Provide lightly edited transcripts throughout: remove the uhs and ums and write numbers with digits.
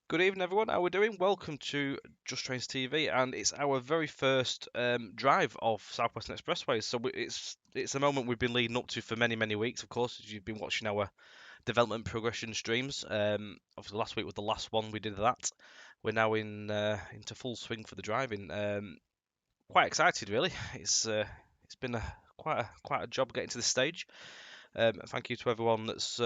Good evening, everyone. How we doing? Welcome to Just Trains TV, and it's our very first drive of South Western Expressways. So it's a moment we've been leading up to for many weeks. Of course, as you've been watching our development progression streams. Obviously, last week was the last one we did of that. We're now into full swing for the driving. Quite excited, really. It's been quite a job getting to this stage. Thank you to everyone that's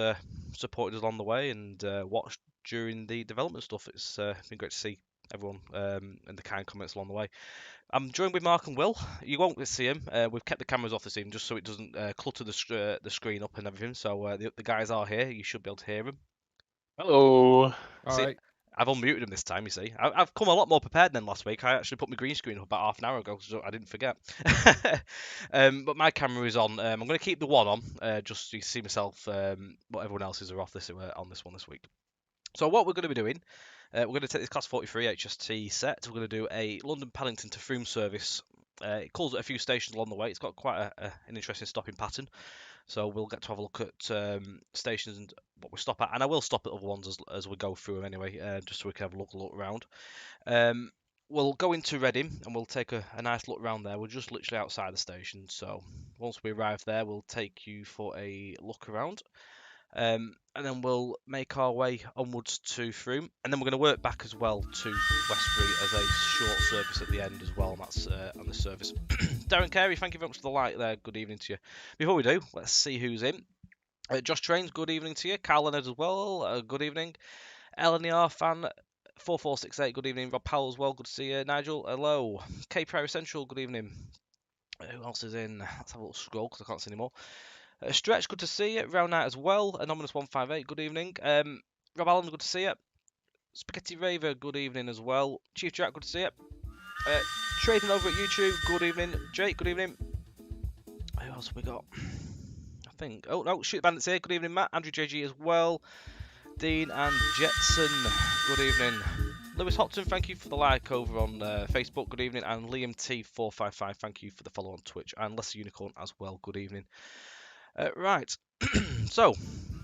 supported us along the way and watched during the development stuff. It's been great to see everyone and the kind comments along the way. I'm joined with Mark and Will. You won't see him. We've kept the cameras off the scene just so it doesn't clutter the screen up and everything. So the guys are here. You should be able to hear them. Hello. See, Alright. I've unmuted them this time. You see, I've come a lot more prepared than last week. I actually put my green screen up about half an hour ago, so I didn't forget. But my camera is on. I'm going to keep the one on, just so you see myself. But everyone else's are off this on this one this week. So what we're going to be doing, we're going to take this Class 43 HST set. We're going to do a London Paddington to Frome service. It calls at a few stations along the way. It's got quite an interesting stopping pattern. So we'll get to have a look at stations and what we stop at, and I will stop at other ones as we go through them anyway, just so we can have a look around. We'll go into Reading and we'll take a nice look around there. We're just literally outside the station, so once we arrive there, we'll take you for a look around. And then we'll make our way onwards to Frome, and then we're going to work back as well to Westbury as a short service at the end as well, and that's on the service. Darren Carey, thank you very much for the like there. Good evening to you. Before we do, let's see who's in. Josh Trains, good evening to you. Carl Leonard as well, good evening. LNR fan 4468, good evening. Rob Powell as well, good to see you. Nigel, hello. K Prairie Central, good evening. Who else is in? Let's have a little scroll because I can't see anymore. Stretch, good to see you. Round Night as well. Anonymous 158, good evening. Rob Allen, good to see you. Spaghetti Raver, good evening as well. Chief Jack, good to see you. Trading over at YouTube, good evening. Jake, good evening. Who else have we got? I think. Oh, no, Shoot Bandits here. Good evening, Matt. Andrew JG as well. Dean and Jetson, good evening. Lewis Hopton, thank you for the like over on Facebook, good evening. And Liam T455, thank you for the follow on Twitch. And Lesser Unicorn as well, good evening. Right, so,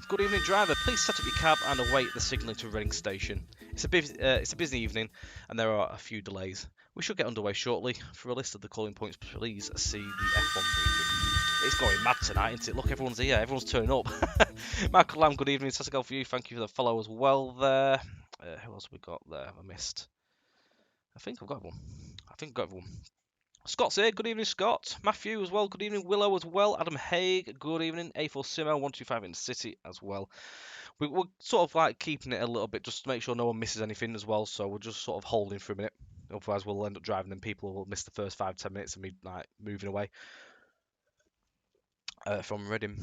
good evening driver, please set up your cab and await the signalling to Reading Station. It's a busy evening and there are a few delays. We should get underway shortly. For a list of the calling points, please see the F1 briefing. It's going mad tonight, isn't it? Look, everyone's here, everyone's turning up. Michael Lamb, good evening. Sassigal for you, thank you for the follow as well there. Who else have we got there? I missed. I think I've got everyone. Scott's here, good evening Scott. Matthew as well, good evening. Willow as well. Adam Haig, good evening. A4 Simo, 125 in the city as well. We're sort of like keeping it a little bit just to make sure no one misses anything as well, so we're just sort of holding for a minute. Otherwise we'll end up driving and people will miss the first 5-10 minutes of me like moving away from Reading.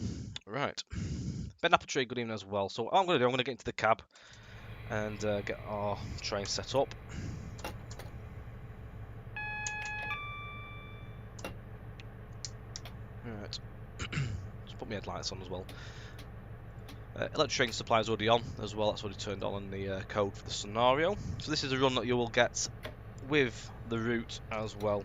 Right. Ben Appletree, good evening as well. So what I'm going to do, I'm going to get into the cab and get our train set up. Right. Just put my headlights on as well. Electric train supply is already on as well. That's already turned on in the code for the scenario. So this is a run that you will get with the route as well.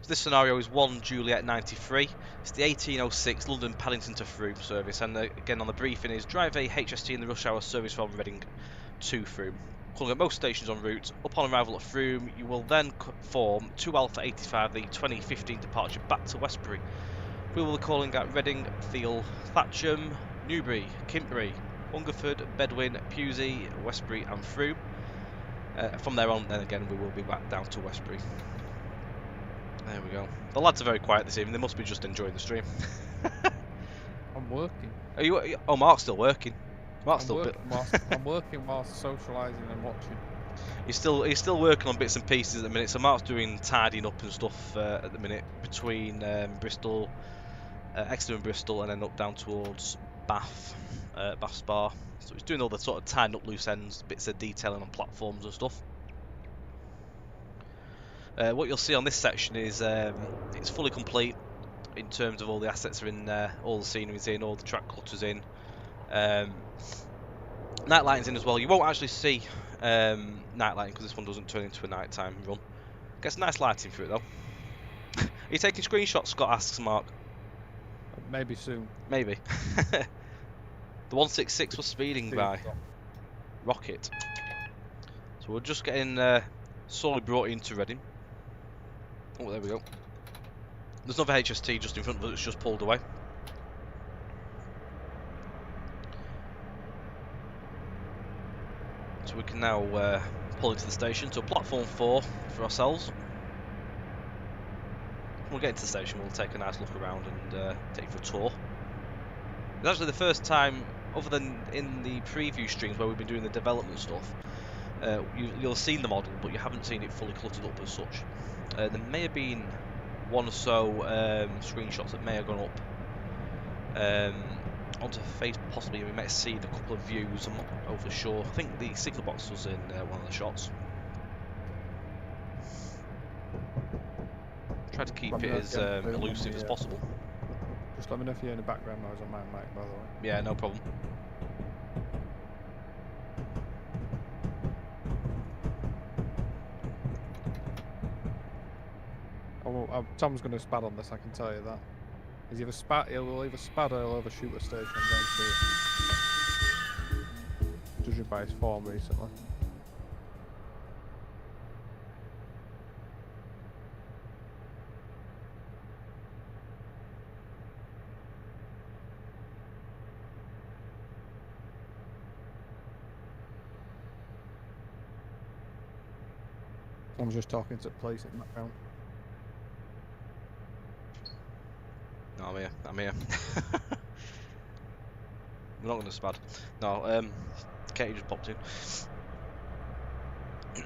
So this scenario is 1 Juliet 93. It's the 1806 London Paddington to Frome service, and again on the briefing is drive a HST in the rush hour service from Reading to Frome. Calling at most stations en route. Upon arrival at Frome, you will then form 2 Alpha 85, the 2015 departure back to Westbury. We will be calling at Reading, Thiel, Thatcham, Newbury, Kintbury, Hungerford, Bedwin, Pewsey, Westbury and Frome. From there on, then again, we will be back down to Westbury. There we go. The lads are very quiet this evening. They must be just enjoying the stream. I'm working. Are you? Oh, Mark's still working. Mark's I'm still working whilst socialising and watching. He's still working on bits and pieces at the minute. So Mark's doing tidying up and stuff at the minute between Bristol, Exeter and Bristol, and then up down towards Bath, Bath Spa. So he's doing all the sort of tying up loose ends, bits of detailing on platforms and stuff. What you'll see on this section is it's fully complete in terms of all the assets are in there, all the scenery's in, all the track clutters in. Night lighting's in as well. You won't actually see night lighting because this one doesn't turn into a nighttime run. Gets nice lighting through it though. Are you taking screenshots, Scott asks Mark? Maybe soon. Maybe. The 166 was speeding by. rocket. So we're just getting slowly brought into Reading. Oh, there we go. There's another HST just in front of us that's just pulled away. So we can now pull into the station. So platform 4 for ourselves. We'll get into the station, we'll take a nice look around and take you for a tour. It's actually the first time, other than in the preview streams where we've been doing the development stuff, you'll have seen the model, but you haven't seen it fully cluttered up as such. There may have been one or so screenshots that may have gone up onto Facebook, possibly. We might see the couple of views, I'm not over sure. I think the signal box was in one of the shots. Try to keep it as elusive as possible. Just let me know if you hear any background noise on my mic, by the way. Yeah, no problem. Oh, Tom's going to spad on this, I can tell you that. He'll either spad or he'll overshoot a station, I'm going to see it. Judging by his form recently. I'm just talking to police in the background. No, I'm here. We're not going to spad. No, Katie just popped in. I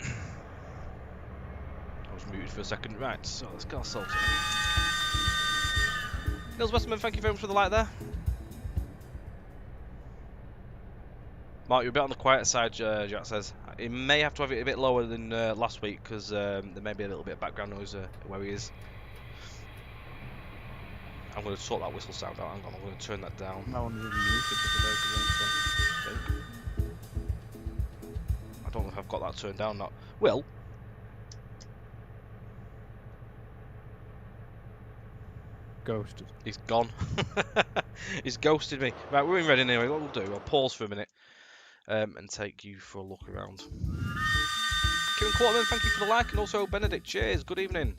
was muted for a second. Right, so let's get ourselves in. Nils Westerman, thank you very much for the like there. Mark, you're a bit on the quiet side, Jack says. He may have to have it a bit lower than last week because there may be a little bit of background noise where he is. I'm going to sort that whistle sound out. Hang on, I'm going to turn that down. No one really muted for today, I don't know if I've got that turned down now. Will. Ghosted. He's gone. He's ghosted me. Right, we're in Reading anyway. What we'll do, I'll pause for a minute and take you for a look around. Kieran Quarterman, thank you for the like, and also Benedict, cheers, good evening.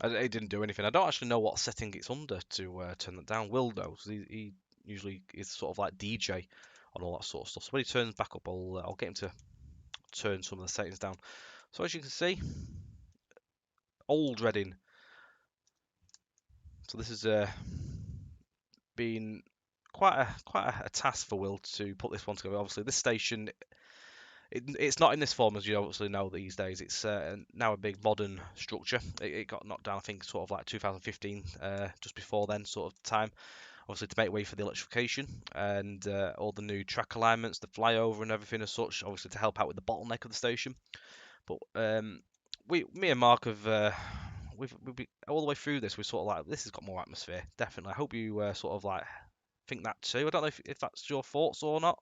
It didn't do anything. I don't actually know what setting it's under to turn that down. Will though, so he usually is sort of like DJ on all that sort of stuff. So when he turns back up, I'll get him to turn some of the settings down. So as you can see, old Reading. So this has been quite a task for Will to put this one together. Obviously, this station, it's not in this form as you obviously know these days. It's now a big modern structure. It got knocked down, I think, sort of like 2015, just before then sort of time. Obviously to make way for the electrification and all the new track alignments, the flyover and everything as such. Obviously to help out with the bottleneck of the station. But me and Mark have. We've all the way through this. We're sort of like, this has got more atmosphere, definitely. I hope you sort of like think that too. I don't know if that's your thoughts or not.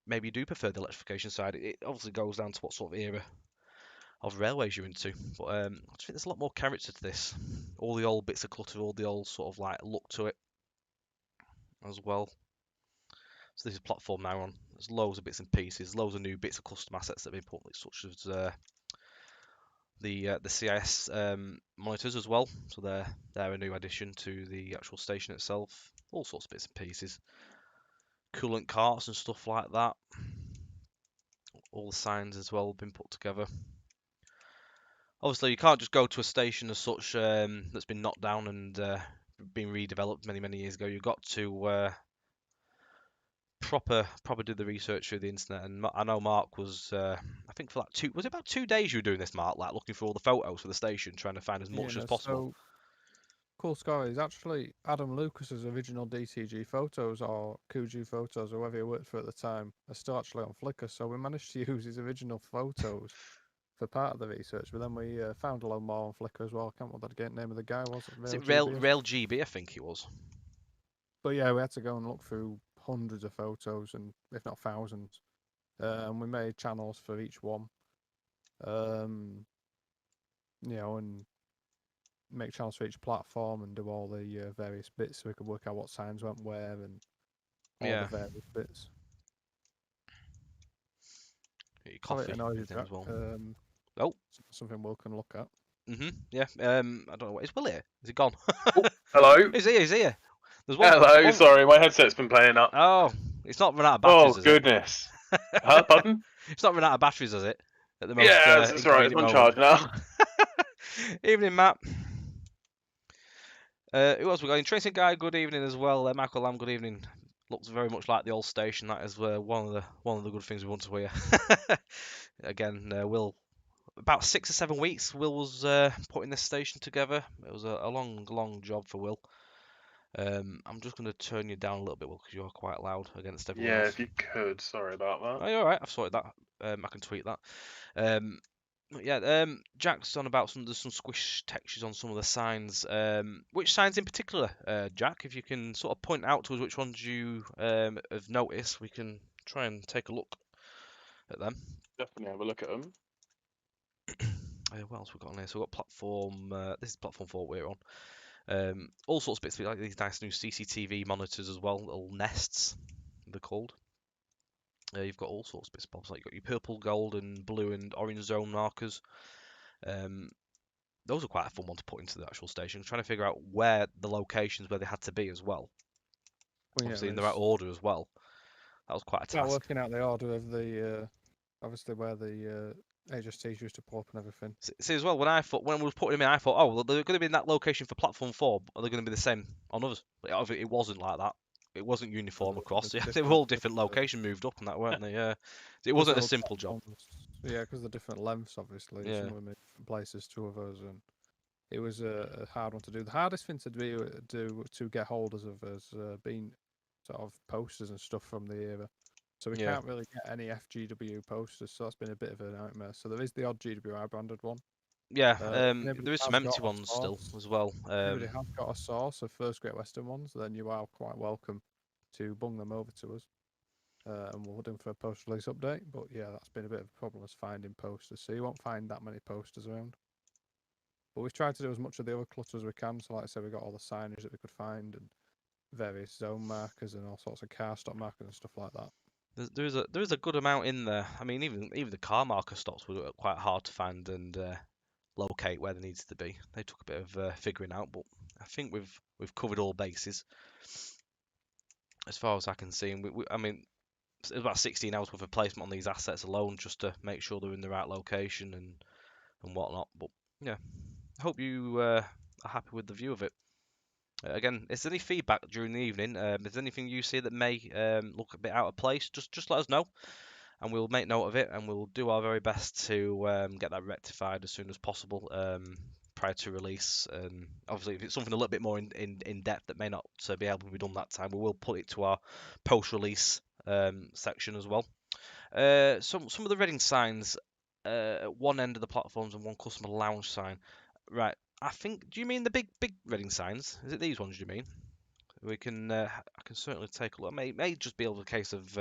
Maybe you do prefer the electrification side. It obviously goes down to what sort of era of railways you're into. But I just think there's a lot more character to this. All the old bits of clutter, all the old sort of like look to it as well. So this is platform now on. There's loads of bits and pieces, loads of new bits of custom assets that have been put, such as the CIS monitors as well. So they're a new addition to the actual station itself. All sorts of bits and pieces. Coolant carts and stuff like that. All the signs as well have been put together. Obviously, you can't just go to a station as such that's been knocked down and been redeveloped many years ago. You've got to proper do the research through the internet. And I know Mark was, I think for like was it about 2 days you were doing this, Mark? Like looking for all the photos for the station, trying to find as much as possible. So, cool story is actually Adam Lucas's original DTG photos or Kuju photos or whatever he worked for at the time are still actually on Flickr. So we managed to use his original photos for part of the research, but then we found a lot more on Flickr as well. I can't remember what the name of the guy was. Is it GB? Rail GB? I think it was. But yeah, we had to go and look through hundreds of photos and if not thousands, and we made channels for each one. And make channels for each platform and do all the various bits so we could work out what signs went where and all the Yeah. various bits. Get your Sorry it coffee, annoys you, everything Jack. as well. Oh. Something Will can look at. Yeah. I don't know what is Will here. Is he gone? Oh, hello. He's here. He's here. There's one. Hello. Sorry, my headset's been playing up. Oh, it's not run out of Oh batteries, has it? goodness. Huh? Pardon? It's not run out of batteries, has it? At the most Yeah, it's all right. It's inconvenient on moment. charge now. Evening, Matt. Who else we got? Interesting guy. Good evening as well. Michael Lamb. Good evening. Looks very much like the old station. That is one of the good things we want to hear. Again, Will. About 6 or 7 weeks, Will was putting this station together. It was a long job for Will. I'm just going to turn you down a little bit, Will, because you're quite loud against everyone Yeah, else. if you could. Sorry about that. Oh, you're all right. I've sorted that. I can tweet that. Jack's on about there's some squish textures on some of the signs. Which signs in particular, Jack? If you can sort of point out to us which ones you have noticed, we can try and take a look at them. Definitely have a look at them. What else we got on here? So we've got platform. This is platform 4 we're on. All sorts of bits, like these nice new CCTV monitors as well, little nests, they're called. You've got all sorts of bits and bobs, like you've got your purple, gold, and blue and orange zone markers. Those are quite a fun one to put into the actual station. Trying to figure out where the locations where they had to be as well. Well, Obviously in yeah, the right order as well. That was quite a about task. working out the order of the obviously where the HSTs used to pull up and everything. See as well, when we were putting them in, I thought, oh, well, they're going to be in that location for platform 4, but are they going to be the same on others? But it wasn't like that. It wasn't uniform across. Yeah, they were all different location moved up and that, weren't they? Yeah, it wasn't a simple job. Yeah, because the different lengths, obviously. Yeah. Some of them in different places to others, and it was a hard one to do. The hardest thing to do to get holders of has been sort of posters and stuff from the era. So we Yeah. can't really get any FGW posters, so that's been a bit of a nightmare. So there is the odd GWI branded one. Yeah, Anybody there is has some empty got a ones still source- as well. Anybody has got a source of First Great Western ones, then you are quite welcome to bung them over to us. And we'll do them for a post release update. But yeah, that's been a bit of a problem as finding posters. So you won't find that many posters around. But we've tried to do as much of the other clutter as we can. So like I said, we got all the signage that we could find and various zone markers and all sorts of car stop markers and stuff like that. there is a good amount in there. I mean, even the car marker stops were quite hard to find and locate where they needed to be. They took a bit of figuring out, but I think we've covered all bases as far as I can see. And I mean, it was about 16 hours worth of placement on these assets alone just to make sure they're in the right location and whatnot. But yeah, I hope you are happy with the view of it. Again, is there any feedback during the evening? Is there anything you see that may look a bit out of place? Just let us know, and we'll make note of it, and we'll do our very best to get that rectified as soon as possible prior to release. And obviously, if it's something a little bit more in depth that may not be able to be done that time, we will put it to our post-release section as well. Some of the Reading signs at one end of the platforms and one customer lounge sign. Right. I think. Do you mean the big Reading signs? Is it these ones you mean? We can. I can certainly take a look. It may just be a case of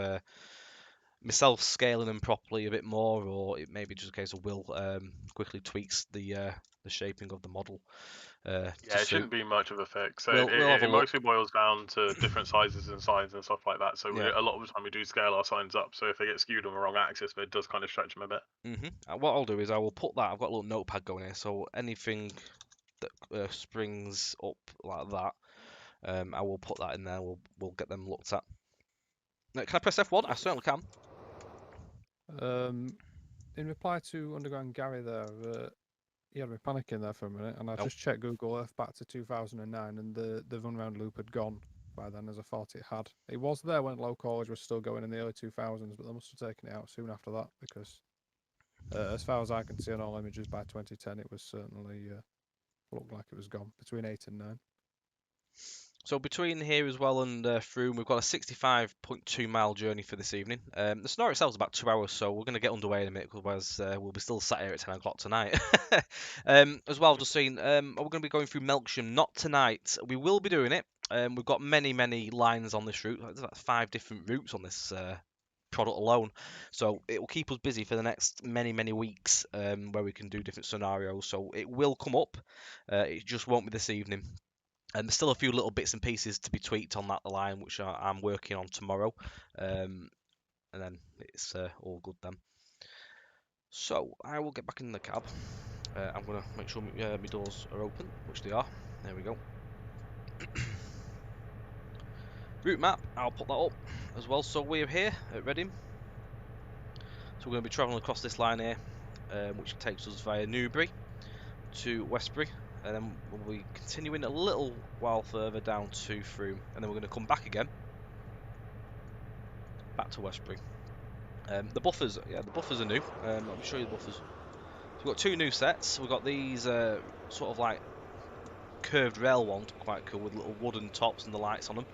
myself scaling them properly a bit more, or it may be just a case of Will quickly tweaks the shaping of the model. Yeah, to it shouldn't suit. be much of a fix. So We'll have a it look. mostly boils down to different sizes and signs and stuff like that. So Yeah. a lot of the time we do scale our signs up. So if they get skewed on the wrong axis, it does kind of stretch them a bit. What I'll do is I will put that. I've got a little notepad going here, so anything that springs up like that, I will put that in there. We'll get them looked at. Now, can I press F1? I certainly can. In reply to Underground Gary there, he had me panicking there for a minute, and I Oh. just checked Google Earth back to 2009, and the run round loop had gone by then, as I thought it had. It was there when low college was still going in the early 2000s, but they must have taken it out soon after that, because as far as I can see on all images by 2010, it was certainly looked like it was gone between 8 and 9. So between here as well and Froome, we've got a 65.2 mile journey for this evening. The Sonora itself is about 2 hours, so we're going to get underway in a minute, otherwise we'll be still sat here at 10 o'clock tonight. As well, I've just seen, we're going to be going through Melksham, not tonight. We will be doing it. We've got many lines on this route. There's about 5 different routes on this product alone, so it will keep us busy for the next many weeks where we can do different scenarios. So it will come up. It just won't be this evening. And there's still a few little bits and pieces to be tweaked on that line, which I'm working on tomorrow. And then it's all good then. So I will get back in the cab. I'm going to make sure my doors are open, which they are. There we go. Route map, I'll put that up as well. So we're here at Reading. So we're going to be travelling across this line here, which takes us via Newbury to Westbury. And then we'll be continuing a little while further down to Frome. And then we're going to come back again, back to Westbury. The buffers, yeah, the buffers are new. Let me show you the buffers. So we've got two new sets. We've got these sort of like curved rail ones, quite cool, with little wooden tops and the lights on them.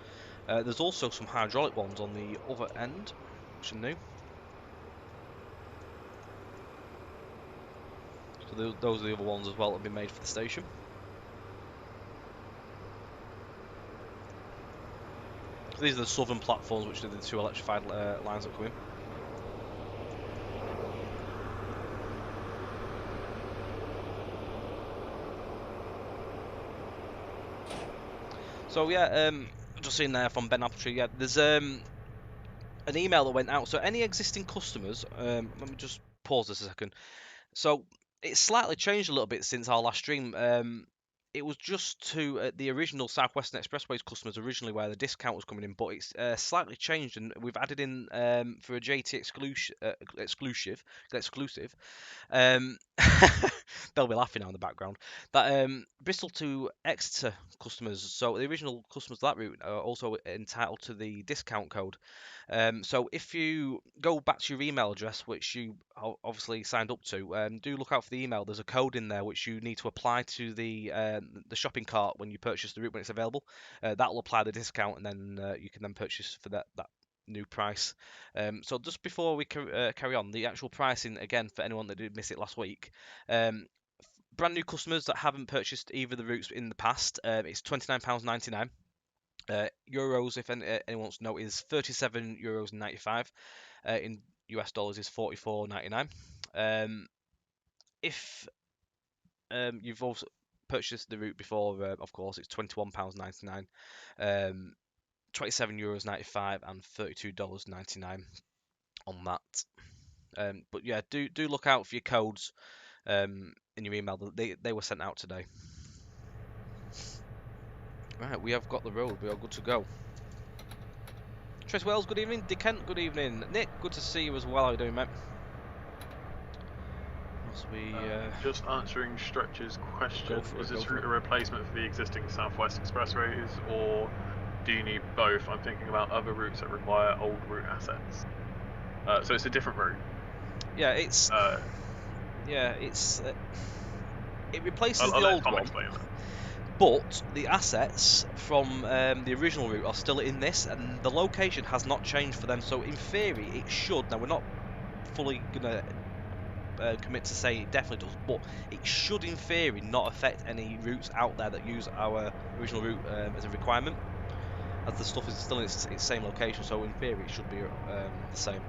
There's also some hydraulic ones on the other end, which are new. So those are the other ones as well that have been made for the station. So these are the southern platforms, which are the two electrified lines that come in. So yeah, just seeing there from Ben Appletree, yeah, there's an email that went out. So any existing customers, let me just pause this a second. So it's slightly changed a little bit since our last stream. It was just to the original South Western Expressways customers originally where the discount was coming in, but it's slightly changed, and we've added in for a JT exclusive. They'll be laughing now in the background. That Bristol to Exeter customers, so the original customers of that route are also entitled to the discount code. So if you go back to your email address, which you obviously signed up to, do look out for the email. There's a code in there which you need to apply to the shopping cart when you purchase the route when it's available. That will apply the discount, and then you can then purchase for that new price. So just before we carry on, the actual pricing again for anyone that did miss it last week. Brand new customers that haven't purchased either of the routes in the past, it's £29.99. Euros, if anyone wants to know, is €37.95. In US dollars is $44.99. If you've also purchased the route before, of course, it's £21.99, €27.95, and $32.99 on that. But yeah, do look out for your codes in your email. They were sent out today. Right, we have got the road. We are good to go. Trace Wells, good evening. Dick Kent, good evening. Nick, good to see you as well. How are you doing, mate? Just answering Stretch's question, is this route a replacement for the existing South West Expressways, or do you need both? I'm thinking about other routes that require old route assets. So it's a different route. Yeah, it's... it replaces the old one. But the assets from the original route are still in this, and the location has not changed for them. So in theory, it should. Now we're not fully gonna commit to say it definitely does, but it should, in theory, not affect any routes out there that use our original route as a requirement, as the stuff is still in its same location. So in theory, it should be the same.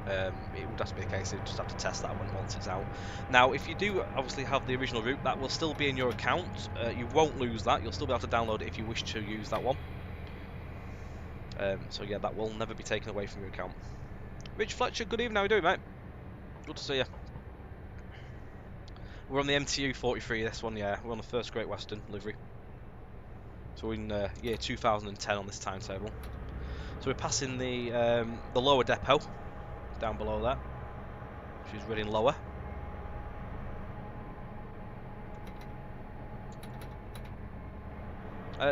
It would have to be a case of just have to test that one once it's out. Now, if you do obviously have the original route, that will still be in your account. You won't lose that. You'll still be able to download it if you wish to use that one. So yeah, that will never be taken away from your account. Rich Fletcher, good evening. How are you doing, mate? Good to see you. We're on the MTU 43. This one, yeah. We're on the first Great Western livery. So we're in year 2010 on this timetable. So we're passing the lower depot down below that. She's running lower.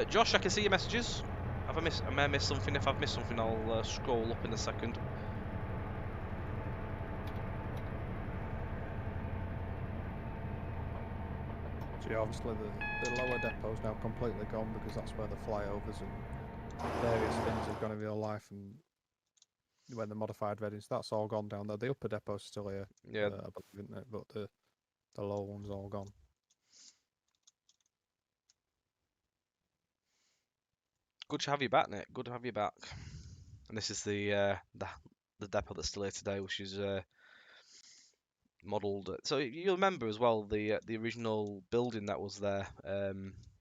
Josh, I can see your messages. I may have missed something. If I've missed something, I'll scroll up in a second. So yeah, obviously the lower depot's now completely gone because that's where the flyovers and various things are going to be real life, and when the modified readings, that's all gone down there. The upper depot's still here, yeah, I believe, isn't it? But the lower one's all gone. Good to have you back, Nick. Good to have you back. And this is the depot that's still here today, which is modelled. So you remember as well the original building that was there.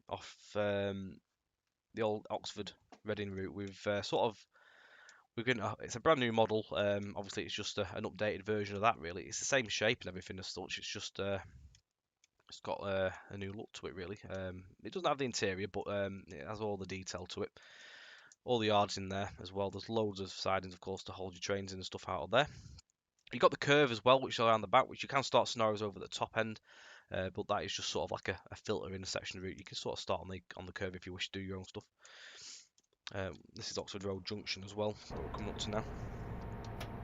off the old Oxford Reading route. It's a brand new model. Obviously, it's just an updated version of that. Really, it's the same shape and everything as such. It's just it's got a new look to it. Really, it doesn't have the interior, but it has all the detail to it. All the yards in there as well. There's loads of sidings, of course, to hold your trains in and stuff out of there. You've got the curve as well, which is around the back, which you can start scenarios over at the top end. But that is just sort of like a filter intersection route. You can sort of start on the curve if you wish to do your own stuff. This is Oxford Road Junction as well, that we're coming up to now.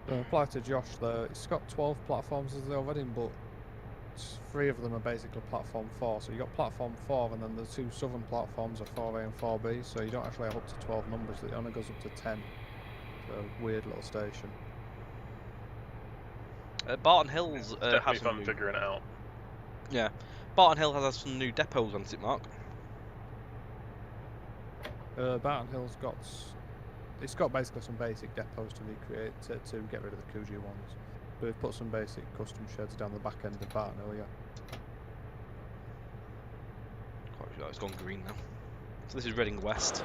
Reply to Josh there, it's got 12 platforms as the Reading, but 3 of them are basically platform 4. So you got platform 4, and then the 2 southern platforms are 4A and 4B, so you don't actually have up to 12 numbers, it only goes up to 10. So weird little station. Barton Hills definitely has some fun new... figuring it out. Yeah, Barton Hill has some new depots on it, Mark. Barton Hill's got... It's got basically some basic depots to recreate to get rid of the Coogee ones. But we've put some basic custom sheds down the back end of Barton Hill, yeah. Quite sure it's gone green now. So this is Reading West.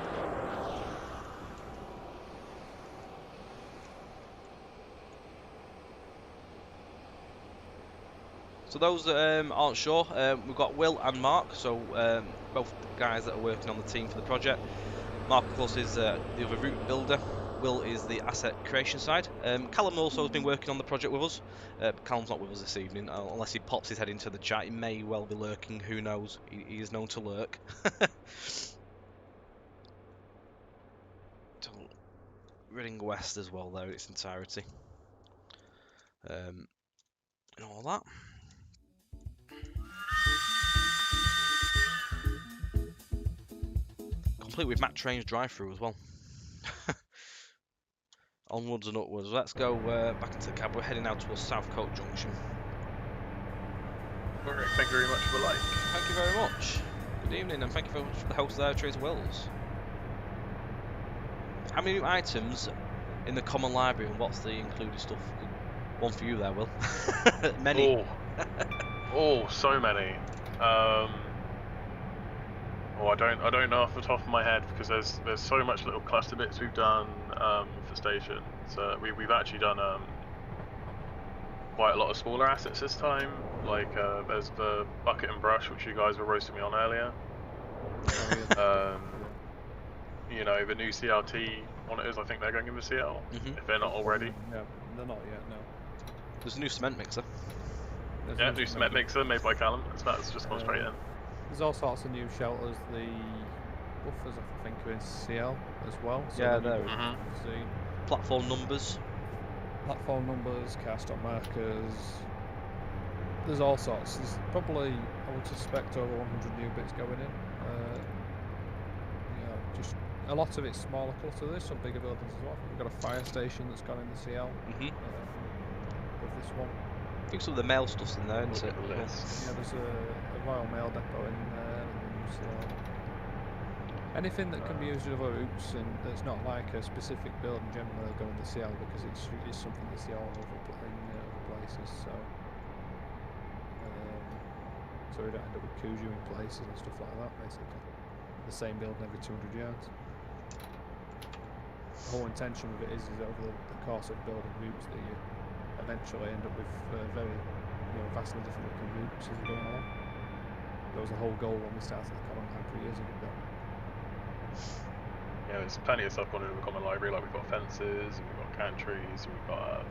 So those that aren't sure, we've got Will and Mark, so both guys that are working on the team for the project. Mark, of course, is the other route builder. Will is the asset creation side. Callum also has been working on the project with us. Callum's not with us this evening, unless he pops his head into the chat. He may well be lurking, who knows? He is known to lurk. Reading West as well, though, in its entirety. And all that. Complete with Matt Train's drive-through as well. Onwards and upwards. Let's go back into the cab. We're heading out towards Southcote Junction. Alright, thank you very much for the like. Thank you very much. Good evening, and thank you very much for the host there, Trace Wills. How many new items in the common library, and what's the included stuff? One for you there, Will. Many. Oh, so many. I don't know off the top of my head, because there's so much little cluster bits we've done for stations. We've actually done quite a lot of smaller assets this time. Like there's the bucket and brush, which you guys were roasting me on earlier. You know, the new CRT monitors. I think they're going in the CL. If they're not already. Yeah, they're not yet. No. There's a new cement mixer. Yeah, new cement mixer made by Callum. That's just gone straight in. There's all sorts of new shelters. The buffers, I think, are in CL as well. So Yeah, there. Platform numbers. Platform numbers, car stop markers. There's all sorts. There's probably, I would suspect, over 100 new bits going in. Just a lot of it's smaller cluster. There's some bigger buildings as well. We've got a fire station that's gone in the CL. With this one. I think some of the mail stuff's in there, isn't it? Yeah, there's a Royal Mail depot in there. Anything that can be used with other routes and that's not like a specific building, generally go in the CL because it's something you see all over in other places. So we don't end up with Coogee in places and stuff like that. Basically, the same building every 200 yards. The whole intention of it is over the course of building routes that you eventually end up with very, vastly different looking routes as you're going along. That was the whole goal when we started the common library years ago. Yeah, there's plenty of stuff going into the common library. Like we've got fences, we've got cantries, we've got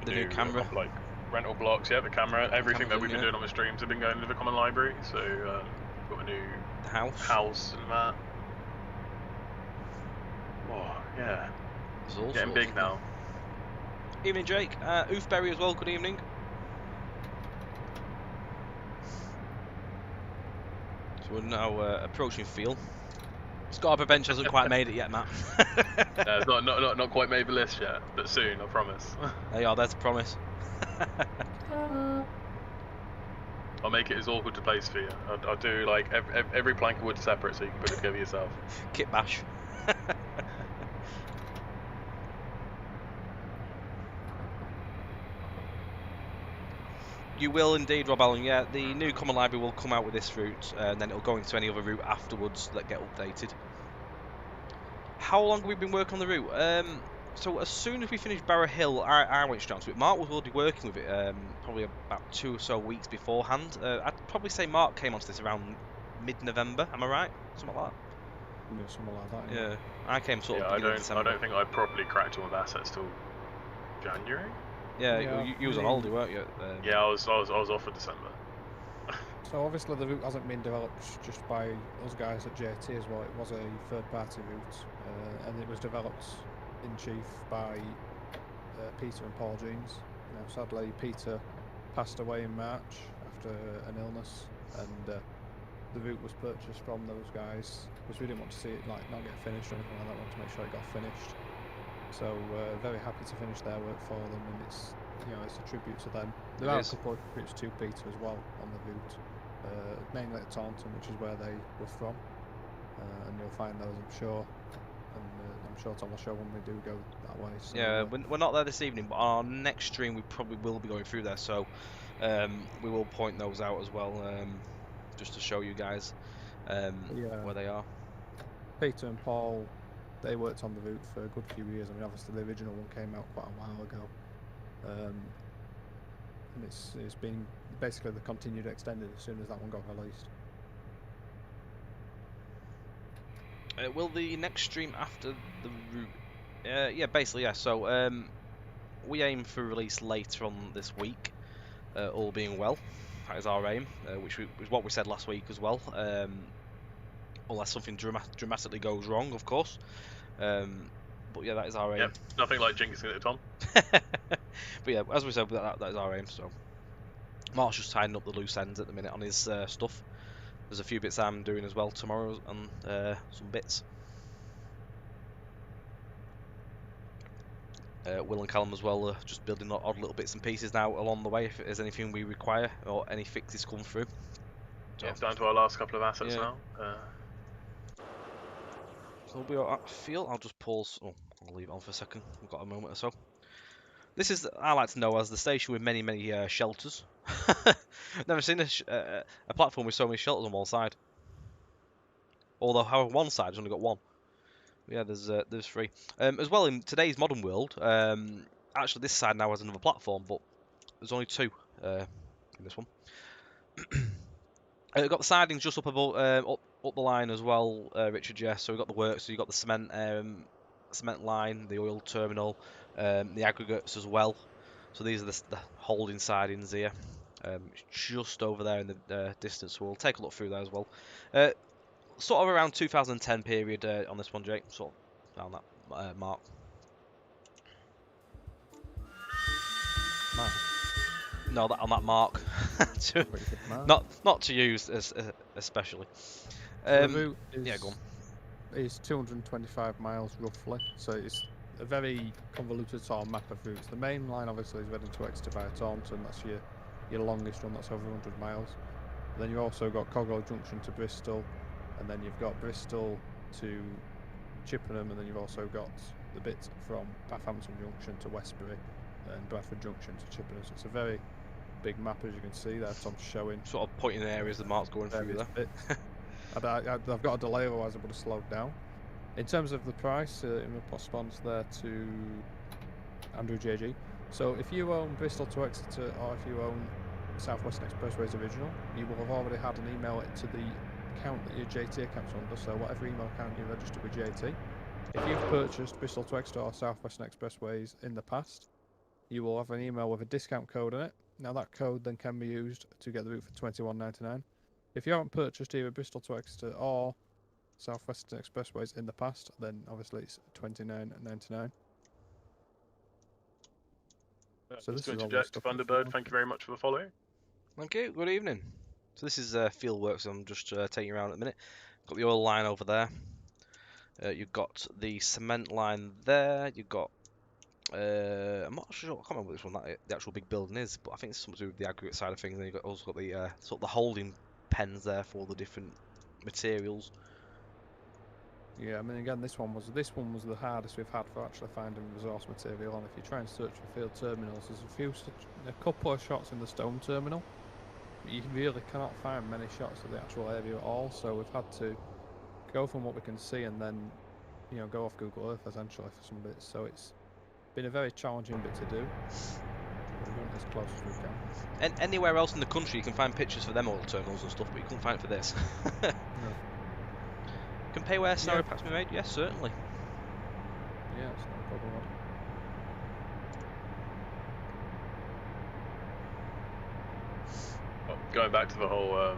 the new camera, like rental blocks. Yeah, the camera. Everything that we've been doing on the streams have been going into the common library. So we've got a new house and that. Oh yeah, it's all getting big now. Evening, Jake. Westbury as well. Good evening. So we're now approaching Field. Scott Bench hasn't quite made it yet, Matt. No, it's not quite made the list yet, but soon, I promise. There you are. There's a promise. I'll make it as awkward to place for you. I'll do like every plank of wood separate, so you can put it together yourself. Kit bash. You will indeed, Rob Allen. Yeah, the new common library will come out with this route, and then it'll go into any other route afterwards that get updated. How long have we been working on the route? So as soon as we finished Barrow Hill, I went straight onto it. Mark was already working with it, probably about 2 or so weeks beforehand. I'd probably say Mark came onto this around mid-November. Am I right? Something like that. Yeah, something like that. Yeah, I came sort of Yeah, beginning of December. I don't think I properly cracked all the assets till January. Yeah, Yeah, you was on holiday, weren't you? Yeah, I was off for December. So obviously the route hasn't been developed just by us guys at JT as well. It was a third-party route, and it was developed in chief by Peter and Paul Jeans. Now, sadly, Peter passed away in March after an illness, and the route was purchased from those guys because we didn't want to see it like not get finished or anything like that. We wanted to make sure it got finished. So very happy to finish their work for them, and it's it's a tribute to them. There are a couple of tributes to Peter as well on the route. Mainly at Taunton, which is where they were from, and you'll find those, I'm sure. And I'm sure Tom will show when we do go that way. So, yeah, we're not there this evening, but on our next stream we probably will be going through there, so we will point those out as well, just to show you guys where they are. Peter and Paul, they worked on the route for a good few years. I mean, obviously the original one came out quite a while ago. And it's been basically the continued extended as soon as that one got released. Will the next stream after the route? Yeah, basically, yeah. So we aim for release later on this week, all being well. That is our aim, which was what we said last week as well. Unless something dramatically goes wrong, of course. But yeah, that is our aim. Yep, nothing like jinxing it, Tom. But yeah, as we said, that is our aim. So Mark's just tying up the loose ends at the minute on his stuff. There's a few bits I'm doing as well tomorrow, and some bits. Will and Callum as well are just building odd little bits and pieces now along the way if there's anything we require or any fixes come through. So, yeah, down to our last couple of assets now. So we'll be alright. I feel I'll just pause. Oh, I'll leave it on for a second. We've got a moment or so. This is, I like to know, as the station with many shelters. Never seen a platform with so many shelters on one side. Although, however, one side's only got one. Yeah, there's three. As well, in today's modern world, actually this side now has another platform, but there's only two in this one. We've got the sidings just up above, up the line as well, Richard. Yeah, so we've got the works. So you've got the cement line, the oil terminal, the aggregates as well. So these are the holding sidings here. It's just over there in the distance. So we'll take a look through there as well. Sort of around 2010 period on this one, Jake. Sort of around that mark. No, on that mark. not to use especially. So the route is, yeah, go on. Is 225 miles roughly. So it's a very convoluted sort of map of routes. The main line obviously is Reading to Exeter via Taunton. That's your longest one. That's over 100 miles. Then you've also got Cogwell Junction to Bristol, and then you've got Bristol to Chippenham, and then you've also got the bit from Bathampton Junction to Westbury and Bradford Junction to Chippenham. So it's a very big map, as you can see there. Tom's showing. Sort of pointing the areas the Mark's going through there. I've got a delay, otherwise I would have slowed down. In terms of the price, in response there to Andrew JG. So if you own Bristol to Exeter, or if you own South Western Expressways original, you will have already had an email to the account that your JT account's under. So whatever email account you registered with JT, if you've purchased Bristol to Exeter or South Western Expressways in the past, you will have an email with a discount code in it. Now that code then can be used to get the route for £21.99. If you haven't purchased either Bristol to Exeter or South Western Expressways in the past, then obviously it's £29.99. So this is Thunderbird. Thank you very much for the follow. Thank you. Good evening. So this is Fieldworks. I'm just taking you around at the minute. Got the oil line over there. You've got the cement line there. You've got I'm not sure. I can't remember which one the actual big building is, but I think it's something to do with the aggregate side of things. And you've also got the sort of the holding pens there for all the different materials. Yeah, I mean, again, this one was the hardest we've had for actually finding resource material. And if you try and search for field terminals, there's a couple of shots in the stone terminal. But you really cannot find many shots of the actual area at all. So we've had to go from what we can see and then, go off Google Earth essentially for some bits. So it's been a very challenging bit to do. But we've done it as close as we can. And anywhere else in the country, you can find pictures for them oil terminals and stuff, but you couldn't find it for this. No. Can pay where scenario packs be made? Yes, certainly. Yeah, it's not a problem. Well, going back to the whole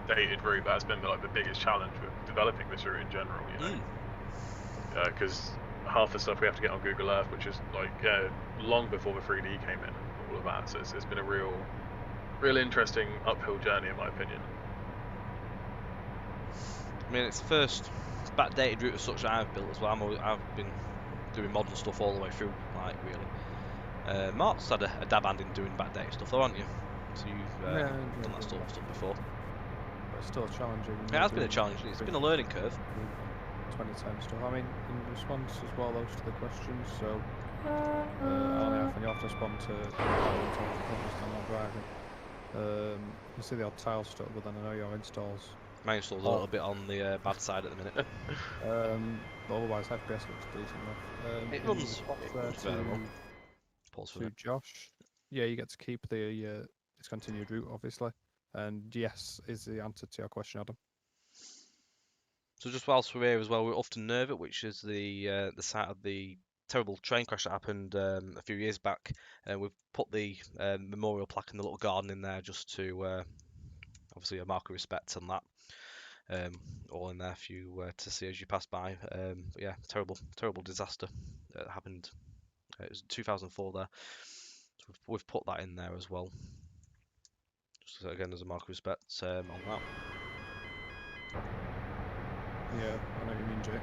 dated route, that's been the biggest challenge with developing this route in general. Because half the stuff we have to get on Google Earth, which is long before the 3D came in, and all of that. So it's been a real interesting uphill journey, in my opinion. I mean, it's the first backdated route as such that I've built as well. I've been doing modern stuff all the way through, really. Mark's had a dab hand in doing backdated stuff, though, haven't you? So you've done that sort of stuff before. But it's still challenging. It has been a challenge. It's been a learning curve. 2010 stuff. I mean, in response as well, those to the questions. So, I think you have to respond to I'm not driving. You see the odd tile stuff, but then I know your installs. My install's a little bit on the bad side at the minute. But otherwise, FPS looks decent enough. It runs very well. Pause for to it. Josh. Yeah, you get to keep the discontinued route, obviously. And yes is the answer to your question, Adam. So just whilst we're here as well, we're off to Nervet, which is the site of the terrible train crash that happened a few years back. We've put the memorial plaque in the little garden in there just to obviously a mark of respect on that. All in there for you to see as you pass by. But yeah, terrible disaster that happened. It was 2004 there. So we've put that in there as well. Just again as a mark of respect on that. Yeah, I know what you mean, Jay.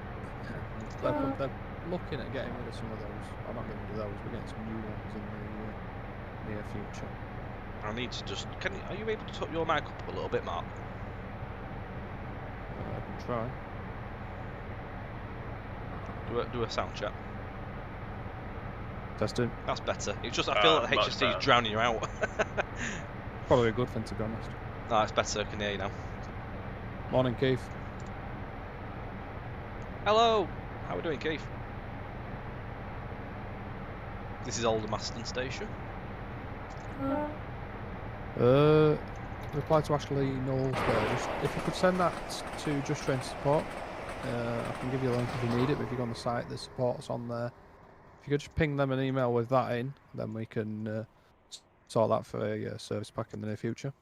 They're looking at getting rid of some of those. I'm not getting rid of those, we're getting some new ones in the near future. I need to just... Are you able to top your mic up a little bit, Mark? I can try. Do a sound check. Testing. That's better. It's just I feel like the HSD is drowning you out. Probably a good thing, to be honest. No, it's better. I can hear you now. Morning, Keith. Hello. How are we doing, Keith? This is Oldham Aston Station. Reply to Ashley Knowles there. If you could send that to Just Train Support, I can give you a link if you need it, but if you go on the site, the support's on there. If you could just ping them an email with that in, then we can sort that for a service pack in the near future.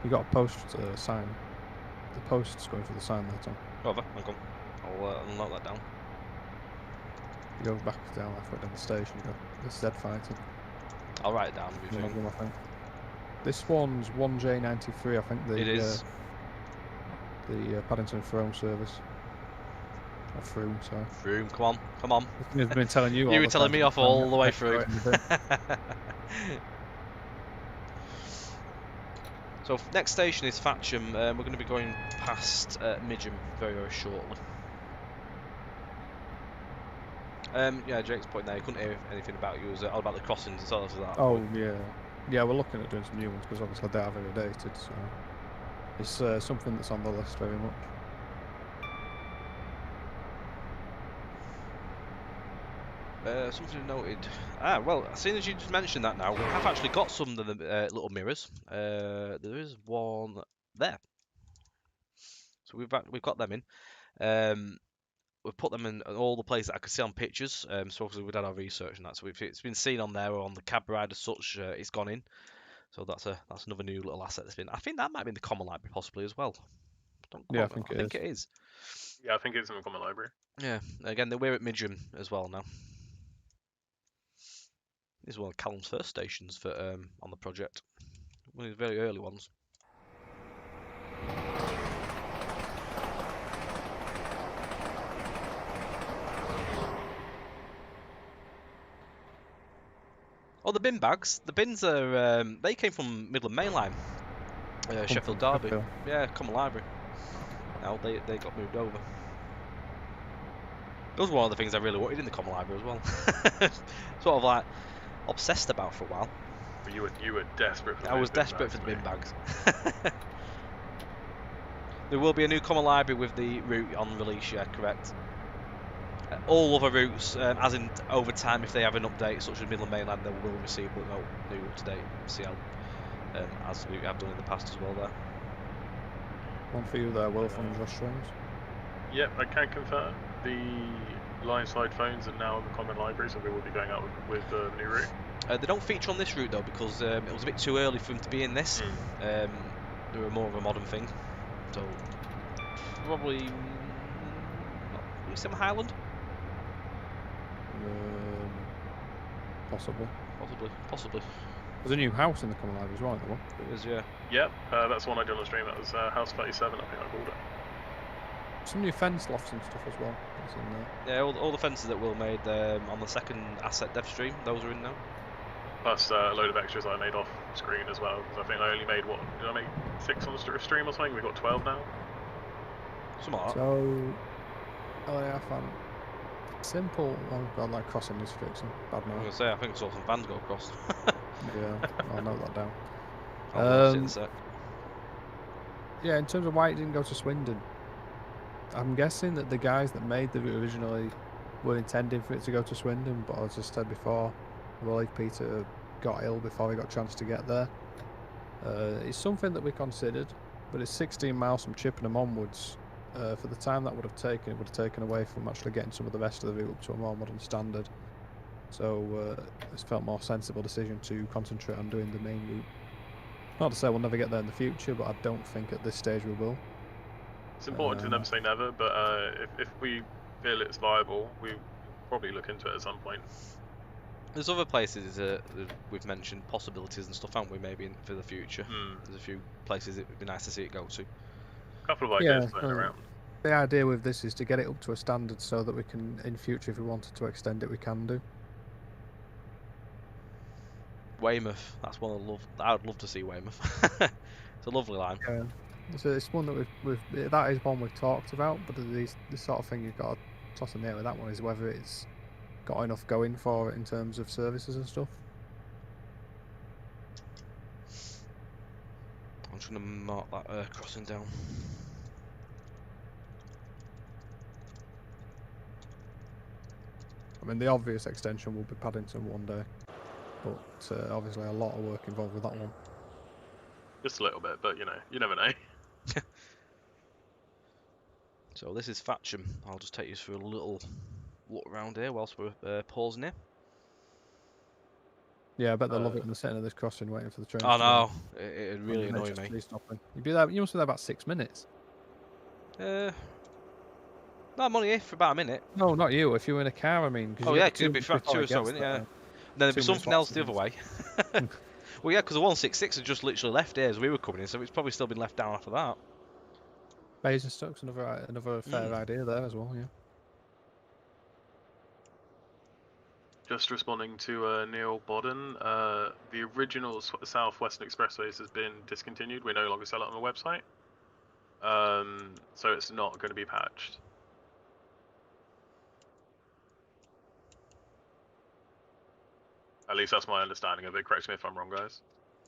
You got a post sign. The post's going for the sign there, Tom. Over. Hang on. I'll note that down. You go back down halfway down the station, you go, this is Ed fighting. I'll write it down. This one's 1J93, I think. It is. The Paddington Frome service. Or Froome, sorry. Froome, come on. I've been telling you. You were telling me off all the way through. So next station is Fatcham. We're going to be going past Midgham very shortly. Yeah, Jake's point there. He couldn't hear anything about you. It was all about the crossings and all of that. Oh yeah, yeah. We're looking at doing some new ones because obviously they are very dated. So it's something that's on the list very much. Something noted. Well, seeing as you just mentioned that now, we have actually got some of the little mirrors. There is one there. So we've got them in. We've put them in all the places that I could see on pictures. So obviously we've done our research and that. So it's been seen on there or on the cab ride as such. It's gone in. So that's another new little asset that's been. I think that might be in the common library possibly as well. Yeah, I think it is. Yeah, I think it's in the common library. Yeah. Again, we're at Midgham as well now. This is one of Callum's first stations for on the project. One of the very early ones. Oh, the bin bags. The bins are they came from Midland Main Line. Sheffield Derby. Yeah, Common Library. Now they got moved over. That was one of the things I really wanted in the Common Library as well. Sort of like obsessed about for a while. But you were desperate for the I was bin desperate bags, for the bin mate. bags. There will be a new Common Library with the route on release, yeah, correct. All other routes, as in over time, if they have an update, such as Midland Mainland, they will receive but no new up-to-date CL, as we have done in the past as well there. One for you there, Will, from Josh Strings. Yep, I can confirm. The line side phones are now in the Common Library, so they will be going out with the new route. They don't feature on this route though, because it was a bit too early for them to be in this. They were more of a modern thing. So probably Eastern Highland. Possibly. There's a new house in the Common Library as well, isn't there? It is, yeah. Yep, that's the one I did on the stream. That was House 37, I think I called it. Some new fence lofts and stuff as well. That's in there. Yeah, all the fences that Will made on the second asset dev stream, those are in now. Plus a load of extras I made off screen as well, because I think I only made, what, did I make 6 on the stream or something? We've got 12 now. Something like that. So, LAF and simple. Oh god, like crossing is fixing. Bad I was now. going to say, I think I saw some vans go across. Yeah, I'll note that down. I'll watch it in a sec. Yeah, in terms of why it didn't go to Swindon, I'm guessing that the guys that made the route originally were intending for it to go to Swindon, but as I said before, I believe Peter got ill before he got a chance to get there. It's something that we considered, but it's 16 miles from Chippenham onwards. For the time that would have taken, it would have taken away from actually getting some of the rest of the route up to a more modern standard. So it's felt more sensible decision to concentrate on doing the main route. Not to say we'll never get there in the future, but I don't think at this stage we will. It's important to never say never, but if we feel it's viable, we'll probably look into it at some point. There's other places that we've mentioned possibilities and stuff, haven't we? Maybe for the future. There's a few places it would be nice to see it go to. A couple of ideas floating around. The idea with this is to get it up to a standard so that we can, in future, if we wanted to extend it, we can do. Weymouth, that's one I would love to see Weymouth. It's a lovely line. Yeah. So it's one that that is one we've talked about, but the sort of thing you've got to toss in there with that one is whether it's got enough going for it in terms of services and stuff. I'm just going to mark that crossing down. I mean, the obvious extension will be Paddington one day, but obviously a lot of work involved with that one. Just a little bit, but you know, you never know. So this is Fatcham. I'll just take you through a little look around here whilst we're pausing here. Yeah, I bet they love it when they're sitting at this crossing waiting for the train. Oh no, it'd really annoy me. You'd be there. You must be there about 6 minutes. No, I'm only here for about a minute. No, not you. If you were in a car, I mean. Oh yeah, because it'd be 2 or so, wouldn't it? Yeah. Then there'd be something else the other way. Well, yeah, because the 166 had just literally left here as we were coming in, so it's probably still been left down after that. Basingstoke's another fair idea there as well, yeah. Just responding to Neil Bodden, the original South Western Expressways has been discontinued. We no longer sell it on the website, so it's not going to be patched. At least that's my understanding of it. Correct me if I'm wrong, guys.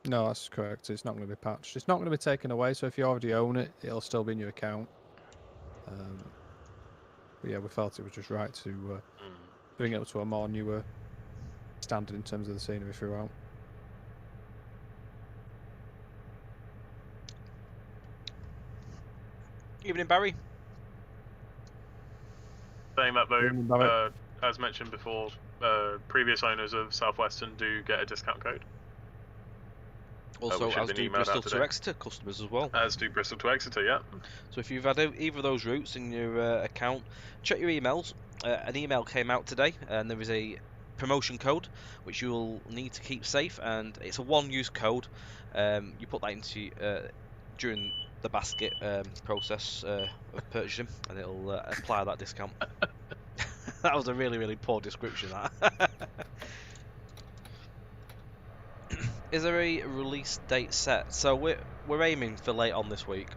No, that's correct. It's not going to be patched. It's not going to be taken away, so if you already own it, it'll still be in your account. But yeah, we felt it was just right to bring it up to a more newer standard in terms of the scenery throughout. Evening, Barry. Saying that though, as mentioned before, previous owners of Southwestern do get a discount code. Also, as do Bristol to Exeter customers as well. As do Bristol to Exeter, yeah. So if you've had either of those routes in your account, check your emails. An email came out today, and there is a promotion code which you will need to keep safe, and it's a one-use code. You put that into during the basket process of purchasing, and it'll apply that discount. That was a really, really poor description. That. Is there a release date set? So we're aiming for late on this week.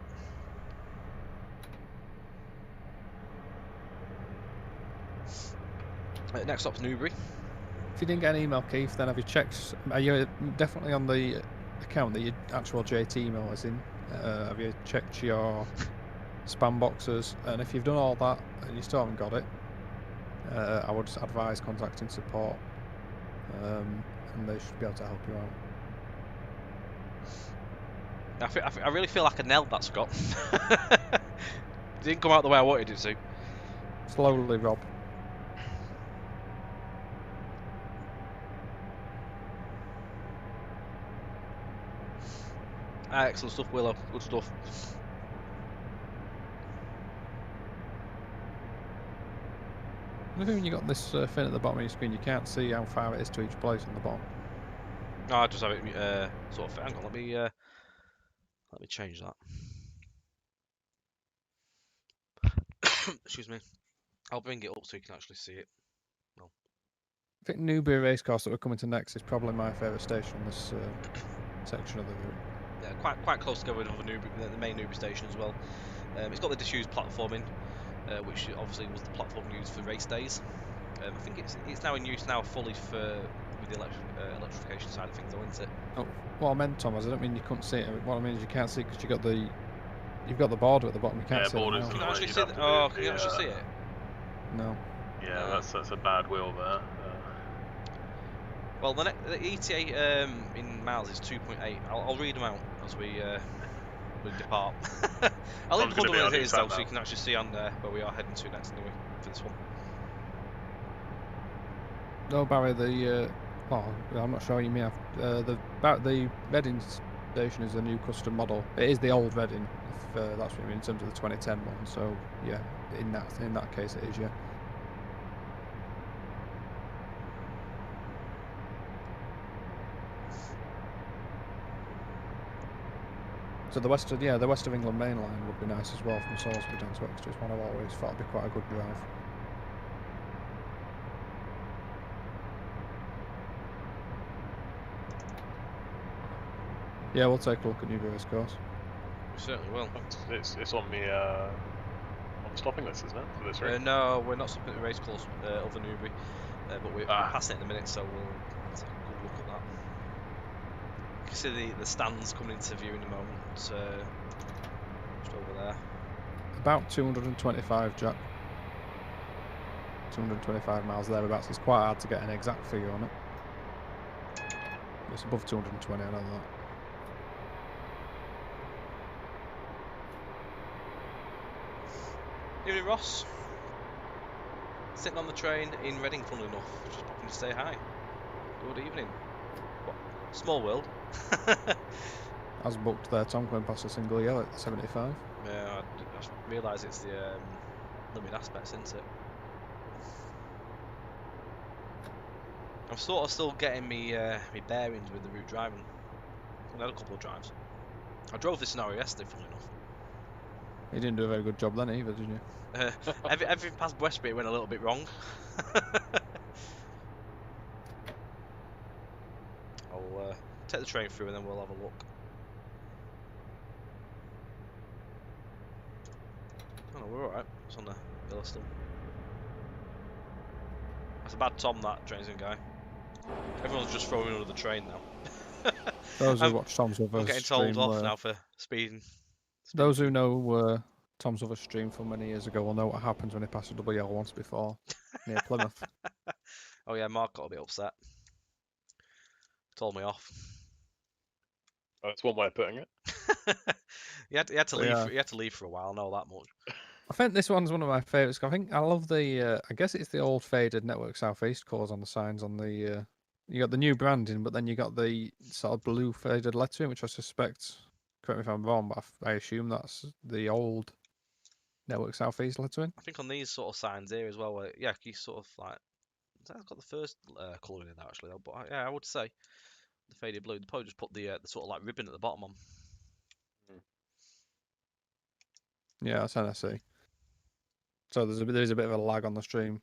Next up's Newbury. If you didn't get an email, Keith, then have you checked? Are you definitely on the account that your actual JT email is in? Have you checked your spam boxes? And if you've done all that and you still haven't got it, I would advise contacting support, and they should be able to help you out. I really feel like I nailed that, Scott. Didn't come out the way I wanted it to. Slowly, Rob. Excellent stuff, Willow. Good stuff. I think when you got this fin at the bottom of your screen, you can't see how far it is to each place on the bottom. No, I just have it sort of. Hang on, let me change that. Excuse me. I'll bring it up so you can actually see it. No. I think Newbury Racecourse that we're coming to next is probably my favourite station on this section of the route. Yeah, quite close together with the main Newbury station as well. It's got the disused platforming, which obviously was the platform used for race days. I think it's now in use fully with the electrification side of things, though, isn't it? Oh, what I meant, Thomas, I don't mean you couldn't see it. What I mean is you can't see it because you've got the border at the bottom. You can't see it. Borders. Can you actually see it? Oh, can you actually see it? No. Yeah, that's a bad wheel there. Well, the ETA in miles is 2.8. I'll read them out as we depart. I'll leave the huddle as it is though, so you can actually see on where we are heading to next anyway for this one. No, Barry. I'm not sure what you mean. The Reading station is a new custom model. It is the old Reading, if that's what you mean in terms of the 2010 one. So yeah, in that case, it is, yeah. So the West of England main line would be nice as well from Salisbury down to Exeter. It's one I've always thought would be quite a good drive. Yeah, we'll take a look at Newbury Racecourse. We certainly will. It's on the stopping list, isn't it, for this race? No, we're not stopping at the racecourse over Newbury, but we're passing it in a minute, so we'll take a good look at that. You can see the stands coming into view in a moment, just over there. About 225, Jack. 225 miles thereabouts. It's quite hard to get an exact figure on it. It's above 220, I know that. Evening, Ross. Sitting on the train in Reading, funnily enough. Just popping to say hi. Good evening. What? Small world. As booked there, Tom going past a single yellow at 75. Yeah, I just realise it's the limited aspects, isn't it? I'm sort of still getting me bearings with the route driving. I had a couple of drives. I drove this scenario yesterday, funnily enough. You didn't do a very good job then either, did you? Everything past Westbury went a little bit wrong. I'll take the train through and then we'll have a look. Oh no, we're alright. It's on the hill still. That's a bad Tom, that Trainson guy. Everyone's just throwing under the train now. Those who watch Tom's other I'm getting stream, told off now for speeding. Those who know Tom's other stream from many years ago will know what happens when he passed a double yellow once before near Plymouth. Oh yeah, Mark got a bit upset. Told me off. That's one way of putting it. he had to leave. Yeah. He had to leave for a while. I know that much. I think this one's one of my favourites. I think I love the. I guess it's the old faded Network Southeast colours on the signs on the. You got the new branding, but then you got the sort of blue faded lettering, which I suspect. Correct me if I'm wrong, but I assume that's the old Network Southeast lettering. I think on these sort of signs here as well, where yeah, you sort of like that's got the first colouring in there actually, though. But yeah, I would say the faded blue. They probably just put the sort of like ribbon at the bottom on. Yeah, that's NSC. So there's a bit of a lag on the stream.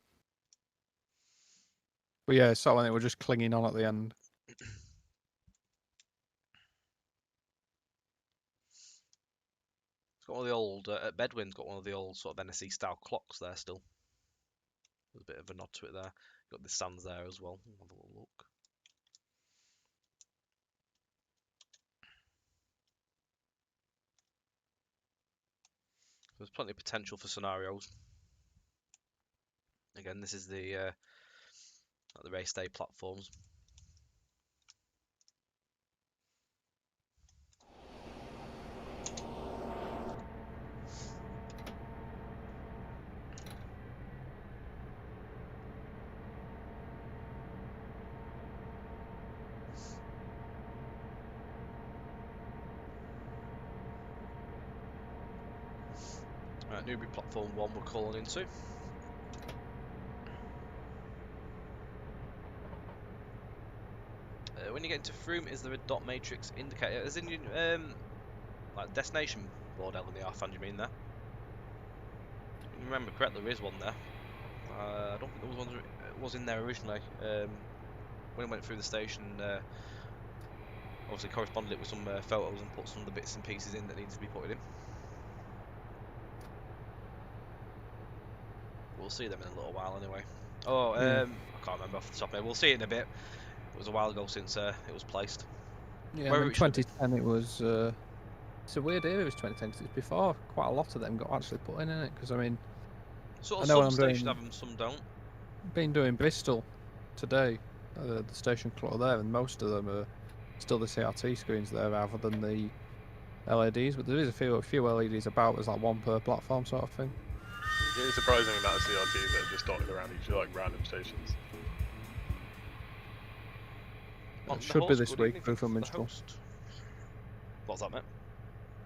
But yeah, so when it was just clinging on at the end. It's got one of the old at Bedwin's got one of the old sort of NSE style clocks there still. There's a bit of a nod to it there. Got the stands there as well. Have a little look. There's plenty of potential for scenarios. Again, this is the race day platforms. Right, Newbury platform 1 we're calling into. When you get into Froome, is there a dot matrix indicator? As in, like destination board L in the R-fan, you mean there? If you remember correctly, there is one there. I don't think there was one was in there originally. When I went through the station, obviously corresponded it with some photos and put some of the bits and pieces in that needed to be put in. We'll see them in a little while anyway. Oh, Yeah. I can't remember off the top of my head. We'll see it in a bit. It was a while ago since it was placed. Yeah, Wherever in it should be. 2010 it was. It's a weird year. It was 2010 because it's before quite a lot of them got actually put in it. Because I mean, Sort I of know some I'm stations doing- have them, some don't. been doing Bristol today, the station clock there, and most of them are still the CRT screens there rather than the LEDs. But there is a few LEDs about. There's like one per platform sort of thing. It's a surprising amount of CRTs that are just dotted around each like random stations. On It the should be host, this good week, evening, Booth and the Minstrel. host. What's that, mate?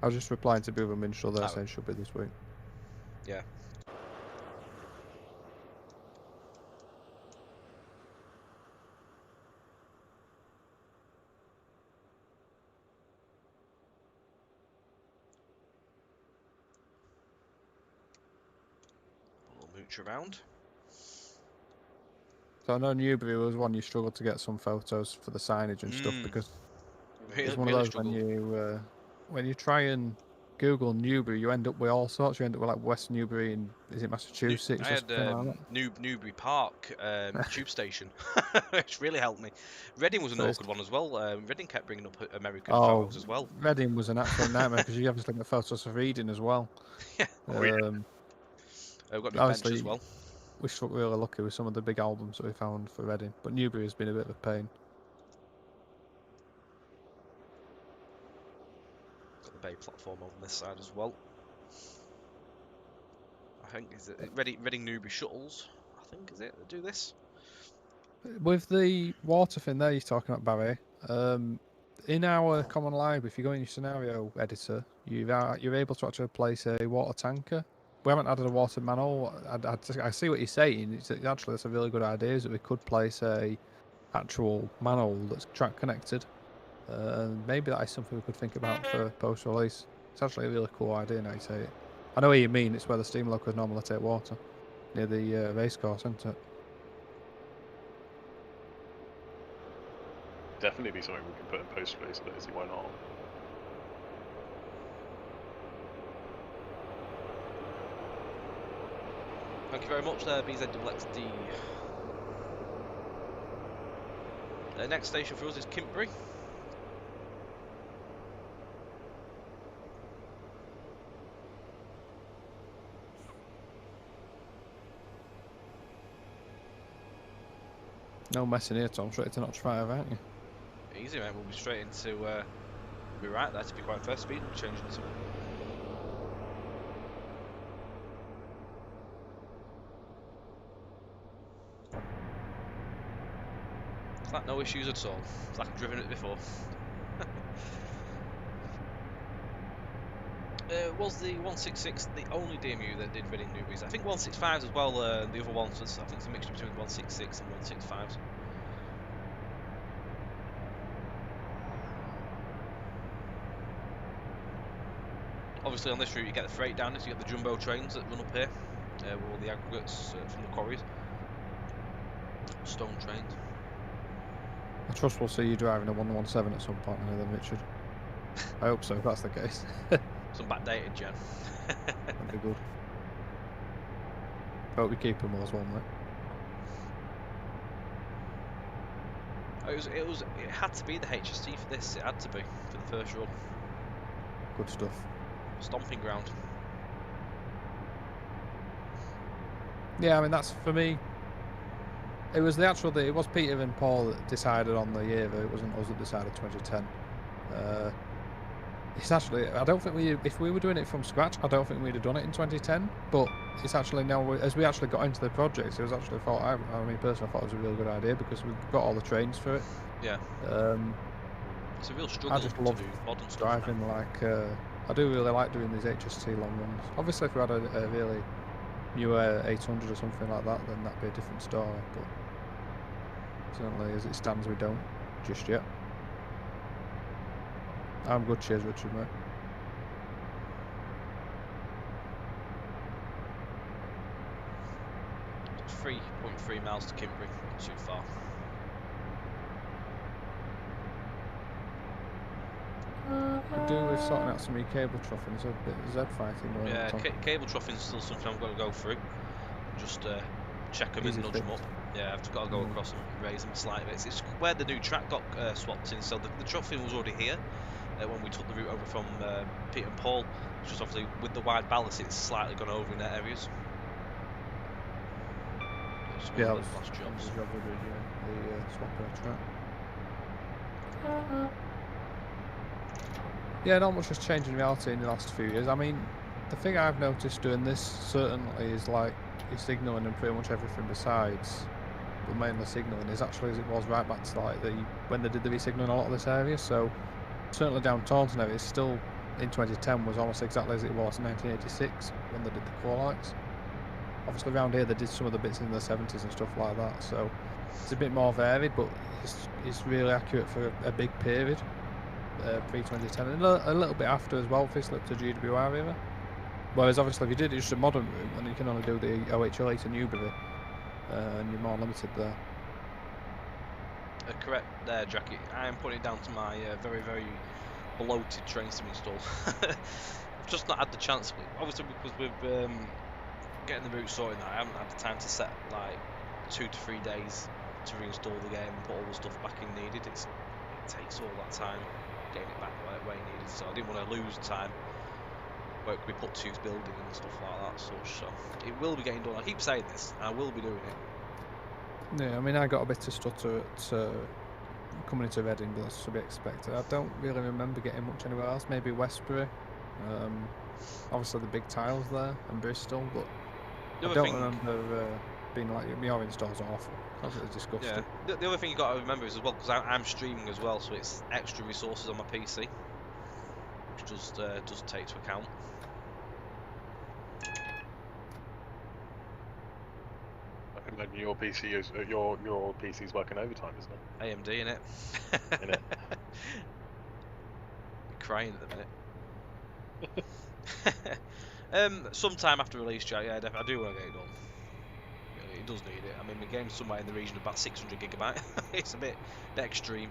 I was just replying to Booth and Minstrel there Oh. saying should be this week. Yeah. A little mooch around. So I know Newbury was one you struggled to get some photos for the signage and stuff because Really, it's one really of those when you try and Google Newbury, you end up with all sorts. You end up with like West Newbury and is it Massachusetts I or had something like that? Newbury Park tube station, which really helped me. Reading was an So it's- awkward one as well. Reading kept bringing up American Oh, photos as well. Reading was an absolute nightmare because you obviously get photos of Reading as well. Yeah. We've got new bench Obviously, as well. we struck really lucky with some of the big albums that we found for Reading, but Newbury has been a bit of a pain. Got the bay platform on this side as well. I think is it Reading Newbury shuttles. I think is it that do this. With the water thing there you're talking about, Barry, in our common library, if you go in your scenario editor, you're able to actually place a water tanker. We haven't added a water manhole. I see what you're saying. It's actually that's a really good idea. Is that we could place a actual manhole that's track connected. Maybe that is something we could think about for post release. It's actually a really cool idea now you say it. I know what you mean. It's where the steam locos normally take water near the race course, isn't it? Definitely be something we can put in post release, but see why not. Thank you very much there, BZXD. Next station for us is Kintbury. No messing here, Tom. Straight to Notch 5, aren't you? Easy, mate. We'll be straight into. We'll be right there to be quite first speed. We'll be changing to. It's like no issues at all. It's like I've driven it before. Was the 166 the only DMU that did Reading Newbury's? I think 165s as well. The other ones was, I think it's a mixture between 166 and 165s. Obviously on this route you get the freight down, so you get the jumbo trains that run up here with all the aggregates from the quarries. Stone trains. I trust we'll see you driving a 117 at some point, then, Richard. I hope so, if that's the case. Some backdated gen. That'd be good. Hope we keep them all as one, mate. It had to be the HST for this. It had to be for the first run. Good stuff. Stomping ground. Yeah, I mean that's for me. It was it was Peter and Paul that decided on the year. It wasn't us that decided 2010. It's actually, I don't think if we were doing it from scratch, I don't think we'd have done it in 2010. But it's actually now, as we actually got into the project, it was actually I mean, personally, I thought it was a really good idea because we've got all the trains for it. Yeah. It's a real struggle I just love to do modern stuff driving. now. Like, I do really like doing these HST long runs. Obviously, if we had a really newer 800 or something like that, then that'd be a different story. But certainly, as it stands, we don't just yet. I'm good. Cheers, Richard, mate. It's 3.3 miles to Kimberley, not too far. Could do with sorting out some new cable troughing. There's a bit of Z fighting going on. Yeah, Yeah, cable troughing is still something I've got to go through. Just check them and nudge them up. Yeah, I've just got to go across and raise them slightly. It's where the new track got swapped in, so the troughing was already here when we took the route over from Peter and Paul. It's just obviously with the wide ballast, it's slightly gone over in that areas. Yeah, that was last jobs. the job we did, yeah, the swap of track. Yeah, not much has changed in reality in the last few years. I mean, the thing I've noticed doing this certainly is like your signalling and pretty much everything besides, but mainly signalling is actually as it was right back to like when they did the re-signalling a lot of this area. So certainly down Taunton area, it's still in 2010 was almost exactly as it was in 1986 when they did the core lights. Obviously around here they did some of the bits in the 70s and stuff like that. So it's a bit more varied, but it's really accurate for a big period. Pre-2010 and a little bit after as well if it's to GWR era. Whereas obviously if you did it just a modern route then you can only do the OHLA to Newbury and you're more limited there. Correct there, Jackie. I am putting it down to my very, very bloated train sim install. I've just not had the chance. Obviously because with getting the route sorted now, I haven't had the time to set like 2 to 3 days to reinstall the game and put all the stuff back in needed. It takes all that time getting it back where you needed, so I didn't want to lose time where it could be put to use building and stuff like that. So it will be getting done. I keep saying this, I will be doing it. Yeah, I mean I got a bit of stutter at coming into Reading, but that's to be expected. I don't really remember getting much anywhere else. Maybe Westbury, obviously the big tiles there, and Bristol, but I don't remember being like your installs are awful. Absolutely disgusting. Yeah. The other thing you got to remember is as well, because I'm streaming as well, so it's extra resources on my PC, which does take to account. I can imagine your PC is your PC's working overtime, isn't it? AMD in it. Innit? Crying at the minute. Sometime after release, Jack. Yeah, I do want to get it done. It does need it. I mean, the game's somewhere in the region of about 600 gigabyte. It's a bit extreme.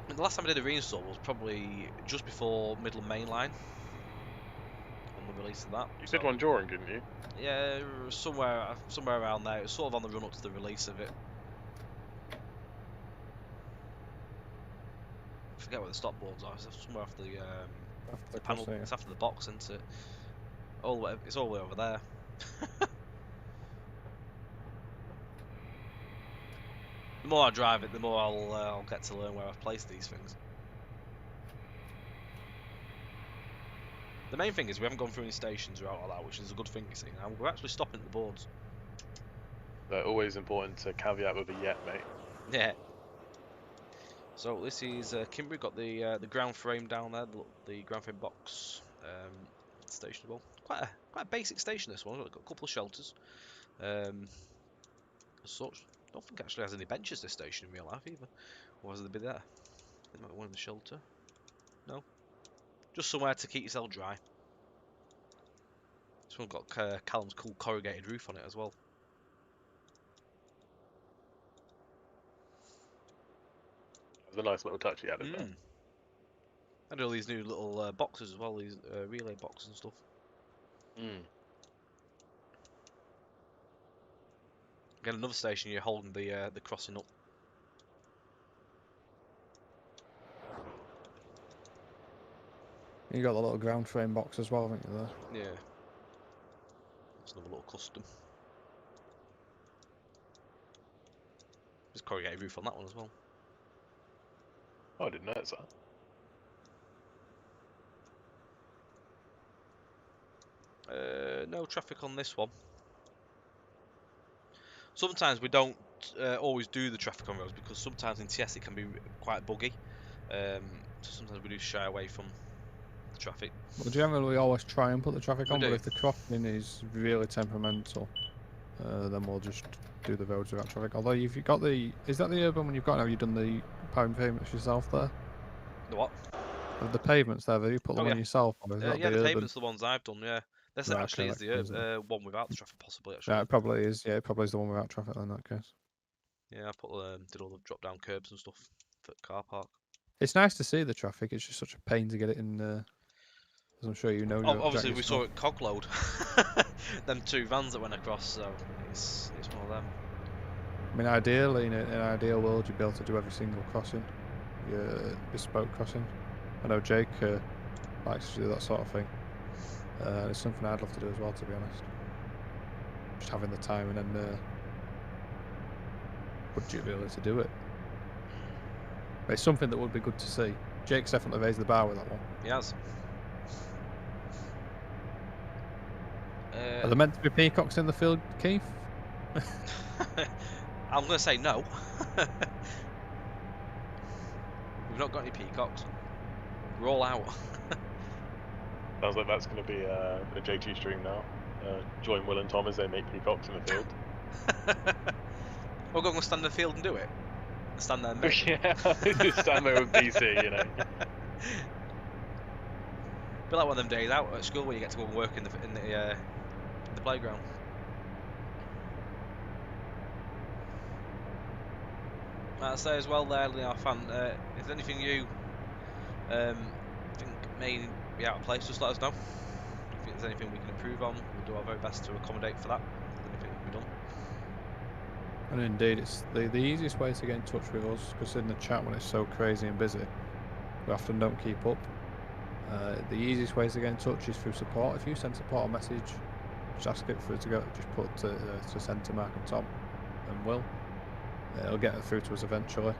And the last time I did a reinstall was probably just before Midland Mainline on the release of that. You did one during, didn't you? Yeah, somewhere around there. It was sort of on the run up to the release of it. I forget where the stop boards are. It's somewhere after the panel. It's after the box, isn't it? It's all the way over there. The more I drive it, the more I'll get to learn where I've placed these things. The main thing is we haven't gone through any stations or out like that, which is a good thing, you see. Now we're actually stopping at the boards. They're always important to caveat with a yet, mate. Yeah. So this is Kimberley. Got the ground frame down there, the ground frame box station as well. Quite a basic station, this one. Got a couple of shelters. As such, don't think it actually has any benches, this station, in real life either. Or has there be there? It might be one in the shelter. No. Just somewhere to keep yourself dry. This one got Callum's cool corrugated roof on it as well. It was a nice little touch he added there. And all these new little boxes as well, these relay boxes and stuff. Again, another station you're holding the crossing up. You got the little ground frame box as well, haven't you, there? Yeah. That's another little custom. There's corrugated roof on that one as well. Oh, I didn't notice that. No traffic on this one. Sometimes we don't always do the traffic on roads because sometimes in TS it can be quite buggy. So sometimes we do shy away from the traffic. Well, generally we always try and put the traffic on, do. but if the crossing is really temperamental, then we'll just do the roads without traffic. Although if you've got the... Is that the urban one you've got now? Have you done the pavements yourself there? The what? The pavements there, have you put them Oh, on yeah. yourself? Or is that Yeah, the the urban? pavements are the ones I've done, yeah. This Right, actually okay, is that the one without the traffic, possibly, actually. Yeah, it probably is. Yeah, it probably is the one without traffic then, in that case. Yeah, I put did all the drop-down curbs and stuff for the car park. It's nice to see the traffic, it's just such a pain to get it in, as I'm sure you know. Obviously, we saw it cogload. Them two vans that went across, so it's one of them. I mean, ideally, in an ideal world, you'd be able to do every single crossing, your bespoke crossing. I know Jake likes to do that sort of thing. It's something I'd love to do as well, to be honest. Just having the time and then budget really to do it. But it's something that would be good to see. Jake's definitely raised the bar with that one. He has. Are there meant to be peacocks in the field, Keith? I'm going to say no. We've not got any peacocks. We're all out. Sounds like that's going to be a JT stream now. Join Will and Tom as they make peacocks in the field. We're going to stand in the field and do it. Stand there and make Yeah, just stand there with PC, you know. Be like one of them days out at school where you get to go and work in the playground. I'd say as well there, Leon fan, is there anything you think may be out of place, just let us know. If there's anything we can improve on, we'll do our very best to accommodate for that. Anything that can be done. And indeed, it's the easiest way to get in touch with us, because in the chat when it's so crazy and busy, we often don't keep up. The easiest way to get in touch is through support. If you send support a message, just ask it for it to go, just put to send to Mark and Tom and Will. It'll get it through to us eventually.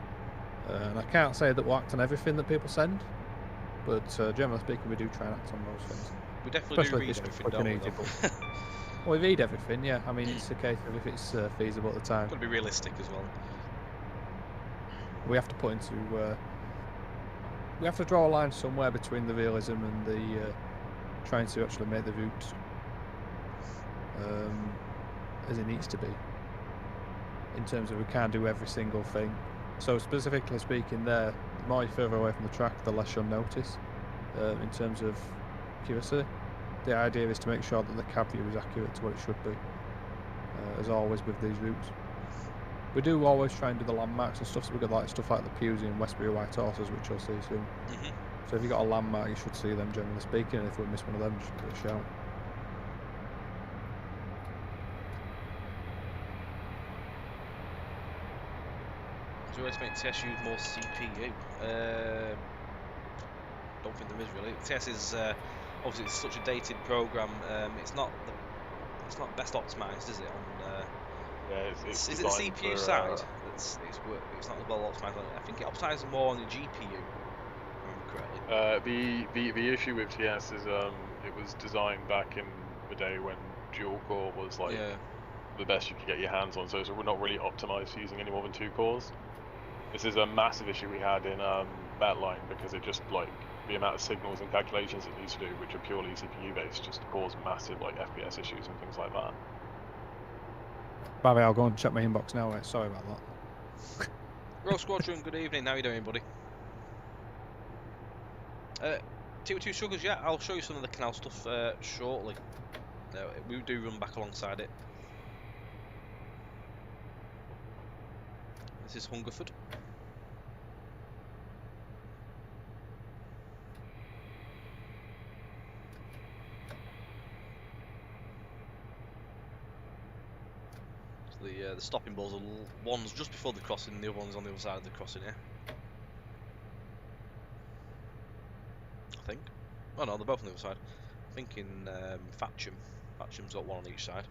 And I can't say that we'll act on everything that people send, but generally speaking, we do try and act on those things. We definitely Especially do read everything, don't we? though? Well, we read everything, yeah. I mean, it's a case of if it's feasible at the time. Got to be realistic as well. We have to put into... we have to draw a line somewhere between the realism and the trying to actually make the route as it needs to be. In terms of we can't do every single thing. So specifically speaking there, the more you're further away from the track, the less you'll notice. In terms of accuracy, the idea is to make sure that the cab view is accurate to what it should be. As always with these routes. We do always try and do the landmarks and stuff, so we've got like stuff like the Pewsey and Westbury White Horses, which you'll see soon. So if you've got a landmark, you should see them generally speaking, and if we miss one of them, just give it a shout. Do you always make TS use more CPU? Don't think there is really. TS is obviously it's such a dated program. It's not best optimized, is it? On Yeah, is it the CPU side? It's not as well optimized. I think it optimizes more on the GPU. If I remember correctly. The issue with TS is it was designed back in the day when dual core was like the best you could get your hands on, so we're not really optimized for using any more than 2 cores. This is a massive issue we had in that line, because it just like the amount of signals and calculations it needs to do, which are purely CPU based, just cause massive like FPS issues and things like that. By the way, I'll go and check my inbox now. Sorry about that. Rogue Squadron, good evening. How are you doing, buddy? 2 Sugars, yeah. I'll show you some of the canal stuff shortly. We do run back alongside it. This is Hungerford. The stopping balls are one's just before the crossing, and the other one's on the other side of the crossing here. I think. Oh no, they're both on the other side. I'm thinking Fatcham. Fatcham's got one on each side.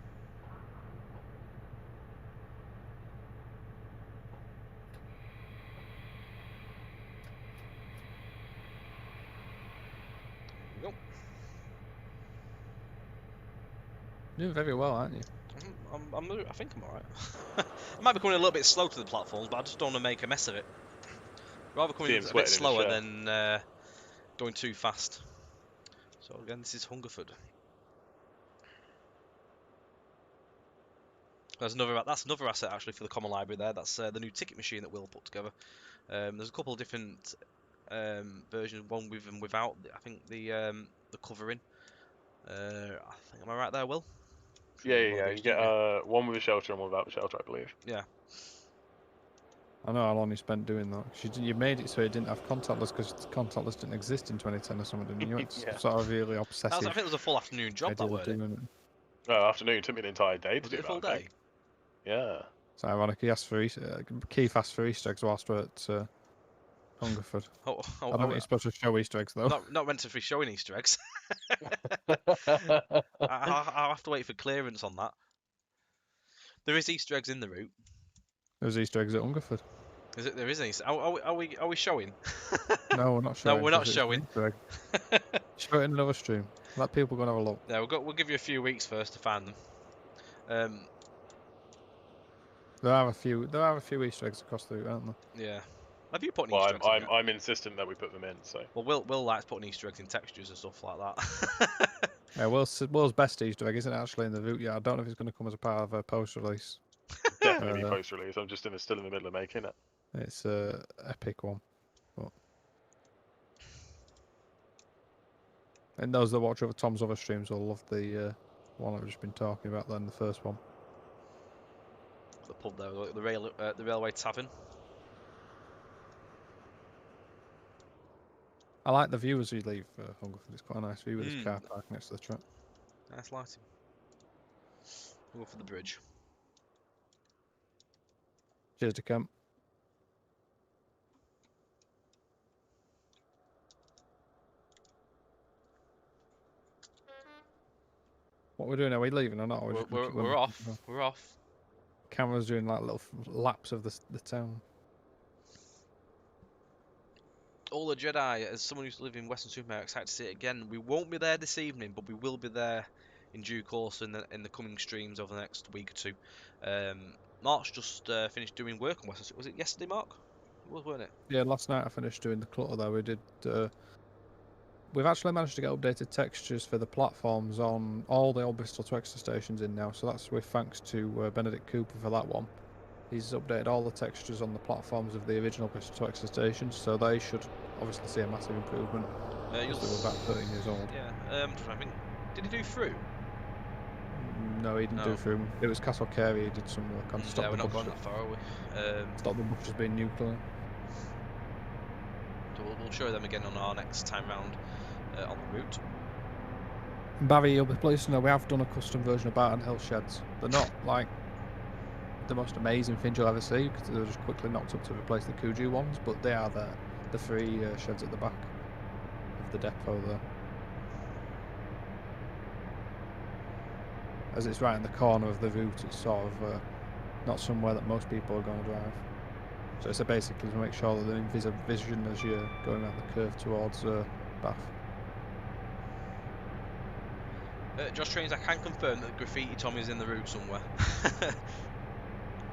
There we go. Doing very well, aren't you? I think I'm alright. I might be coming a little bit slow to the platforms, but I just don't want to make a mess of it. Rather coming a bit slower than going too fast. So again, this is Hungerford. That's another asset actually for the common library there. That's the new ticket machine that Will put together. There's a couple of different versions, one with and without. I think the covering. Am I right there, Will? Yeah. You get one with a shelter and one without a shelter, I believe. Yeah. I know how long you spent doing that. You made it so it didn't have contactless because contactless didn't exist in 2010 or something, didn't you? It's sort of really obsessive. I think it was a full afternoon job that way. Oh, afternoon. It took me an entire day to do it. A full day? Yeah. It's ironic. He asked for Keith asked for Easter eggs whilst we're at Hungerford. I don't think you're supposed to show Easter eggs though. Not meant to be showing Easter eggs. I'll have to wait for clearance on that. There is Easter eggs in the route. There's Easter eggs at Hungerford. Is it? There is an Easter. Are we showing? No, we're not showing. No, we're not showing. Show it in another stream. Let people go and have a look. Yeah, we'll give you a few weeks first to find them. There are a few Easter eggs across the route, aren't there? Yeah. Have you put any Easter eggs in? I'm insistent that we put them in. So. Well, Will likes putting Easter eggs in textures and stuff like that. Yeah, Will's best Easter egg isn't actually in the route yet. I don't know if it's going to come as a part of a post release. Definitely post release. I'm just still in the middle of making it. It's a epic one. But... And those that watch over Tom's other streams will love the one I've just been talking about. Then the first one. The pub there, the railway tavern. I like the view as you leave Hungerford. It's quite a nice view with this car park next to the track. Nice lighting. We'll go for the bridge. Cheers to camp. What we're doing? Are we leaving or not? We're off. We're off. Camera's doing like little laps of the town. All the Jedi, as someone who used to live in Western Supermare, excited to see it again. We won't be there this evening, but we will be there in due course in the coming streams over the next week or two. Mark's just finished doing work on Western. Was it yesterday, Mark? It was, weren't it? Yeah, last night I finished doing the clutter there. We did. We've actually managed to get updated textures for the platforms on all the old Bristol to Exeter stations in now, so that's with thanks to Benedict Cooper for that one. He's updated all the textures on the platforms of the original Bristol to Exeter stations, so they should obviously see a massive improvement. Because they were about 13 years old. Yeah, I think, did he do through? No, he didn't do through. It was Castle Carey. He did some work on stop. Yeah, we're not going that far, are we? Stop the bushes being nuclear. So we'll show them again on our next time round on the route. Barry, you'll be pleased to know we have done a custom version of Barton Hill sheds. They're not like the most amazing things you'll ever see because they were just quickly knocked up to replace the Kuju ones, but they are there. The three sheds at the back of the depot there. As it's right in the corner of the route, it's sort of not somewhere that most people are going to drive. So it's basically to make sure that they're in vision as you're going around the curve towards Bath. Josh Trains, I can confirm that Graffiti Tommy is in the route somewhere.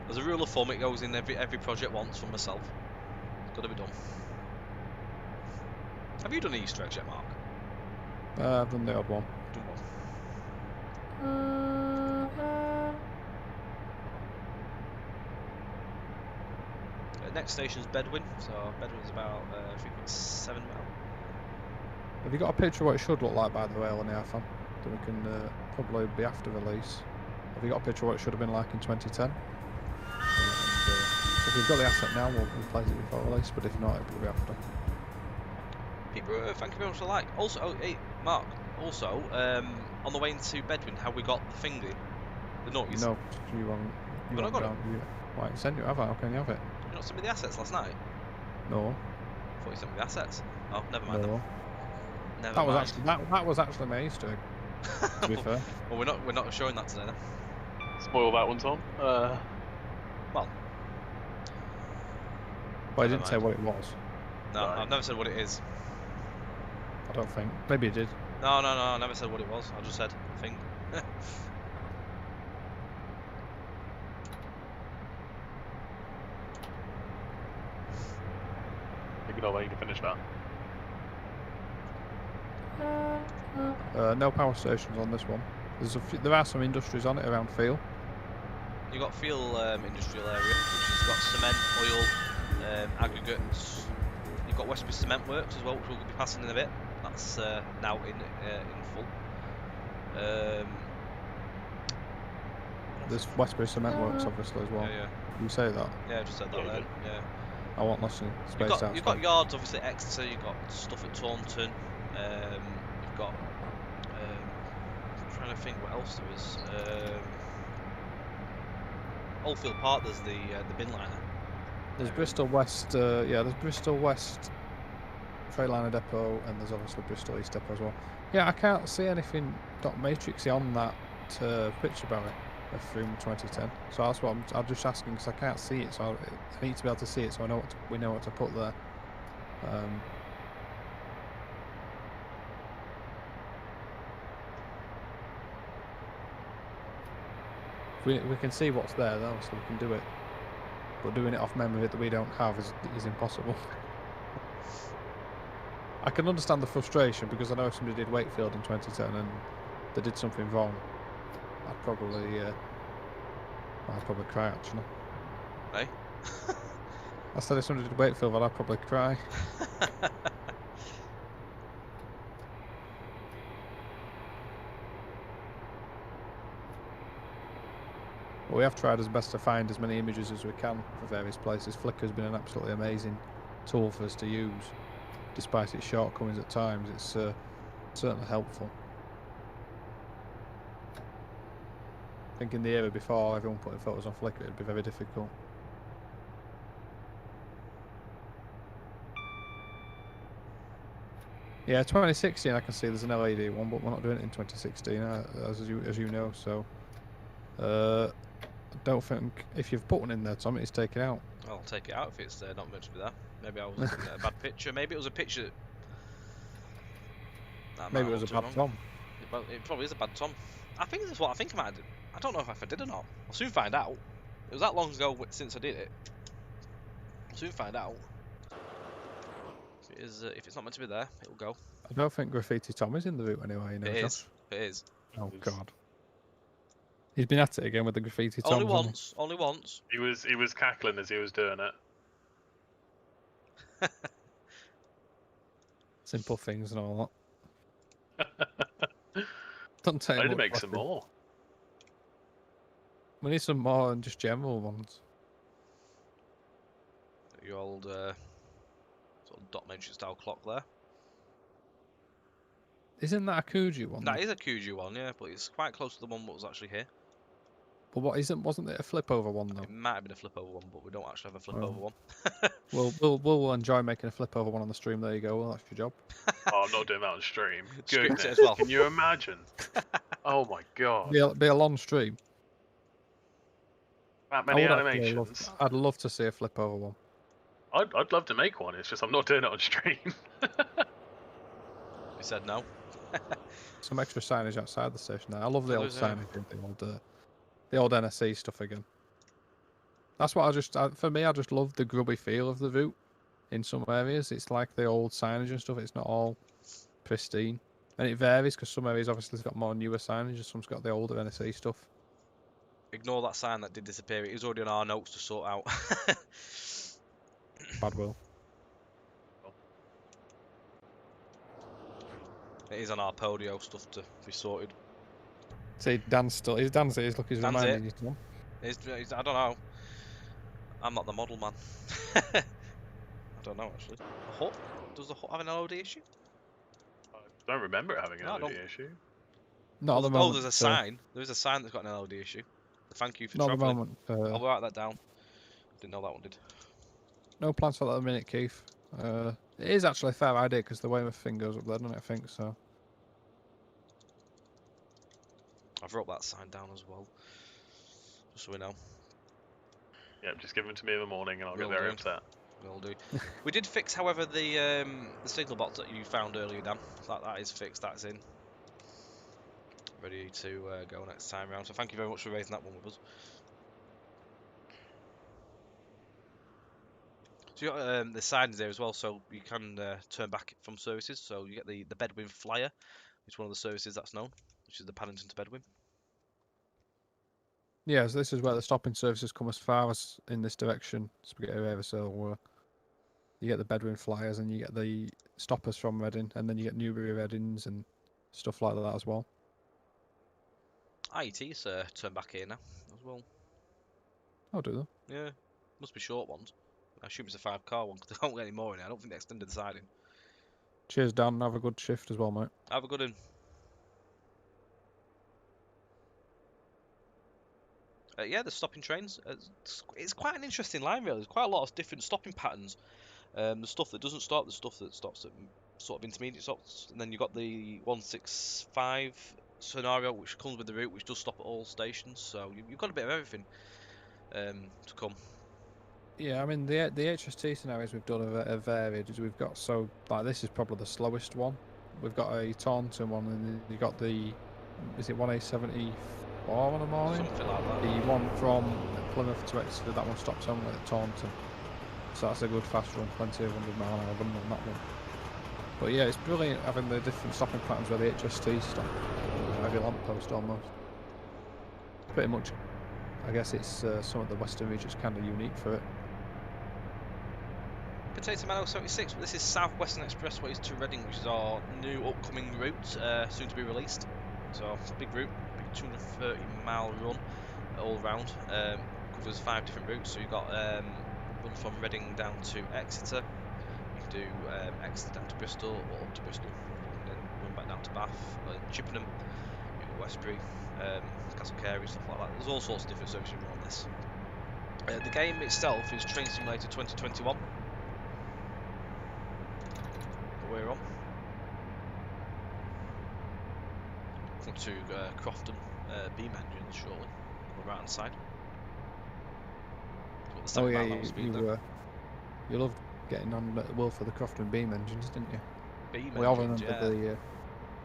There's a rule of thumb, it goes in every project once for myself. It's got to be done. Have you done Easter eggs yet, Mark? I've done the odd one. Done one. Next station's Bedwin, so Bedwin's about 3.7 miles. Have you got a picture of what it should look like, by the way, on the iPhone? That we can probably be after release. Have you got a picture of what it should have been like in 2010? If we've got the asset now, we'll replace it before release, but if not, it'll be after. People, thank you very much for the like. Also, hey, Mark, also, on the way into Bedwin, have we got the thingy? The noise? No, you won't. You But I haven't got it. down you. Why you sent you have I? How can you have it? You not sent me the assets last night? No. I thought you sent me the assets. Oh, never mind. No. Then. Never That was mind. actually that was actually my Easter egg, to be fair. Well, we're not showing that today then. Spoil that one, Tom. Well, But I never didn't say mind. what it was. No, Right. I've never said what it is. I don't think. Maybe you did. No, I never said what it was. I just said thing. You can already finish that. No power stations on this one. There are some industries on it around Field. You got Fuel Industrial Area, which has got cement, oil, aggregates. You've got Westbury Cement Works as well, which we'll be passing in a bit. That's now in full. There's Westbury Cement Works obviously as well. Yeah. You say that? Yeah, I just said that Yeah, you then. did. Yeah. I want listening. You've got yards obviously at Exeter. You've got stuff at Taunton. You've got. I'm trying to think what else there is. Oldfield Park. There's the bin liner. There's Bristol West. There's Bristol West Freightliner Depot, and there's obviously Bristol East Depot as well. Yeah, I can't see anything dot matrixy on that picture about it from 2010. So that's what I'm just asking because I can't see it. So I need to be able to see it so I know we know what to put there. We can see what's there though, so we can do it. But doing it off memory that we don't have is impossible. I can understand the frustration because I know if somebody did Wakefield in 2010 and they did something wrong, I'd probably cry actually. Hey? I said if somebody did Wakefield, I'd probably cry. But we have tried as best to find as many images as we can for various places. Flickr's been an absolutely amazing tool for us to use. Despite its shortcomings at times, it's certainly helpful. I think in the era before everyone putting photos on Flickr, it'd be very difficult. Yeah, 2016 I can see there's an LED one, but we're not doing it in 2016, as you know. So I don't think if you've put one in there, Tom, it's taken out. I'll take it out if it's not meant to be there. Maybe I was looking at a bad picture. Maybe it was a picture. Maybe it was a bad Tom. It probably is a bad Tom. I think this is what I think I might do. I don't know if I did or not. I'll soon find out. It was that long ago since I did it. I'll soon find out. If it's not meant to be there, it'll go. I don't think Graffiti Tom is in the route anyway. You know, It Josh. is. It is. Oh God. He's been at it again with the Graffiti Tom. Only once. Only once. He was cackling as he was doing it. Simple things and all that. Don't take I need to much make left some in. more. We need some more than just general ones. Your old sort of dot matrix style clock there. Isn't that a Kuju one? That is a Kuju one, yeah, but it's quite close to the one that was actually here. But wasn't it a flip over one though? It might have been a flip over one, but we don't actually have a flip over one. We'll enjoy making a flip over one on the stream. There you go. Well, that's your job. Oh, I'm not doing that on stream. Script it Goodness, as well. can you imagine? Oh my god. Be a long stream. That many I would actually animations. I'd love to see a flip over one. I'd love to make one. It's just I'm not doing it on stream. We said no. Some extra signage outside the station there. I love the old Absolutely, signage, the old NSE stuff again. That's what for me, I just love the grubby feel of the route. In some areas, it's like the old signage and stuff. It's not all pristine, and it varies because some areas obviously have got more newer signage, and some's got the older NSE stuff. Ignore that sign that did disappear. It is already on our notes to sort out. Bad will. It is on our podio stuff to be sorted. See, Dan's looking. He's reminding you, Tom. I don't know. I'm not the model man. I don't know actually. The hut? Does the hut have an LOD issue? I don't remember it having an No, I LOD don't. issue. Not at the moment. Oh, there's a sign. There is a sign that's got an LOD issue. Thank you for Not at the travelling. moment. I'll write that down. Didn't know that one did. No plans for that at the minute, Keith. It is actually a fair idea because the way my thing goes up there, doesn't it? I think so. I've wrote that sign down as well, just so we know. Yeah, just give them to me in the morning and I'll Will get very do. upset. Will do. We did fix, however, the signal box that you found earlier, Dan. That is fixed. That's in. Ready to go next time round. So thank you very much for raising that one with us. So you got the signs there as well, so you can turn back from services. So you get the Bedwin Flyer, which is one of the services that's known, which is the Paddington to Bedwin. Yeah, so this is where the stopping services come as far as in this direction, Spaghetti River. So you get the Bedouin Flyers and you get the stoppers from Reading, and then you get Newbury Readings and stuff like that as well. IET's turn back here now as well. Oh, do they? Yeah, must be short ones. I assume it's a 5-car one because they don't get any more in it. I don't think they extended the siding. Cheers, Dan. Have a good shift as well, mate. Have a good one. Yeah, the stopping trains. It's quite an interesting line, really. There's quite a lot of different stopping patterns. The stuff that doesn't stop, the stuff that stops at sort of intermediate stops, and then you've got the 165 scenario, which comes with the route, which does stop at all stations. So you've got a bit of everything to come. Yeah, I mean the HST scenarios we've done are varied. We've got this is probably the slowest one. We've got a Taunton one, and then you got the 1A74 in the morning. Something like that. The one from Plymouth to Exeter, that one stops only at Taunton. So that's a good fast run, plenty of 100 mile an hour run on that one. But yeah, it's brilliant having the different stopping patterns where the HST stop. Every lamppost almost. Pretty much, I guess it's some of the Western regions kind of unique for it. Potato Man 076, this is South Western Expressways to Reading, which is our new upcoming route, soon to be released. So it's a big route, big 230 mile run all round. Covers 5 different routes. So you've got run from Reading down to Exeter. You can do Exeter down to Bristol or up to Bristol, and then run back down to Bath, Chippenham, you've got Westbury, Castle Carey, stuff like that. There's all sorts of different services on this. The game itself is Train Simulator 2021. We're on. Come to Crofton beam engines shortly, on the right hand side. Got the 7 mile an hour speed there. You loved getting on the wheel for the Crofton beam engines, didn't you? Beam We all engines, remember yeah.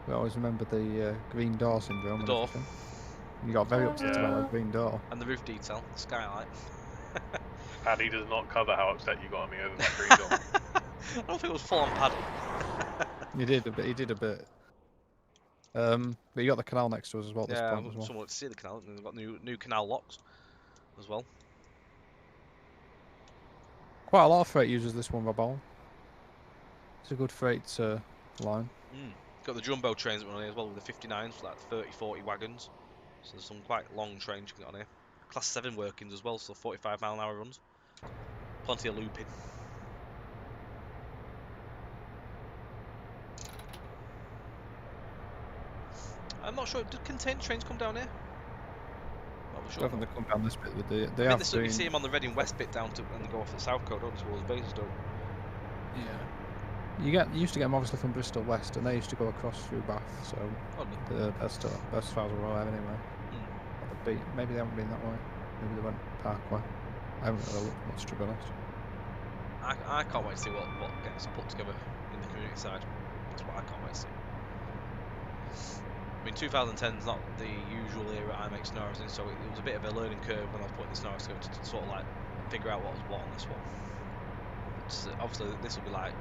we always remember the green door syndrome. The door. And everything. You got very upset about that green door. And the roof detail, the skylight. Paddy does not cover how upset you got at me over that green door. I don't think it was full on Paddy. You did a bit. He did a bit. But you got the canal next to us as well. At this Yeah, point as well. someone to see the canal, and they've got new canal locks as well. Quite a lot of freight uses this one, Robol. It's a good freight line. Got the jumbo trains that run on here as well with the 59s, like 30-40 wagons. So there's some quite long trains you can get on here. Class 7 workings as well, so 45 mile an hour runs. Plenty of looping. I'm not sure. Did container trains come down here? Not sure. I think they come down this bit with the. I mean, you see them on the Reading West bit down to, and they go off the south coast, don't they, towards bases, don't Yeah. You used to get them obviously from Bristol West, and they used to go across through Bath. So that's as far as we're aware anyway. Maybe they haven't been that way. Maybe they went Parkway. I haven't really looked much, to be honest. I can't wait to see what gets put together in the community side. That's what I can't wait to see. I mean, 2010 is not the usual era I make scenarios in, so it was a bit of a learning curve when I was putting the scenarios together to sort of like figure out what was what on this one. Obviously, this will be like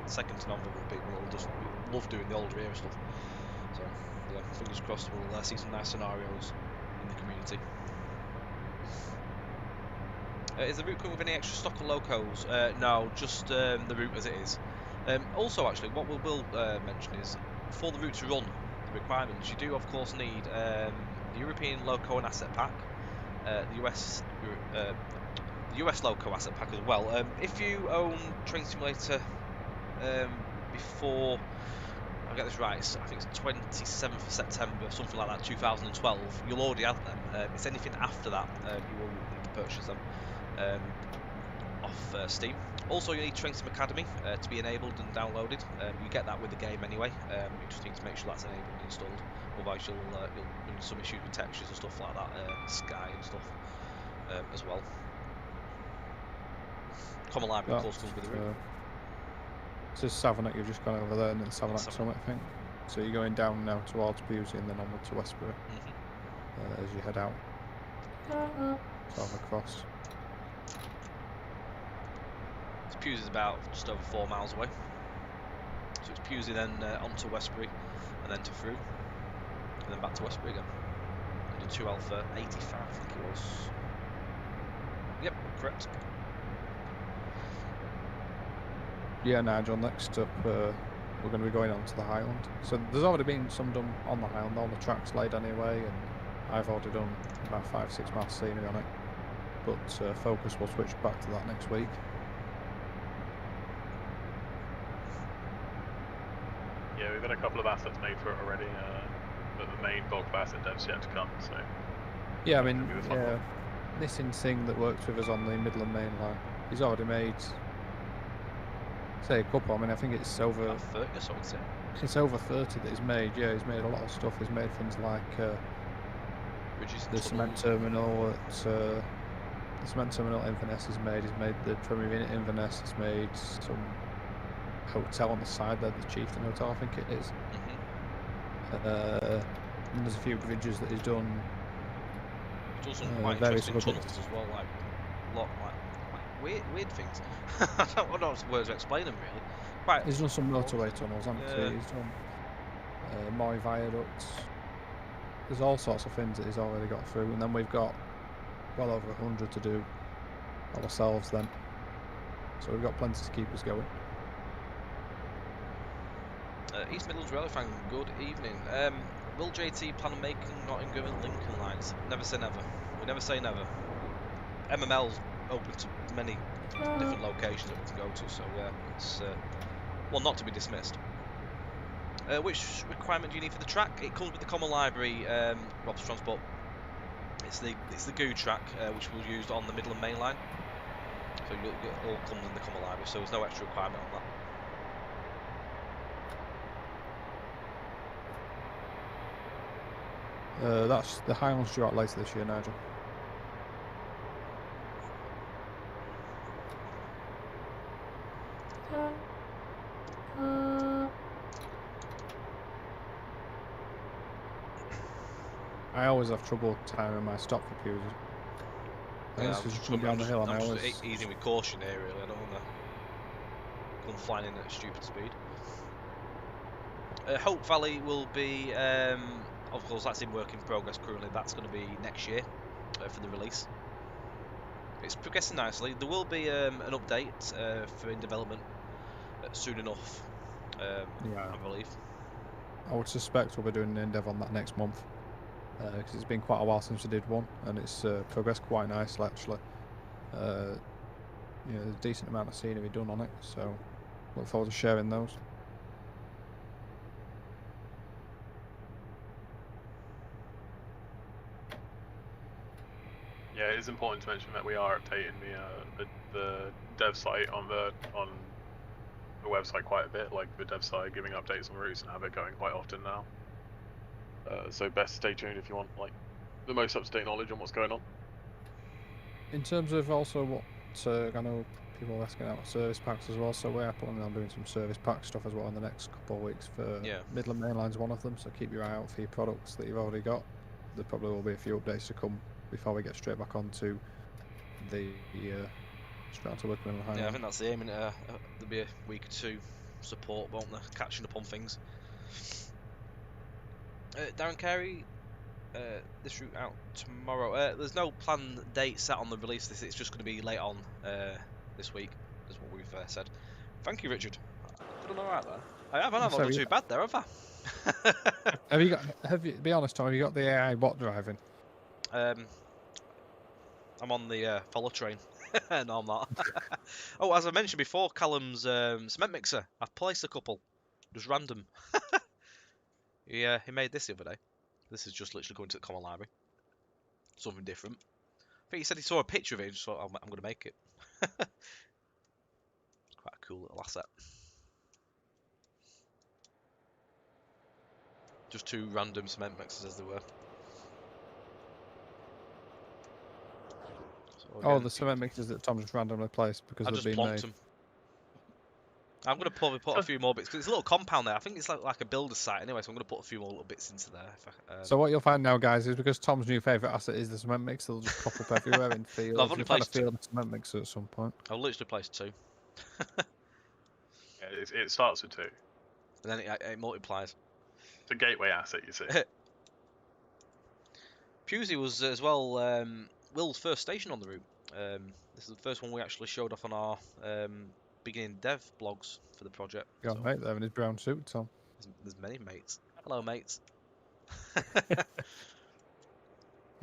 second to none of the people will just love doing the older era stuff. So yeah, fingers crossed we'll see some nice scenarios in the community. Is the route coming with any extra stock of locos? No, just the route as it is. Also, actually, what we will mention is for the route to run, the requirements, you do of course need the European Loco and Asset Pack, the US Loco Asset Pack as well. If you own Train Simulator before I'll get this right. I think it's 27th of September, something like that, 2012. You'll already have them. It's anything after that, you will need to purchase them off Steam. Also, you need Train Sim Academy to be enabled and downloaded. You get that with the game anyway. You just need to make sure that's enabled and installed. Otherwise, you'll run some issues with textures and stuff like that, sky and stuff as well. Common Library, of course, comes with the route. So Savernake, you've just gone over there, and then Savernake Summit, I think. So you're going down now towards Bewsey and then onward to Westbury as you head out. Sort of across. So Pewsey's about just over 4 miles away. So it's Pewsey, then onto Westbury, and then to through, and then back to Westbury again. Under 2 Alpha 85, I think it was. Yep, correct. Yeah, Nigel, next up we're going to be going on to the Highland. So there's already been some done on the Highland, all the tracks laid anyway, and I've already done about 5-6 miles scenery on it. But focus will switch back to that next week. Yeah, we've got a couple of assets made for it already, but the main bulk of asset dev's yet to come, so... Yeah, I mean, Nissan Singh that works with us on the Midland Main Line, he's already made... say a couple. I mean, I think it's over. About 30 or so, is it? It's over 30 that he's made. Yeah, he's made a lot of stuff. He's made things like the cement terminal at the cement terminal Inverness. He's made the Premier Inn at Inverness. He's made some hotel on the side there, the Chieftain Hotel, I think it is. And there's a few bridges that he's done. He's done some quite interesting tunnels as well, like a lot like weird things. I don't know the words to explain them really. Quite. He's done some motorway tunnels, hasn't he? He's done Moy viaducts. There's all sorts of things that he's already got through, and then we've got well over 100 to do ourselves then. So we've got plenty to keep us going. East Midlands Railway fan, good evening. Will JT plan on making Nottingham and Lincoln lines? Never say never. We never say never. MML's open to many different locations that we can go to, so yeah, it's one not to be dismissed. Which requirement do you need for the track? It comes with the Common Library, Rob's Transport. It's the GOO track, which we'll use on the Midland Main Line. So it all comes in the Common Library, so there's no extra requirement on that. That's the Highlands due out later this year, Nigel. I always have trouble timing my stop for Pewsey. Yeah, this is coming down the hill, and I always easing with caution here. Really, I don't want to come flying in at stupid speed. Hope Valley will be, of course, that's in work in progress currently. That's going to be next year for the release. It's progressing nicely. There will be an update for in development soon enough, yeah, I believe. I would suspect we'll be doing an in-dev on that next month. Because it's been quite a while since we did one, and it's progressed quite nicely actually. There's a decent amount of scenery done on it, so look forward to sharing those. Yeah, it is important to mention that we are updating the dev site on the website quite a bit. Like the dev site giving updates on routes and have it going quite often now. So best stay tuned if you want like the most up-to-date knowledge on what's going on. In terms of also what I know people are asking about service packs as well, so we're planning on doing some service pack stuff as well in the next couple of weeks for Midland Main Line's one of them, so keep your eye out for your products that you've already got. There probably will be a few updates to come before we get straight back onto the straight onto working on the Highland. Yeah, I think that's the aim. There'll be a week or two support, won't there? Catching up on things. Darren Carey, this route out tomorrow. There's no planned date set on the release. It's just going to be late on this week, is what we've said. Thank you, Richard. Done all right there. I haven't done too bad there, have I? Be honest, Tom, have you got the AI bot driving? I'm on the follow train. No, I'm not. Oh, as I mentioned before, Callum's cement mixer. I've placed a couple. Just random. He made this the other day. This is just literally going to the common library. Something different. I think he said he saw a picture of it and just thought, I'm going to make it. Quite a cool little asset. Just 2 random cement mixes as they were. So again, The cement mixers that Tom just randomly placed because I they've just been plonked made. them. I'm going to probably put a few more bits, because it's a little compound there. I think it's like a builder's site anyway, so I'm going to put a few more little bits into there. So what you'll find now, guys, is because Tom's new favourite asset is the cement mixer, they'll just crop up everywhere in fields. No, I've only You'll find a placed 2. field of cement mixer at some point. I'll literally place 2. Yeah, it starts with 2. And then it multiplies. It's a gateway asset, you see. Pusey was as well Will's first station on the route. This is the first one we actually showed off on our beginning dev blogs for the project. Got a mate there in his brown suit, Tom. There's many mates. Hello, mates. You're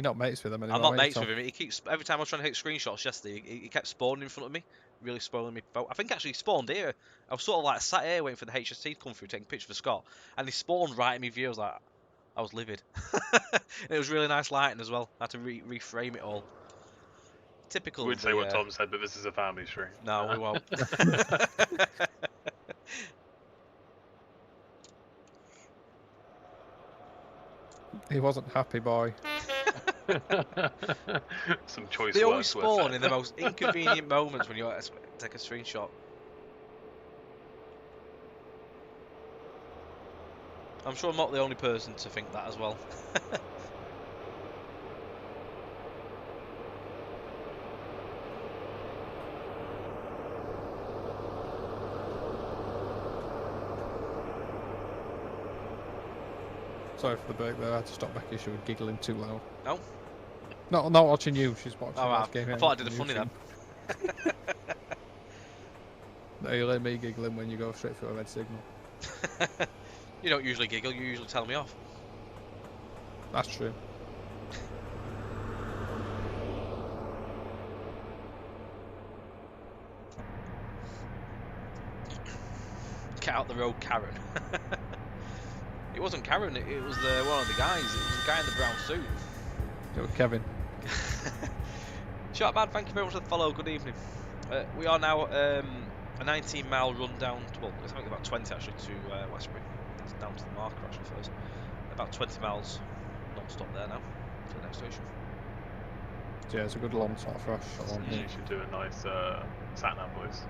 not mates with him anymore. I'm not are you, mates Tom? with him. He keeps every time I was trying to take screenshots yesterday, he kept spawning in front of me, really spoiling me. I think actually he spawned here. I was sort of like sat here waiting for the HST to come through, taking pictures for Scott, and he spawned right in my view. I was livid. And it was really nice lighting as well. I had to reframe it all. Typical. We would say what Tom said, but this is a family stream. No, we won't. He wasn't happy, boy. Some choice They words always with spawn that. in the most inconvenient moments when you take a screenshot. I'm sure I'm not the only person to think that as well. Sorry for the break there. I had to stop Becky. She was giggling too loud. No? Not watching you. She's watching Oh, this game. I thought I did a funny then. No, you'll hear me giggling when you go straight through a red signal. You don't usually giggle, you usually tell me off. That's true. Get out the road, Karen. It wasn't Karen, it was one of the guys. It was the guy in the brown suit. It was Kevin. Shot man, thank you very much for the follow. Good evening. We are now a 19-mile run down. Well, it's only about 20 actually to Westbury. It's down to the marker actually first. About 20 miles non-stop there now to the next station. Yeah, it's a good long sort of rush. You should do a nice sat-nav voice.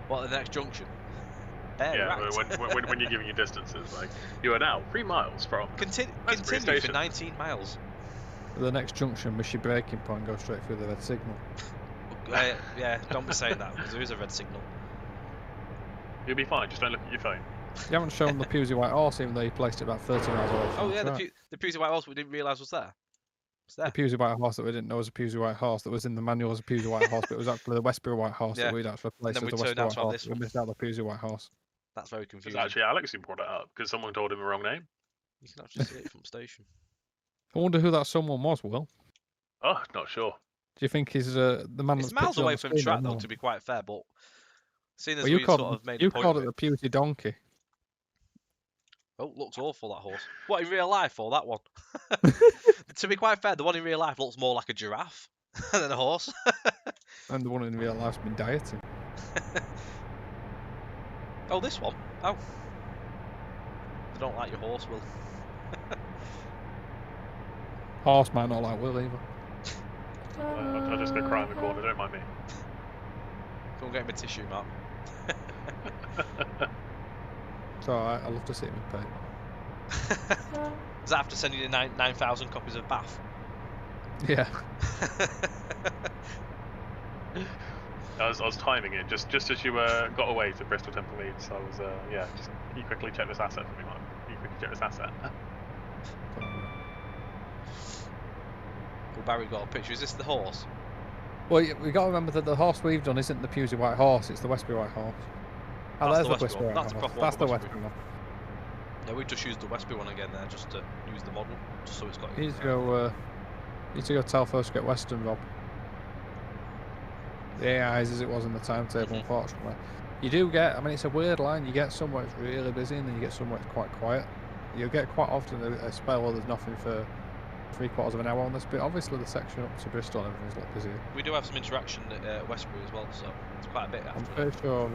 What, at the next junction? Bear Yeah, right. when you're giving your distances, like you are now 3 miles from. Continue station. for 19 miles. The next junction, miss your braking point, go straight through the red signal. Yeah, don't be saying that because there is a red signal. You'll be fine. Just don't look at your phone. You haven't shown the Pusey White Horse, even though you placed it about 30 miles away from Oh the yeah, track. the Pusey White Horse we didn't realise was there. It's there. The Pusey White Horse that we didn't know was a Pusey White Horse that was in the manual as a Pusey White Horse, but it was actually the Westbury White Horse Yeah. that we'd actually placed then as we the turned Westbury out White to have Horse. this We one. missed out the Pusey White Horse. That's very It's confusing. actually Alex who brought it up because someone told him the wrong name. You can actually see it from the station. I wonder who that someone was, Will. Oh, not sure. Do you think he's the man It's that's miles pictured on away the from the screen or track though, not? to be quite fair, but seeing as Well, you we called, sort of made you a point called of it it. the Pusey Donkey. Oh, looks awful, that horse. What, in real life, or that one? To be quite fair, the one in real life looks more like a giraffe than a horse. And the one in real life's been dieting. Oh, this one? Oh. They don't like your horse, Will. Horse might not like Will either. I'll just go cry in the corner. Don't mind me. Go and get him a tissue, Mark. It's alright, I love to see him in pain. Does that have to send you the 9,000 copies of Bath? Yeah. I was timing it just as you got away to Bristol Temple Meads. I was yeah. Just can you quickly check this asset for me, Mark? Can you quickly check this asset? Well, Barry got a picture. Is this the horse? Well, we got to remember that the horse we've done isn't the Pusey White Horse, it's the Westbury White Horse. Oh, That's there's the the Westbury Westbury one. White That's the Horse. proper one, That's the the Westbury. Westbury one. Yeah, we just used the Westbury one again there, just to use the model, just so it's got. You need to go tell first get Western, Rob. The AIs as it was in the timetable, unfortunately. You do get, I mean, it's a weird line. You get somewhere it's really busy, and then you get somewhere it's quite quiet. You get quite often a spell where there's nothing for 3/4 of an hour on this bit. Obviously, the section up to Bristol and everything's a lot busier. We do have some interaction at Westbury as well, so it's quite a bit after. I'm pretty sure I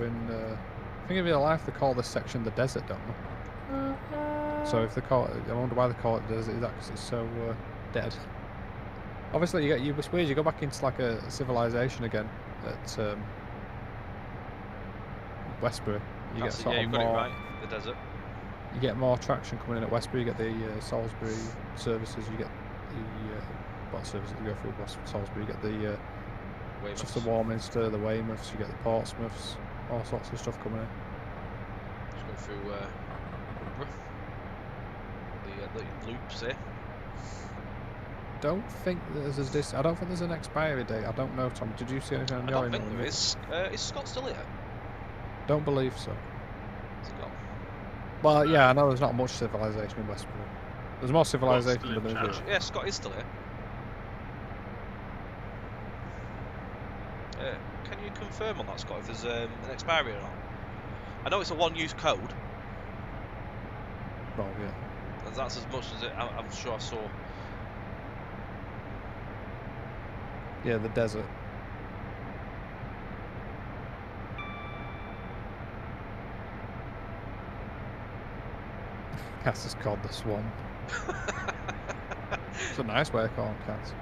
think in real life they call this section the desert, don't they? So if they call it, I wonder why they call it the desert. Is that because it's so dead? Obviously, it's weird. You go back into like a civilization again at Westbury. You get sort yeah, of you've got more, it right. The desert. You get more traction coming in at Westbury. You get the Salisbury services. You get the what services that go through Salisbury. You get the stuff the Warminster, the Weymouths. You get the Portsmouths. All sorts of stuff coming in. Just go through the loops here. Don't think there's this. I don't think there's an expiry date. I don't know, Tom. Did you see anything on your I don't think there is. Is Scott still here? Don't believe so. Is he gone? Well, yeah, I know there's not much civilization in Westbury. There's more civilization than there is here. Yeah, Scott is still here. Can you confirm on that, Scott, if there's an expiry or not? I know it's a one-use code. Well, yeah. And that's as much as I'm sure I saw. Yeah, the desert. Cass is called the Swan. It's a nice way of calling cats.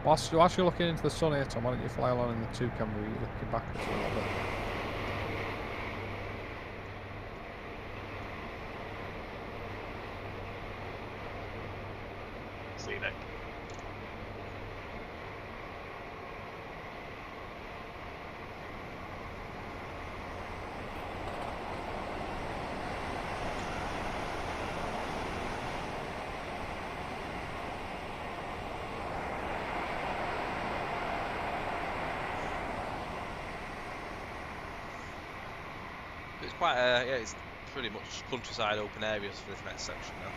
Whilst you're looking into the sun here, Tom, why don't you fly along in the 2 camera? You're looking backwards a little bit. See you, Nick. It's quite yeah, it's pretty much countryside open areas for this next section now.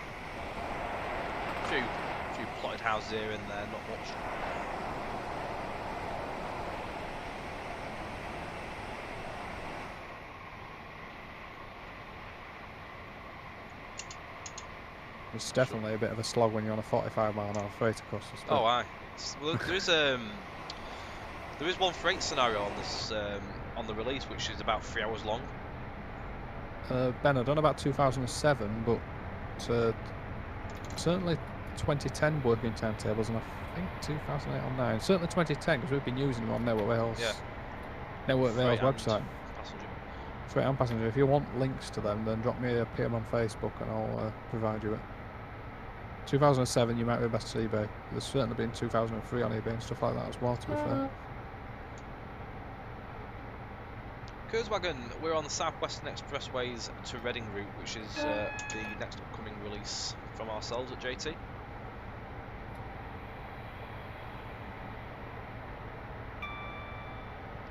A few plotted houses here and there, not much. It's definitely a bit of a slog when you're on a 45-mile-an-hour freighter across the street. Oh, aye. Well, there is one freight scenario on this on the release which is about 3 hours long. Ben, I don't know about 2007, but certainly 2010 working timetables, and I think 2008 or 9. Certainly 2010, because we've been using them on Network Rail's website. Passenger. Freight and passenger. If you want links to them, then drop me a PM on Facebook and I'll provide you it. 2007, you might be best to eBay. There's certainly been 2003 on eBay and stuff like that as well, to be fair. Kurzwagen, we're on the South Western Expressways to Reading route, which is the next upcoming release from ourselves at JT.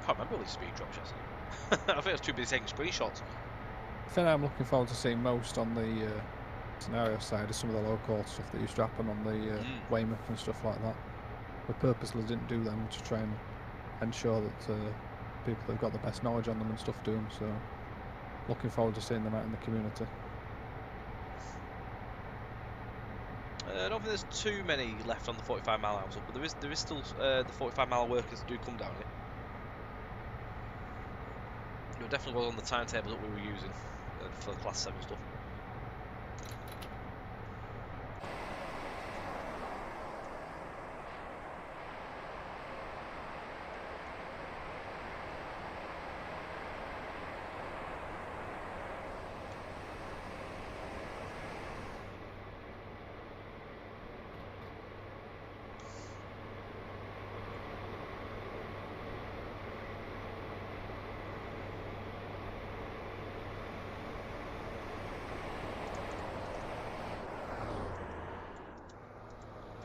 Can't remember all these speed drops yesterday. I think I was too busy taking screenshots. The thing I'm looking forward to seeing most on the scenario side is some of the low-cost stuff that used to happen on the Weymouth and stuff like that. We purposely didn't do them to try and ensure that people that have got the best knowledge on them and stuff do them, so looking forward to seeing them out in the community. I don't think there's too many left on the 45-mile-hours, but there is still the 45-mile workers that do come down here. It definitely was on the timetable that we were using for the Class 7 stuff.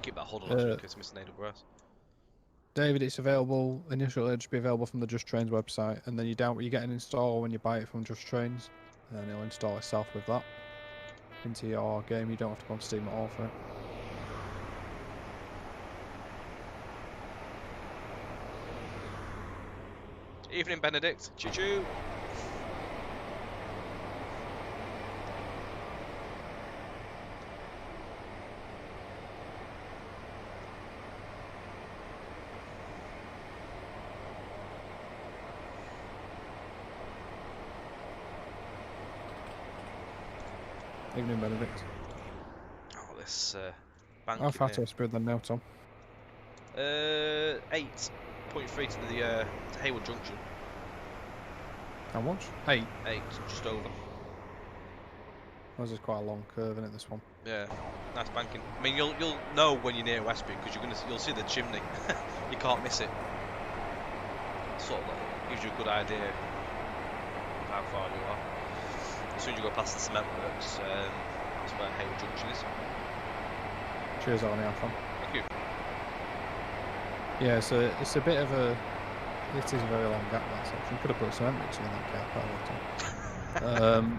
Keep that hold on in case I'm missing AWS. David, it's available. Initially, it'll just be available from the Just Trains website, and then you get an install when you buy it from Just Trains, and it'll install itself with that into your game. You don't have to go on Steam at all for it. Evening, Benedict. Choo choo. Evening, Benedict. Oh, this bank. How far to Westbury then now, Tom? 8.3 to the Hayward Junction. How much? 8. 8, just over. This is quite a long curve, isn't it, this one? Yeah, nice banking. I mean, you'll know when you're near Westbury because you'll see the chimney. You can't miss it. Sort of gives you a good idea of how far you are. As soon as you go past the cement works, that's where Hayward Junction is. Cheers, Arnie Alpha. Thank you. Yeah, so it's a bit of a. It is a very long gap, that section. Could have put cement mixing in that gap, Tom.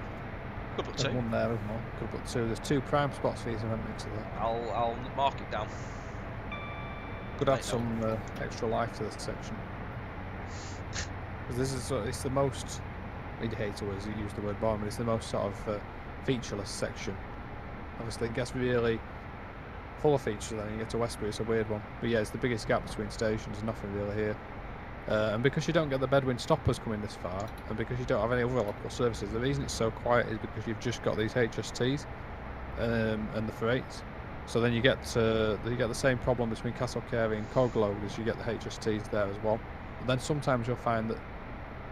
Could put There's two. one there, isn't there? Could put 2. There's 2 prime spots for your cement mixer there. I'll mark it down. Could add Right, some extra life to this section. Because this is it's the most. We'd hate to use the word boring, but it's the most sort of featureless section. Obviously, it gets really full of features. Then you get to Westbury, it's a weird one. But yeah, it's the biggest gap between stations. Nothing really here. And because you don't get the bedwind stoppers coming this far, and because you don't have any other local services, the reason it's so quiet is because you've just got these HSTs and the freights. So then you get the same problem between Castle Carey and Cogload as you get the HSTs there as well. And then sometimes you'll find that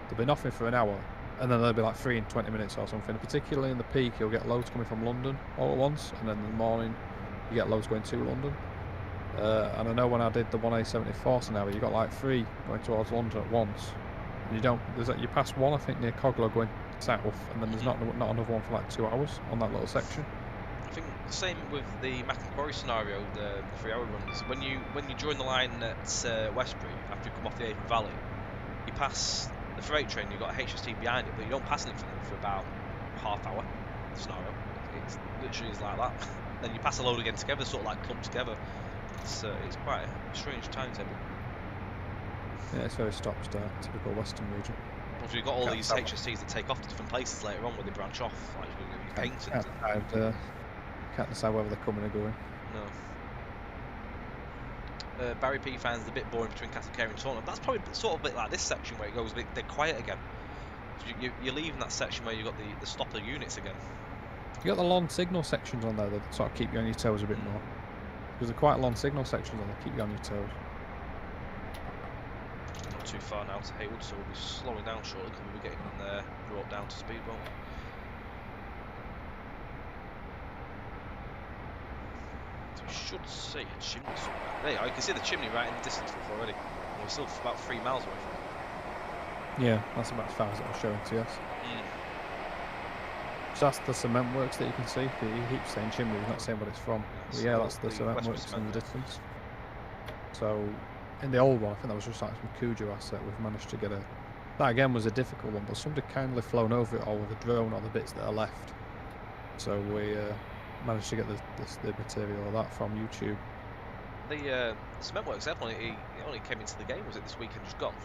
there'll be nothing for an hour, and then there'll be like 3 in 20 minutes or something. Particularly in the peak, you'll get loads coming from London all at once, and then in the morning you get loads going to London. And I know when I did the 1A74 scenario, you got like 3 going towards London at once. And you pass one, I think, near Coglow going south, and then there's not another one for like 2 hours on that little section. I think the same with the Macquarie scenario, the 3-hour runs. When you join the line at Westbury, after you come off the Avon Valley, you pass the freight train, you've got a HST behind it, but you don't pass anything for about half hour scenario. It's literally is like that. Then you pass a load again together, sort of like clumped together. It's quite a strange timetable. Yeah, it's very stop-start, typical Western region. But you've got all these HSTs that take off to different places later on where they branch off, like you paint and... Can't decide whether they're coming or going. No. Barry P finds it a bit boring between Castle Carey and Taunton. That's probably sort of a bit like this section where it goes a bit quiet again. You're leaving that section where you've got the stopper units again. You got the long signal sections on there that sort of keep you on your toes a bit more. Because they're quite long signal sections on there, keep you on your toes. Not too far now to Hayward, so we'll be slowing down shortly because we'll be getting brought down to speed, won't we? So we should see a chimney somewhere. There you are, you can see the chimney right in the distance already. And we're still about 3 miles away from it. Yeah, that's about as far as it'll show to us. So that's the cement works that you can see. He keeps saying chimney, he's not saying what it's from. But yeah, that's the cement works in the distance. So in the old one, I think that was just like some Cujo asset. We've managed to get that again was a difficult one, but somebody kindly flown over it all with a drone on the bits that are left. So we managed to get the material of that from YouTube. The cement works definitely. It only came into the game. Was it this weekend just gone?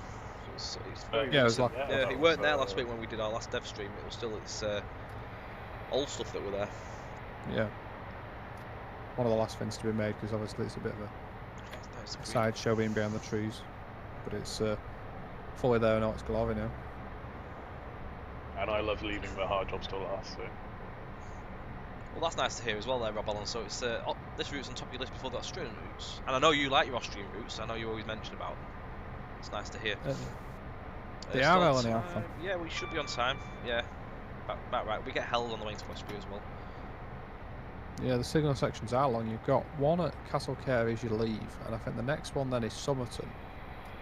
It's very yeah, it was recent. like it weren't there last week when we did our last dev stream. It was still old stuff that were there. Yeah. One of the last things to be made because obviously it's a bit of a sideshow being behind the trees, but it's fully there in all its glory now. And I love leaving the hard jobs till last. So. Well, that's nice to hear as well there, Rob Allen. So it's this route's on top of your list before the Austrian routes, and I know you like your Austrian routes. I know you always mention about them. It's nice to hear. They are well on the alpha. Yeah, we should be on time. Yeah, about right. We get held on the way to Westbury as well. Yeah, the signal sections are long. You've got one at Castle Carey as you leave, and I think the next one then is Somerton,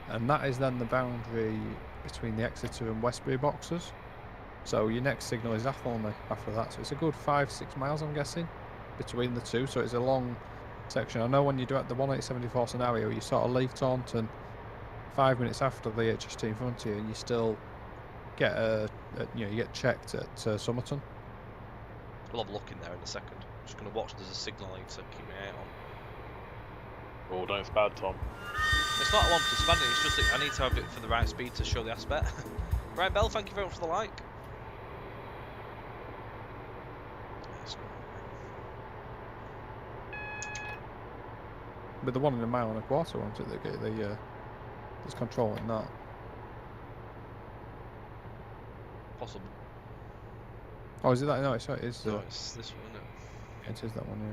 and that is then the boundary between the Exeter and Westbury boxes. So your next signal is Athelney after that. So it's a good 5-6 miles, I'm guessing, between the two. So it's a long section. I know when you do at the 1874 scenario, you sort of leave Taunton 5 minutes after the HST in front of you, and you still get you get checked at Somerton. We'll have a look in there in a second. I'm just going to watch. There's a signal I need to keep my eye on. Oh, don't it's bad, Tom. It's not I want to expand it, it's just that I need to have it for the right speed to show the aspect. Brian Bell, thank you very much for the like. But the one in a mile and a quarter, wasn't it? That's controlling that. Possible. Oh, is it that? No, it's this No, it's this one, isn't it? It is that one, yeah.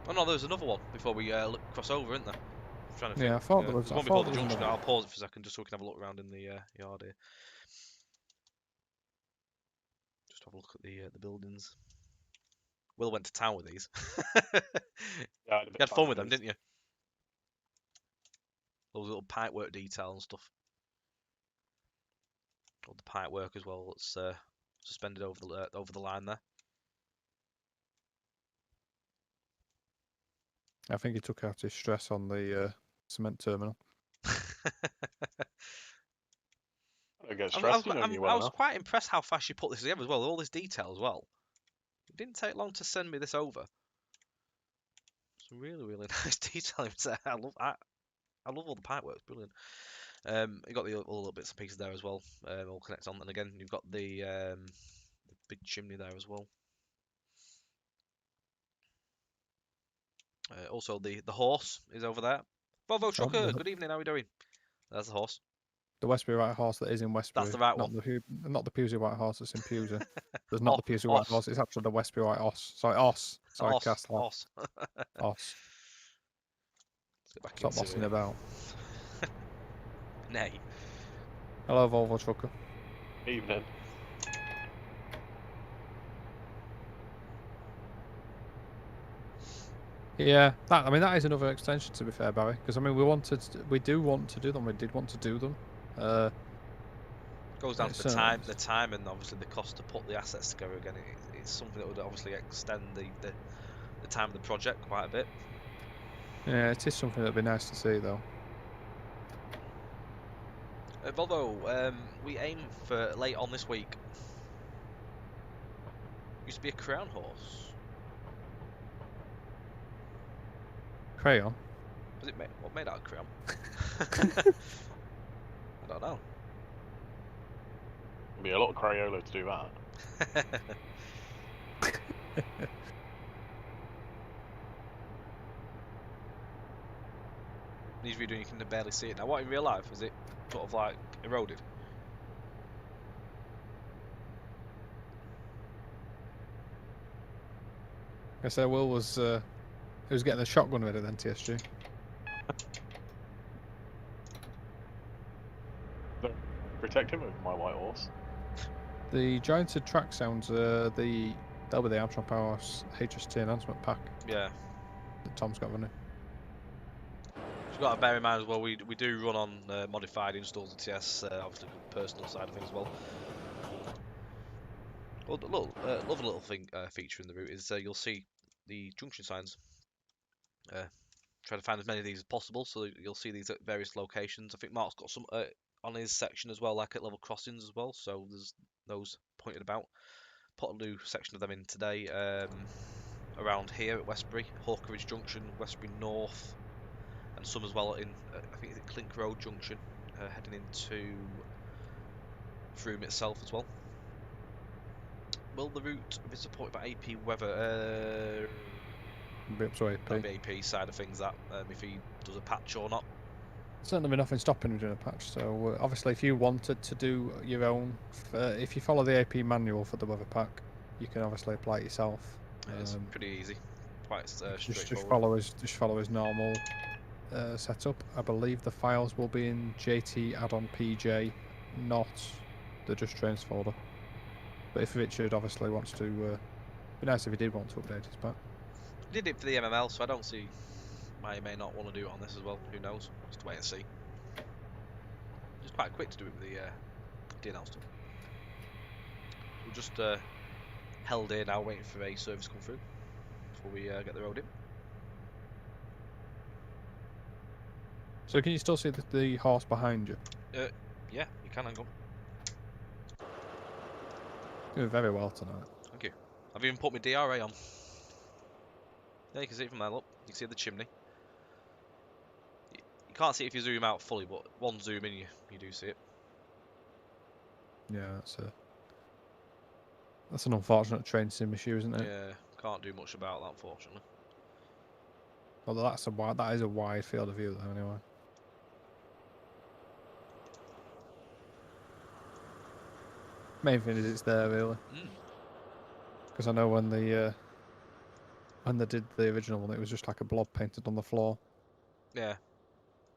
Oh no, there's another one before we cross over, isn't there? I'm trying to think. Yeah, I thought there was. There's one before the junction. I'll pause it for a second just so we can have a look around in the yard here. Just have a look at the buildings. Will went to town with these. Yeah, You had fun with them, didn't you? Those little pipework detail and stuff. All the pipework as well. That's suspended over the line there. I think he took out his stress on the cement terminal. I get I stressed, you know me well was enough. quite impressed how fast you put this together as well. All this detail as well. It didn't take long to send me this over. Some really, really nice detailing. I love all the pipework. Brilliant. You got all the little bits and pieces there as well. All connect on, and again you've got the big chimney there as well. Also the horse is over there. Volvo Trucker, good evening. How are we doing? There's the horse. The Westbury White Horse that is in Westbury. That's the right not one. Not the Pusey White Horse that's in Pusey. There's not the Pusey White Horse. It's actually the Westbury White Horse. Sorry, Os. Sorry, Castle. Os. Os. Let's get back Stop bossing about. Nay. Hello, Volvo Trucker. Evening. Yeah, that is another extension, to be fair, Barry. Because I mean, we do want to do them. We did want to do them. Goes down to the time, and obviously the cost to put the assets together again. It's something that would obviously extend the time of the project quite a bit. Yeah, it is something that'd be nice to see, though. Volvo, we aim for late on this week. Used to be a crown horse. Crayon? Was it what made out of crayon? I don't know. It'd be a lot of Crayola to do that. These videos you can barely see it now. What in real life is it sort of like eroded? I say Will was getting the shotgun ready then, TSG. Protect him with my white horse. The gianted track sounds they'll be the Armstrong Powerhouse HST enhancement pack. Yeah. That Tom's got running. You've got to bear in mind as well, we do run on modified installs of TS, obviously the personal side of things as well. Well, lovely little thing feature in the route is you'll see the junction signs. Try to find as many of these as possible, so you'll see these at various locations. I think Mark's got some on his section as well, like at level crossings as well. So there's those pointed about. Put a new section of them in today around here at Westbury, Hawker Ridge Junction, Westbury North, and some as well in I think it's Clink Road Junction, heading into Froome itself as well. Will the route be supported by AP weather? Be up to AP. That'll be AP side of things, that if he does a patch or not. Certainly be nothing stopping him doing a patch. So obviously, if you wanted to do your own, if you follow the AP manual for the weather pack, you can obviously apply it yourself. It's pretty easy, quite straightforward. Just follow his normal setup. I believe the files will be in JT add-on PJ, not the Just Trains folder. But if Richard obviously wants to, it'd be nice if he did want to update his pack. Did it for the MML, so I don't see why he may not want to do it on this as well. Who knows? Just wait and see. It's quite quick to do it with the DNL stuff. We're just held here now, waiting for a service come through before we get the road in. So can you still see the horse behind you? Yeah, you can. Hang on. Doing very well tonight. Thank you. I've even put my DRA on. Yeah, you can see it from there, look. You can see the chimney. You can't see it if you zoom out fully, but one zoom in, you do see it. Yeah, that's an unfortunate train sim issue, isn't it? Yeah, can't do much about that, unfortunately. Although that is a wide field of view, though. Anyway. Main thing is it's there, really. Because I know when they did the original one, it was just like a blob painted on the floor. Yeah.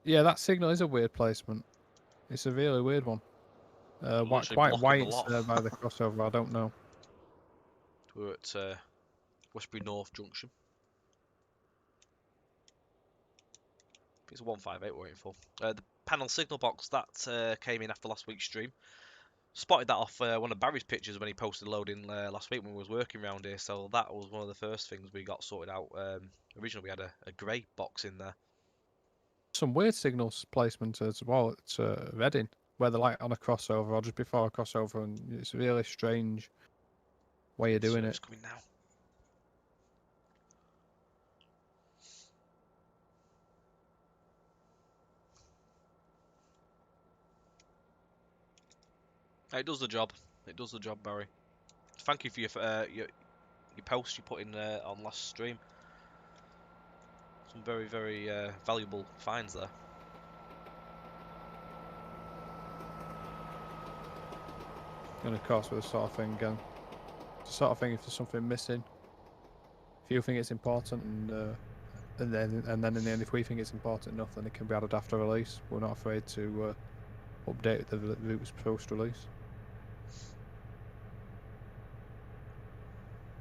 Yeah, that signal is a weird placement. It's a really weird one. Literally Why blocking the it's lot. there by the crossover, I don't know. We're at Westbury North Junction. It's a 158 we're waiting for. The panel signal box that came in after last week's stream. Spotted that off one of Barry's pictures when he posted loading last week when we was working around here. So that was one of the first things we got sorted out. Originally we had a grey box in there. Some weird signals placement as well at Reading, where they're like on a crossover or just before a crossover, and it's a really strange way of doing it. It's coming now. It does the job. It does the job, Barry. Thank you for your post you put in on last stream. Some very, very valuable finds there. And of course, with this sort of thing, again, it's the sort of thing if there's something missing, if you think it's important, and then in the end, if we think it's important enough, then it can be added after release. We're not afraid to update the routes post-release.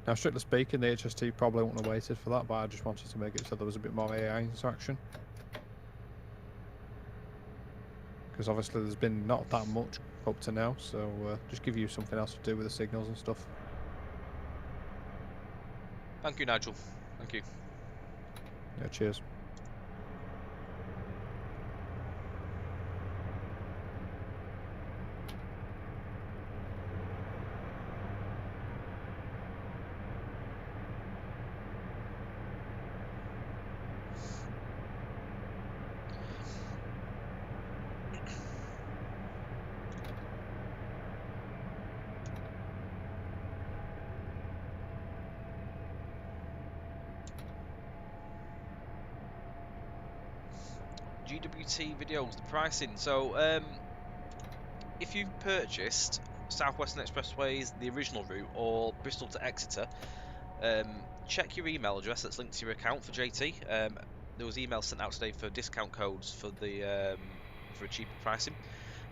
Now, strictly speaking, the HST probably wouldn't have waited for that, but I just wanted to make it so there was a bit more AI interaction. Because obviously there's been not that much up to now, so just give you something else to do with the signals and stuff. Thank you, Nigel. Thank you. Yeah, cheers. GWT videos, the pricing. So, if you've purchased South Western Expressways, the original route, or Bristol to Exeter, check your email address that's linked to your account for JT. There was emails sent out today for discount codes for the for a cheaper pricing.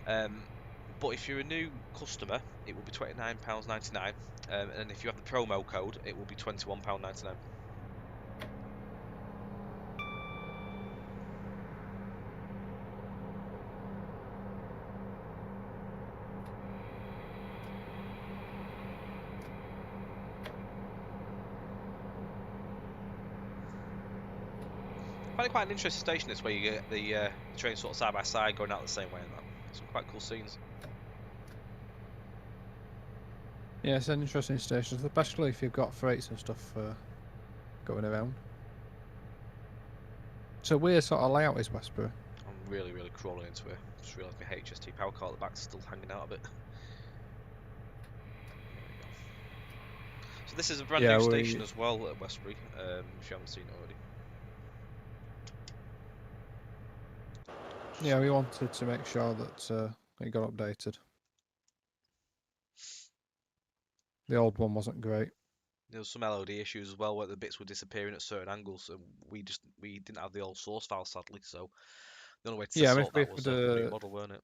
But if you're a new customer, it will be £29.99, and if you have the promo code, it will be £21.99. I find it quite an interesting station this way. You get the trains sort of side by side going out the same way, and that. Some quite cool scenes. Yeah, it's an interesting station, especially if you've got freights and stuff going around. So weird sort of layout is Westbury. I'm really, really crawling into it. Just realised my HST power car at the back's still hanging out a bit. So this is a brand new station as well at Westbury, if you haven't seen it already. Yeah, we wanted to make sure that it got updated. The old one wasn't great. There was some LOD issues as well, where the bits were disappearing at certain angles, and we didn't have the old source file, sadly. So the only way to sort that was a new model, weren't it?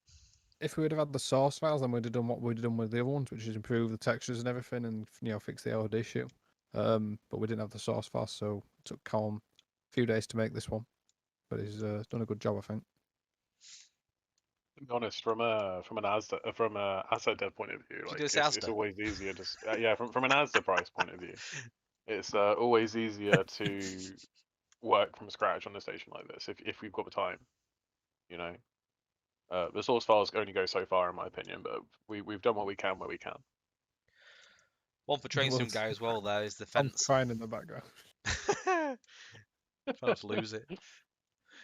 If we would have had the source files, then we'd have done what we'd done with the other ones, which is improve the textures and everything, and fix the LOD issue. But we didn't have the source files, so it took Colin a few days to make this one. But he's done a good job, I think. To be honest, from an asset dev point of view, like it's always easier to from an asset price point of view, it's always easier to work from scratch on a station like this if we've got the time, The source files only go so far, in my opinion, but we've done what we can where we can. One for train sim guy as well. There is the fence. I'm crying in the background. Try not to lose it.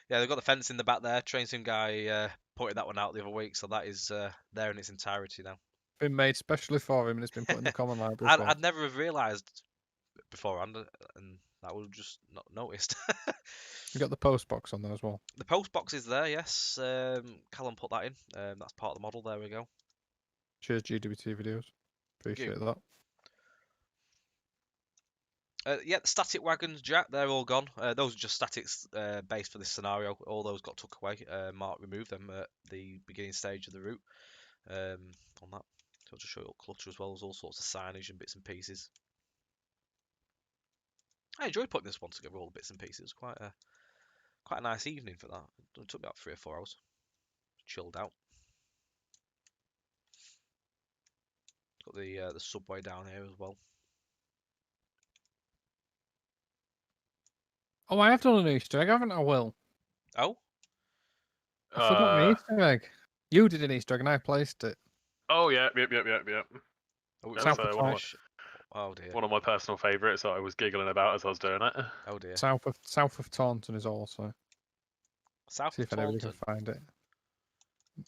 Yeah, they've got the fence in the back there. Train sim guy pointed that one out the other week, so that is there in its entirety now. Been made specially for him, and it's been put in the common library. I'd never have realised beforehand, and that was just not noticed. You got the post box on there as well. The post box is there, yes. Callum put that in. That's part of the model. There we go. Cheers, GWT videos. Appreciate that. Yeah, the static wagons, Jack, they're all gone. Those are just statics based for this scenario. All those got took away. Mark removed them at the beginning stage of the route. On that, so I'll just show you all clutter as well as all sorts of signage and bits and pieces. I enjoyed putting this one together, all the bits and pieces. It was quite a nice evening for that. It took me about 3 or 4 hours. Chilled out. Got the subway down here as well. Oh, I have done an Easter egg, haven't I, Will? Oh? I forgot my Easter egg. You did an Easter egg and I placed it. Oh, yeah, yep. Oh, That's, oh dear. one of my personal favourites that I was giggling about as I was doing it. Oh dear. South of Taunton is also. South See of if anybody Taunton. can find it.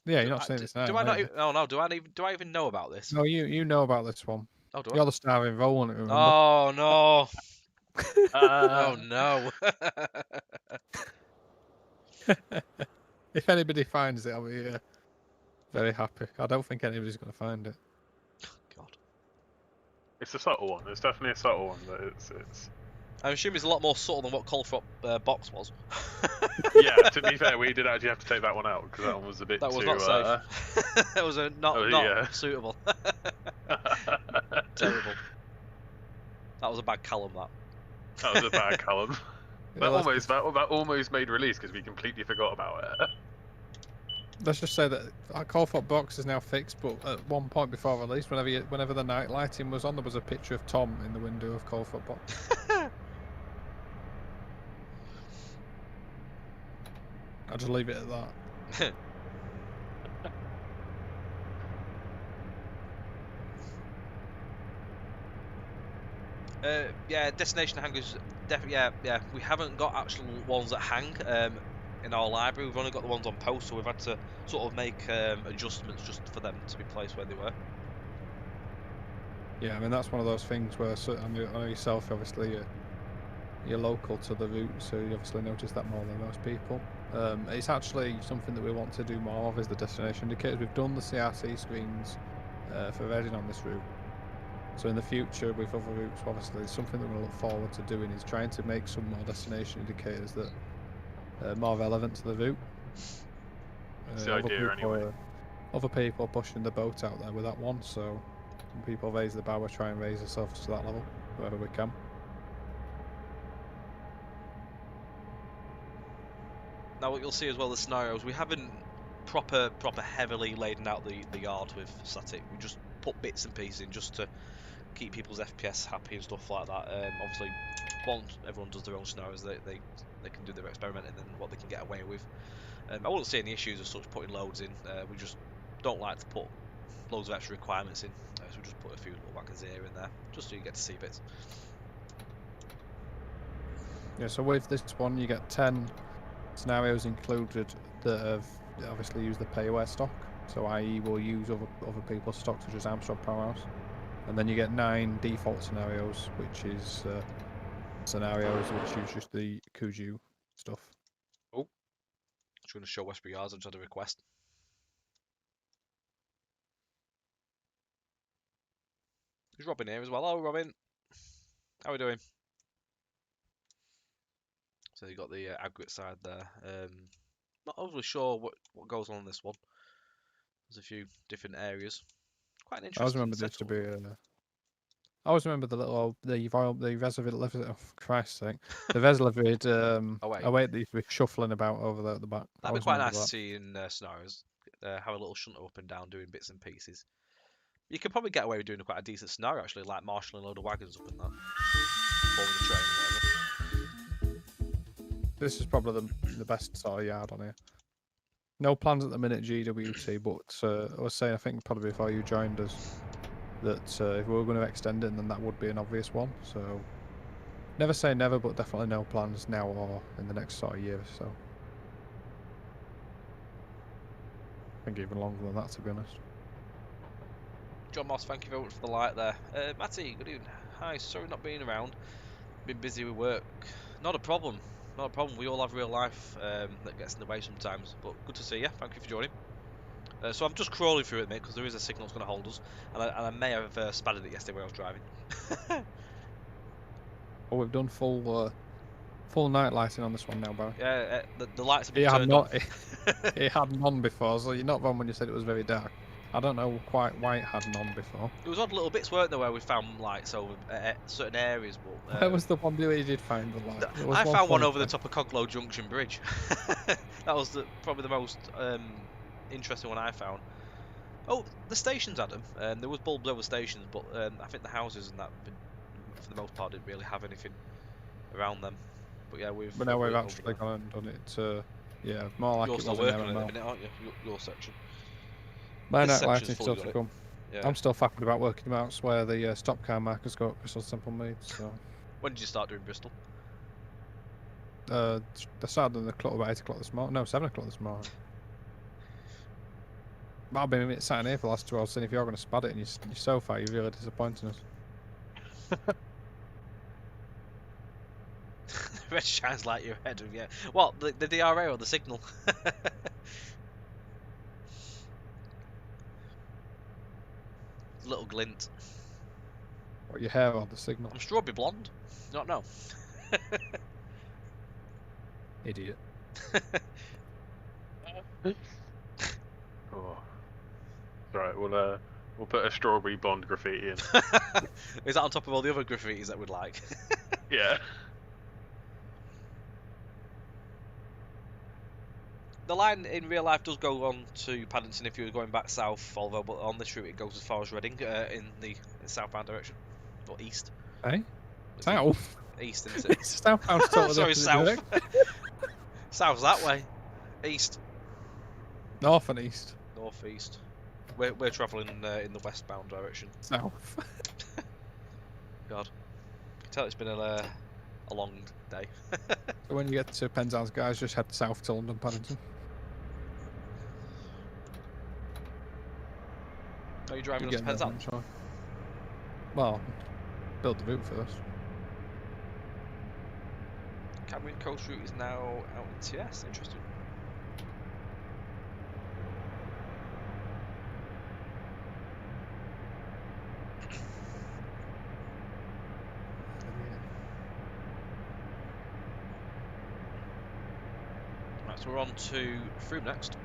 Yeah, you're not saying this now. Do I not? Oh no. Do I even know about this? No, you know about this one. Oh, do You're I? the starving role, remember? Oh no. Oh no. If anybody finds it, I'll be very happy. I don't think anybody's going to find it. God. It's a subtle one. It's definitely a subtle one, but it's. I'm assuming it's a lot more subtle than what Colfrop box was. Yeah, to be fair, we did actually have to take that one out because that one was a bit That was too. not safe. That was not suitable. Terrible. That was a bad Callum. That was a bad Callum. Yeah, that almost made release because we completely forgot about it. Let's just say that our Colfort box is now fixed, but at one point before release, whenever the night lighting was on, there was a picture of Tom in the window of Colfort box. I'll just leave it at that. Yeah, destination hangers. Yeah. We haven't got actual ones that hang in our library. We've only got the ones on post, so we've had to sort of make adjustments just for them to be placed where they were. Yeah, I mean that's one of those things where I know yourself, obviously, you're local to the route, so you obviously notice that more than most people. It's actually something that we want to do more of, is the destination indicators. We've done the CRT screens for Reading on this route. So in the future, with other routes, obviously, something that we look forward to doing is trying to make some more destination indicators that are more relevant to the route. That's the idea, anyway. Other people are pushing the boat out there with that one, so when people raise the bow, we try and raise ourselves to that level, wherever we can. Now, what you'll see as well, the scenarios, we haven't proper heavily laden out the yard with static. We just put bits and pieces in just to keep people's FPS happy and stuff like that. Obviously, once everyone does their own scenarios, they can do their experimenting and what they can get away with. I wouldn't see any issues as such putting loads in. We just don't like to put loads of extra requirements in, so we just put a few little wagons here and there, just so you get to see bits. Yeah, so with this one, you get 10 scenarios included that have obviously used the payware stock. So, i.e., we'll use other people's stock, such as Armstrong Powerhouse. And then you get 9 default scenarios, which is scenarios which use just the Kuju stuff. Oh, just going to show Westbury Yards. I just had a request. There's Robin here as well. Hello, Robin. How are we doing? So you got the aggregate side there. Not overly sure what goes on this one. There's a few different areas. Quite an interesting. I always remember this to be. I always remember the little the Veslevid. Oh, for Christ's sake, the Veslevid away that used to be shuffling about over there at the back. That'd be quite nice to see in scenarios. Have a little shunter up and down doing bits and pieces. You could probably get away with doing quite a decent scenario actually, like marshalling a load of wagons up and that, forming the train. This is probably the best sort of yard on here. No plans at the minute, GWT, but I was saying, I think probably before you joined us, that if we were going to extend it, then that would be an obvious one. So, never say never, but definitely no plans now or in the next sort of year or so. think even longer than that, to be honest. John Moss, thank you very much for the light there. Matty, good evening. Hi, sorry not being around. Been busy with work. Not a problem. Not a problem. We all have real life that gets in the way sometimes. But good to see you. Thank you for joining. So I'm just crawling through it, mate, because there is a signal that's going to hold us. And I may have spattered it yesterday when I was driving. Oh, we've done full night lighting on this one now, Barry. Yeah, the lights have been turned on. It had none before, so you're not wrong when you said it was very dark. I don't know quite why it had none before. There was odd little bits, weren't there, where we found lights over certain areas. But Where was the one where you did find the light? I found one over the top of Coglow Junction Bridge. That was probably the most interesting one I found. Oh, the stations, Adam. There was bulbs over stations, but I think the houses and that, for the most part, didn't really have anything around them. But yeah, But now we've actually gone and done it. Yeah, more like You're it still was working an on it at MMO. the minute, aren't you? Your section. My This night section's lighting's fully still to got it. come. Yeah. I'm still faffing about working out where the stop car markers go at Bristol Simple Meads. So When did you start doing Bristol? they started on the clock about 8 o'clock this morning. No, 7 o'clock this morning. But I've been sat in here for the last 2 hours saying if you're going to spad it and you're so far, you're really disappointing us. Red shines like your head of What, the DRA or the signal? Little glint. What, your hair or the signal? I'm strawberry blonde. Not know. Idiot. Oh. Right, we'll put a strawberry blonde graffiti in. Is that on top of all the other graffitis that we'd like? Yeah. The line in real life does go on to Paddington if you were going back south, although but on this route it goes as far as Reading in the southbound direction. Or east. Hey? South? East, isn't it? Southbound's totally Sorry, opposite south. direction. South's that way. East. North and east. North east. We're travelling in the westbound direction. South. God. You can tell it's been a long day. So when you get to Penzance, guys, just head south to London, Paddington. Are you driving You us to get there Penzance? eventually. Well, build the route first. Cambrian Coast route is now out in TS. Interesting. Right, so we're on to Froome next.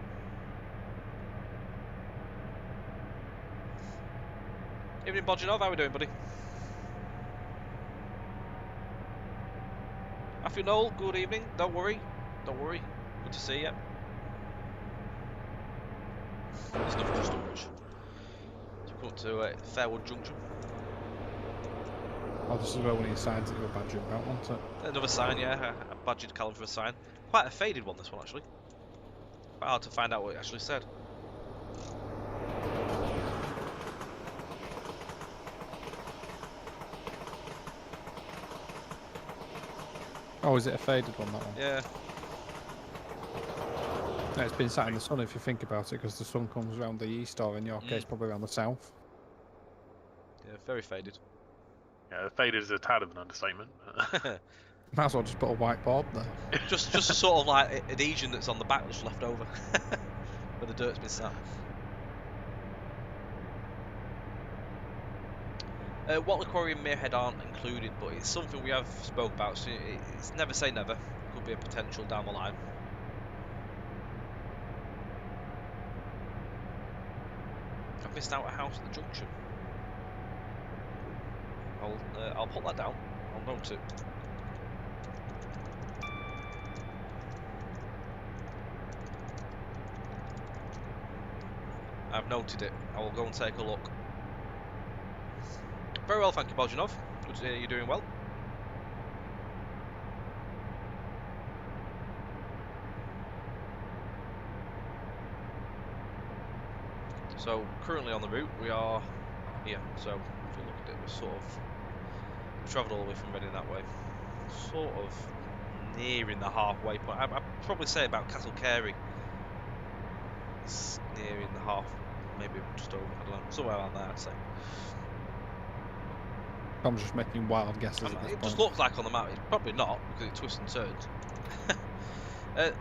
Evening, Bodjanov. How are we doing, buddy? Matthew Noel, good evening. Don't worry. Don't worry. Good to see you. There's nothing just much. So we're coming to Fairwood Junction. Oh, this is where one of your signs that you were badgering about, wasn't it? Another sign, yeah. I badgered Callum for a sign. Quite a faded one, this one, actually. Quite hard to find out what it actually said. Oh, is it a faded one, that one? Yeah. No, it's been sat in the sun if you think about it, because the sun comes around the east, or in your case, probably around the south. Yeah, very faded. Yeah, faded is a tad of an understatement. Might as well just put a whiteboard there. just a sort of like adhesion that's on the back that's left over. Where the dirt's been sat. Watley Quarry and Muirhead aren't included, but it's something we have spoke about, so it's never say never. Could be a potential down the line. I've missed out a house at the junction. I'll put that down. I'll note it. I've noted it. I will go and take a look. Very well, thank you, Bodjanov. Good to hear you're doing well. So, currently on the route, we are here. So, if you look at it, we've travelled all the way from Reading that way. Sort of nearing the halfway point. I'd probably say about Castle Carey. It's nearing the half, maybe just over. I don't know, somewhere around there, I'd say. I'm just making wild guesses at this It point. just looks like on the map. It's probably not because it twists and turns.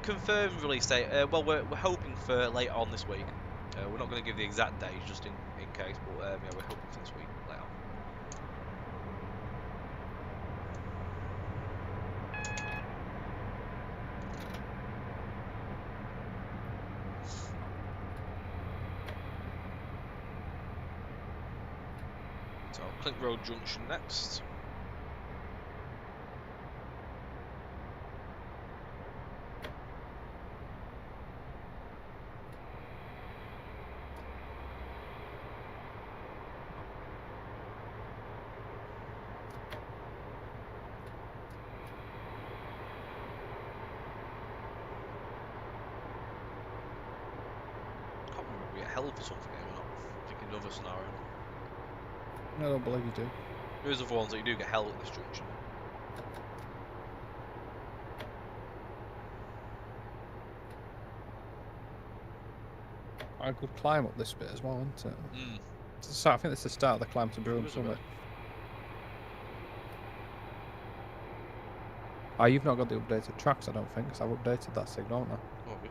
Confirmed release date. Well, we're hoping for later on this week. We're not going to give the exact days just in case, but yeah, we're hoping for this week later on. So Clink Road Junction next. I can't remember if we get held for something here or not. I think in another scenario. I don't believe you do. There's other ones that you do get held at this junction. I could climb up this bit as well, isn't it? Mm. So I think it's the start of the climb to Broome Is it Summit. Oh, you've not got the updated tracks, I don't think, because I've updated that signal, haven't I? Oh, have you?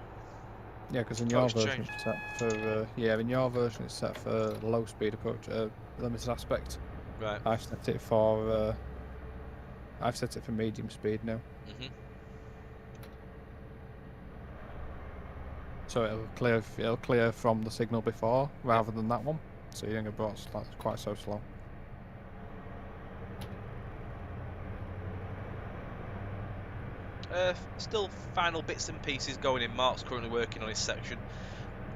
Yeah, because in Oh, your it's version changed. it's set for in your version it's set for low speed approach, limited aspect. Right. I've set it for medium speed now, Mhm. so it'll clear from the signal before rather than that one. So you don't get brought quite so slow. Still final bits and pieces going in. Mark's currently working on his section.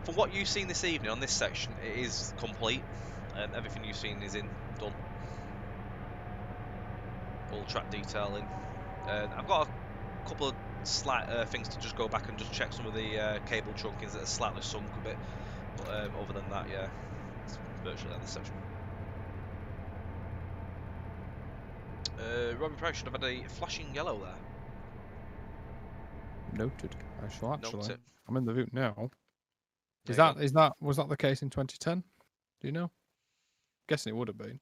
From what you've seen this evening on this section, it is complete. Everything you've seen is done. All track detailing. I've got a couple of slight things to just go back and just check some of the cable trunkings that are slightly sunk a bit. But other than that, yeah, it's virtually on this section. Robin Price should have had a flashing yellow there. Noted. I shall actually. Note it. I'm in the route now. Was There you that the case in 2010? Do you know? Guessing it would have been.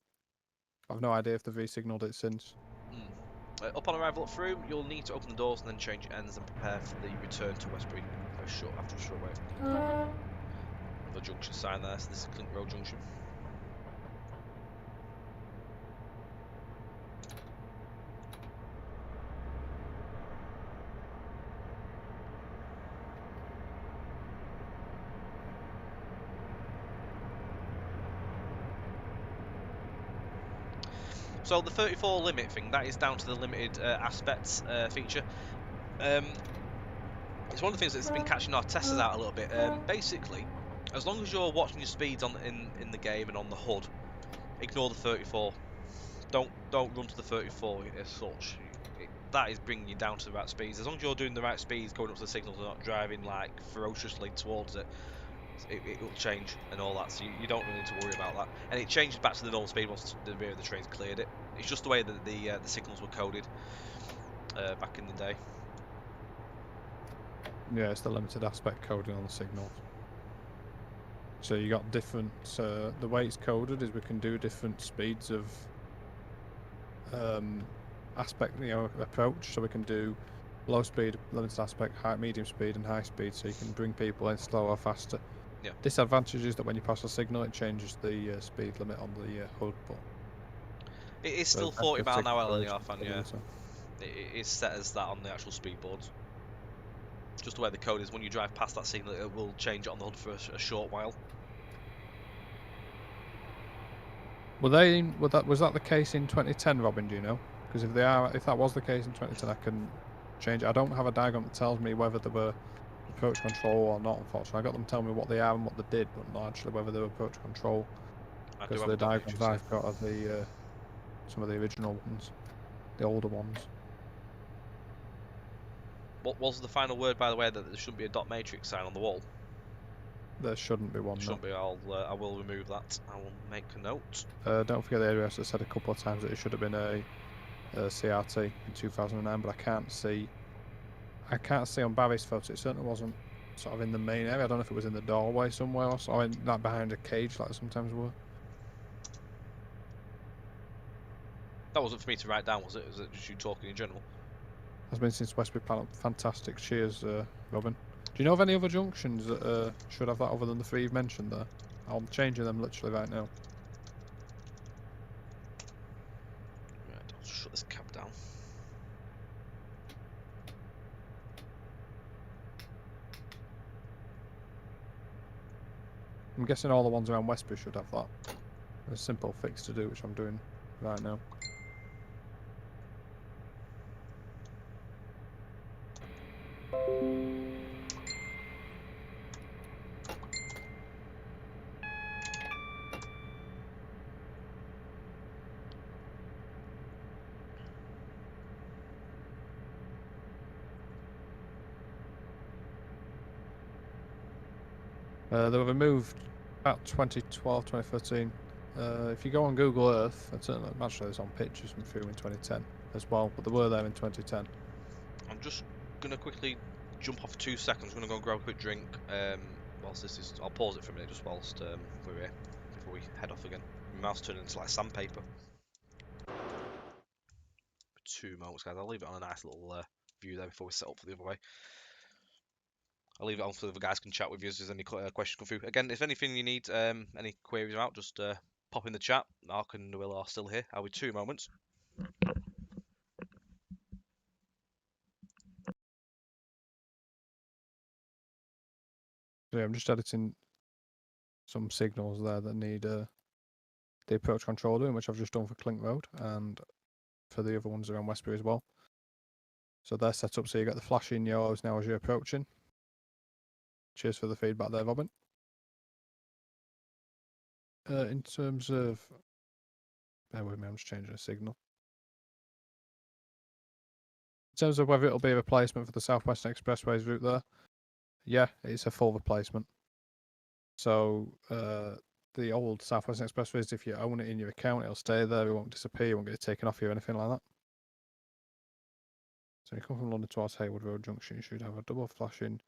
I've no idea if they've re-signalled it since. Upon arrival at Frome, you'll need to open the doors and then change ends and prepare for the return to Westbury after a short wait. Another junction sign there, so this is Clink Road Junction. So the 34 limit thing, that is down to the limited aspects feature. It's one of the things that's been catching our testers out a little bit. Basically, as long as you're watching your speeds in the game and on the HUD, ignore the 34. Don't run to the 34 as such. That is bringing you down to the right speeds. As long as you're doing the right speeds, going up to the signals and not driving like ferociously towards it, it will change and all that. So you don't really need to worry about that. And it changes back to the normal speed once the rear of the train's cleared it. It's just the way that the signals were coded back in the day. Yeah, it's the limited aspect coding on the signals. So you got different. The way it's coded is we can do different speeds of aspect, approach. So we can do low speed, limited aspect, medium speed, and high speed. So you can bring people in slower or faster. Yeah. Disadvantage is that when you pass a signal, it changes the speed limit on the HUD. But it is still 40 mile an hour in the fan, yeah. It is set as that on the actual speed boards. Just the way the code is, when you drive past that signal, it will change it on the HUD for a short while. Was that the case in 2010, Robin? Do you know? Because if that was the case in 2010, I can change it. I don't have a diagram that tells me whether they were approach control or not. Unfortunately, I got them telling me what they are and what they did, but not actually whether they were approach control. Because the diagrams I've got are some of the original ones, the older ones. What was the final word, by the way, that there shouldn't be a dot matrix sign on the wall? There shouldn't be one. Shouldn't be. I will remove that. I will make a note. Don't forget the AWS has said a couple of times that it should have been a CRT in 2009, but I can't see on Barry's photo. It certainly wasn't sort of in the main area. I don't know if it was in the doorway somewhere or so, in that behind a cage like sometimes were. That wasn't for me to write down, was it? Was it just you talking in general? Has been since Westbury panel. Fantastic. Cheers, Robin. Do you know of any other junctions that should have that other than the 3 you've mentioned there? I'm changing them literally right now. Right, I'll shut this cab down. I'm guessing all the ones around Westbury should have that. A simple fix to do, which I'm doing right now. They were removed about 2012, 2013. If you go on Google Earth, actually there's on pictures from through in 2010 as well, but they were there in 2010. I'm just gonna quickly jump off for 2 seconds. I'm gonna go and grab a quick drink. Whilst this is, I'll pause it for a minute just whilst we're here before we head off again. My mouth's turning into like sandpaper. For 2 moments, guys. I'll leave it on a nice little view there before we set up for the other way. I'll leave it on so the other guys can chat with you if there's any questions come through. Again, if anything you need, any queries about, just pop in the chat. Mark and Will are still here. I'll be 2 moments. So yeah, I'm just editing some signals there that need the approach control doing, which I've just done for Clink Road and for the other ones around Westbury as well. So they're set up so you get the flashing yours now as you're approaching. Cheers for the feedback there, Robin. In terms of, bear with me, I'm just changing a signal. In terms of whether it'll be a replacement for the South Western Expressways route there, yeah, it's a full replacement. So the old South Western Expressways, if you own it in your account, it'll stay there, it won't disappear, it won't get taken off you or anything like that. So you come from London towards Haywood Road Junction, you should have a double flashing,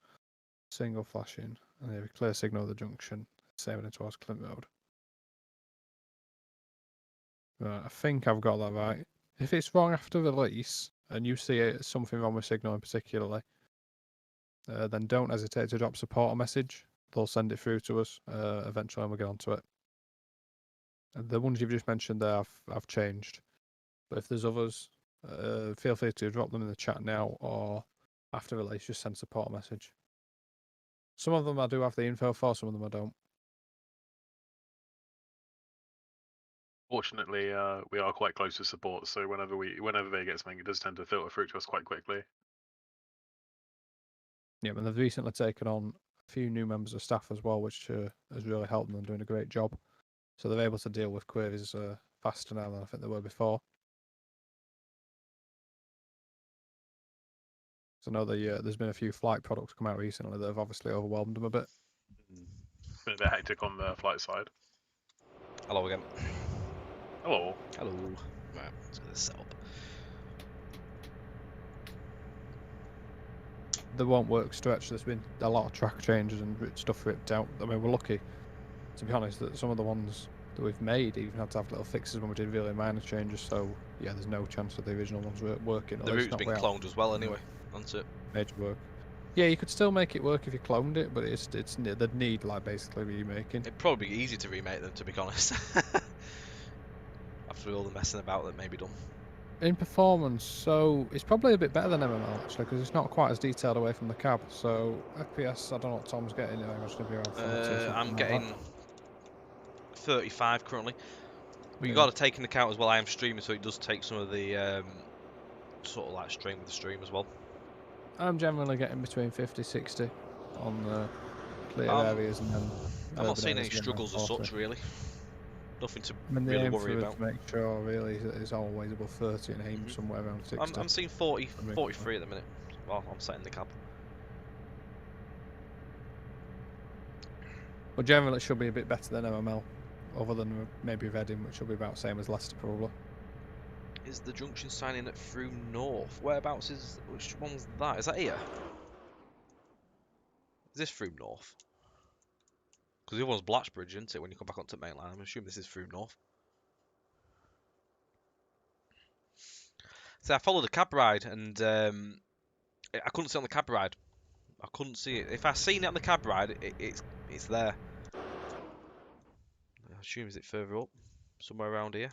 single flashing, and you have a clear signal at the junction, same in towards Clint Road. Right, I think I've got that right. If it's wrong after release, and you see something wrong with signal in particularly, then don't hesitate to drop support a message. They'll send it through to us eventually when we get onto it. And the ones you've just mentioned there, I've changed. But if there's others, feel free to drop them in the chat now or after release, just send support a message. Some of them I do have the info for, some of them I don't. Fortunately, we are quite close to support, so whenever they get something, it does tend to filter through to us quite quickly. Yeah, and they've recently taken on a few new members of staff as well, which has really helped them doing a great job. So they're able to deal with queries faster now than I think they were before. So I know there's been a few flight products come out recently that have obviously overwhelmed them a bit. It's been a bit hectic on the flight side. Hello again. Hello. Hello. Right, let's get this set up. They won't work stretch. There's been a lot of track changes and stuff ripped out. I mean, we're lucky, to be honest, that some of the ones that we've made even had to have little fixes when we did really minor changes. So yeah, there's no chance that the original ones were working. The route's been cloned as well anyway, hasn't it? Major work. Yeah, you could still make it work if you cloned it, but they'd need like basically remaking. It'd probably be easy to remake them, to be honest. After all the messing about that may be done. In performance, so it's probably a bit better than MML actually, because it's not quite as detailed away from the cab. So FPS, I don't know what Tom's getting. I imagine it'll be around 40 I'm like getting that. 35 currently. But you Yeah. got to take into account as well, I am streaming, so it does take some of the sort of like strain with the stream as well. I'm generally getting between 50, 60 on the clear areas, and then I'm not seeing any struggles as such, really. Nothing to really worry about. To make sure really is always above 30 and aim somewhere around 60. I'm seeing 40, 43 at the minute while I'm sat in the cab. But generally it should be a bit better than MML, other than maybe Reading, which will be about the same as Leicester probably. Is the junction signing at through north? Whereabouts is, which one's that? Is that here? Is this through north? Because the other one's Blatchbridge, isn't it? When you come back onto the main line, I'm assuming this is through north. So I followed a cab ride, and I couldn't see it on the cab ride. I couldn't see it. If I seen it on the cab ride, it's there. I assume is it further up, somewhere around here.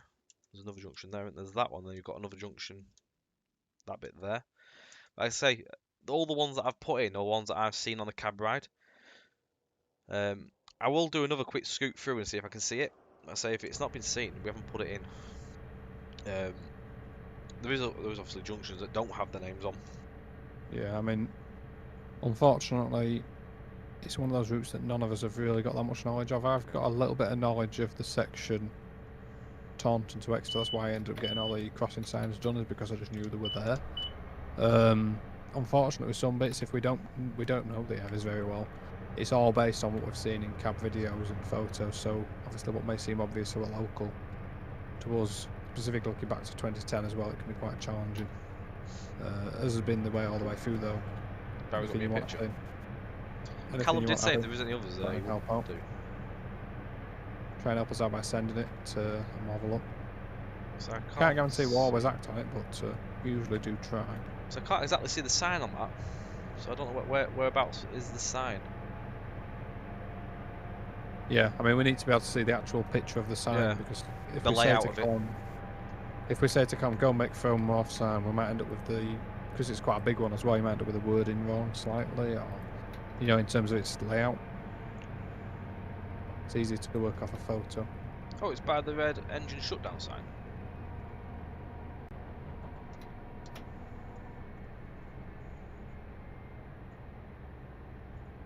There's another junction there, and there's that one. Then you've got another junction, that bit there. Like I say, all the ones that I've put in are ones that I've seen on the cab ride. I will do another quick scoot through and see if I can see it. I say if it's not been seen, we haven't put it in. There is obviously junctions that don't have the names on. Yeah, I mean, unfortunately, it's one of those routes that none of us have really got that much knowledge of. I've got a little bit of knowledge of the section Taunton to Exeter. That's why I ended up getting all the crossing signs done, is because I just knew they were there. Unfortunately, with some bits, if we don't know the areas very well, it's all based on what we've seen in cab videos and photos. So obviously, what may seem obvious to a local, to us, specifically looking back to 2010 as well, it can be quite challenging. As has been the way all the way through, though. Barry's got me a picture. Callum did say if there was any others there, he help would out. do. Try and help us out by sending it to have a look. So I Can't guarantee we'll always act on it, but we usually do try. So I can't exactly see the sign on that. So I don't know whereabouts is the sign. Yeah, I mean, we need to be able to see the actual picture of the sign, Yeah. because if The we say layout to of it. Colin, if we say to Colin, go make film off sign, we might end up with because it's quite a big one as well, you might end up with the wording wrong slightly, or in terms of its layout. It's easy to work off a photo. Oh, it's by the red engine shutdown sign.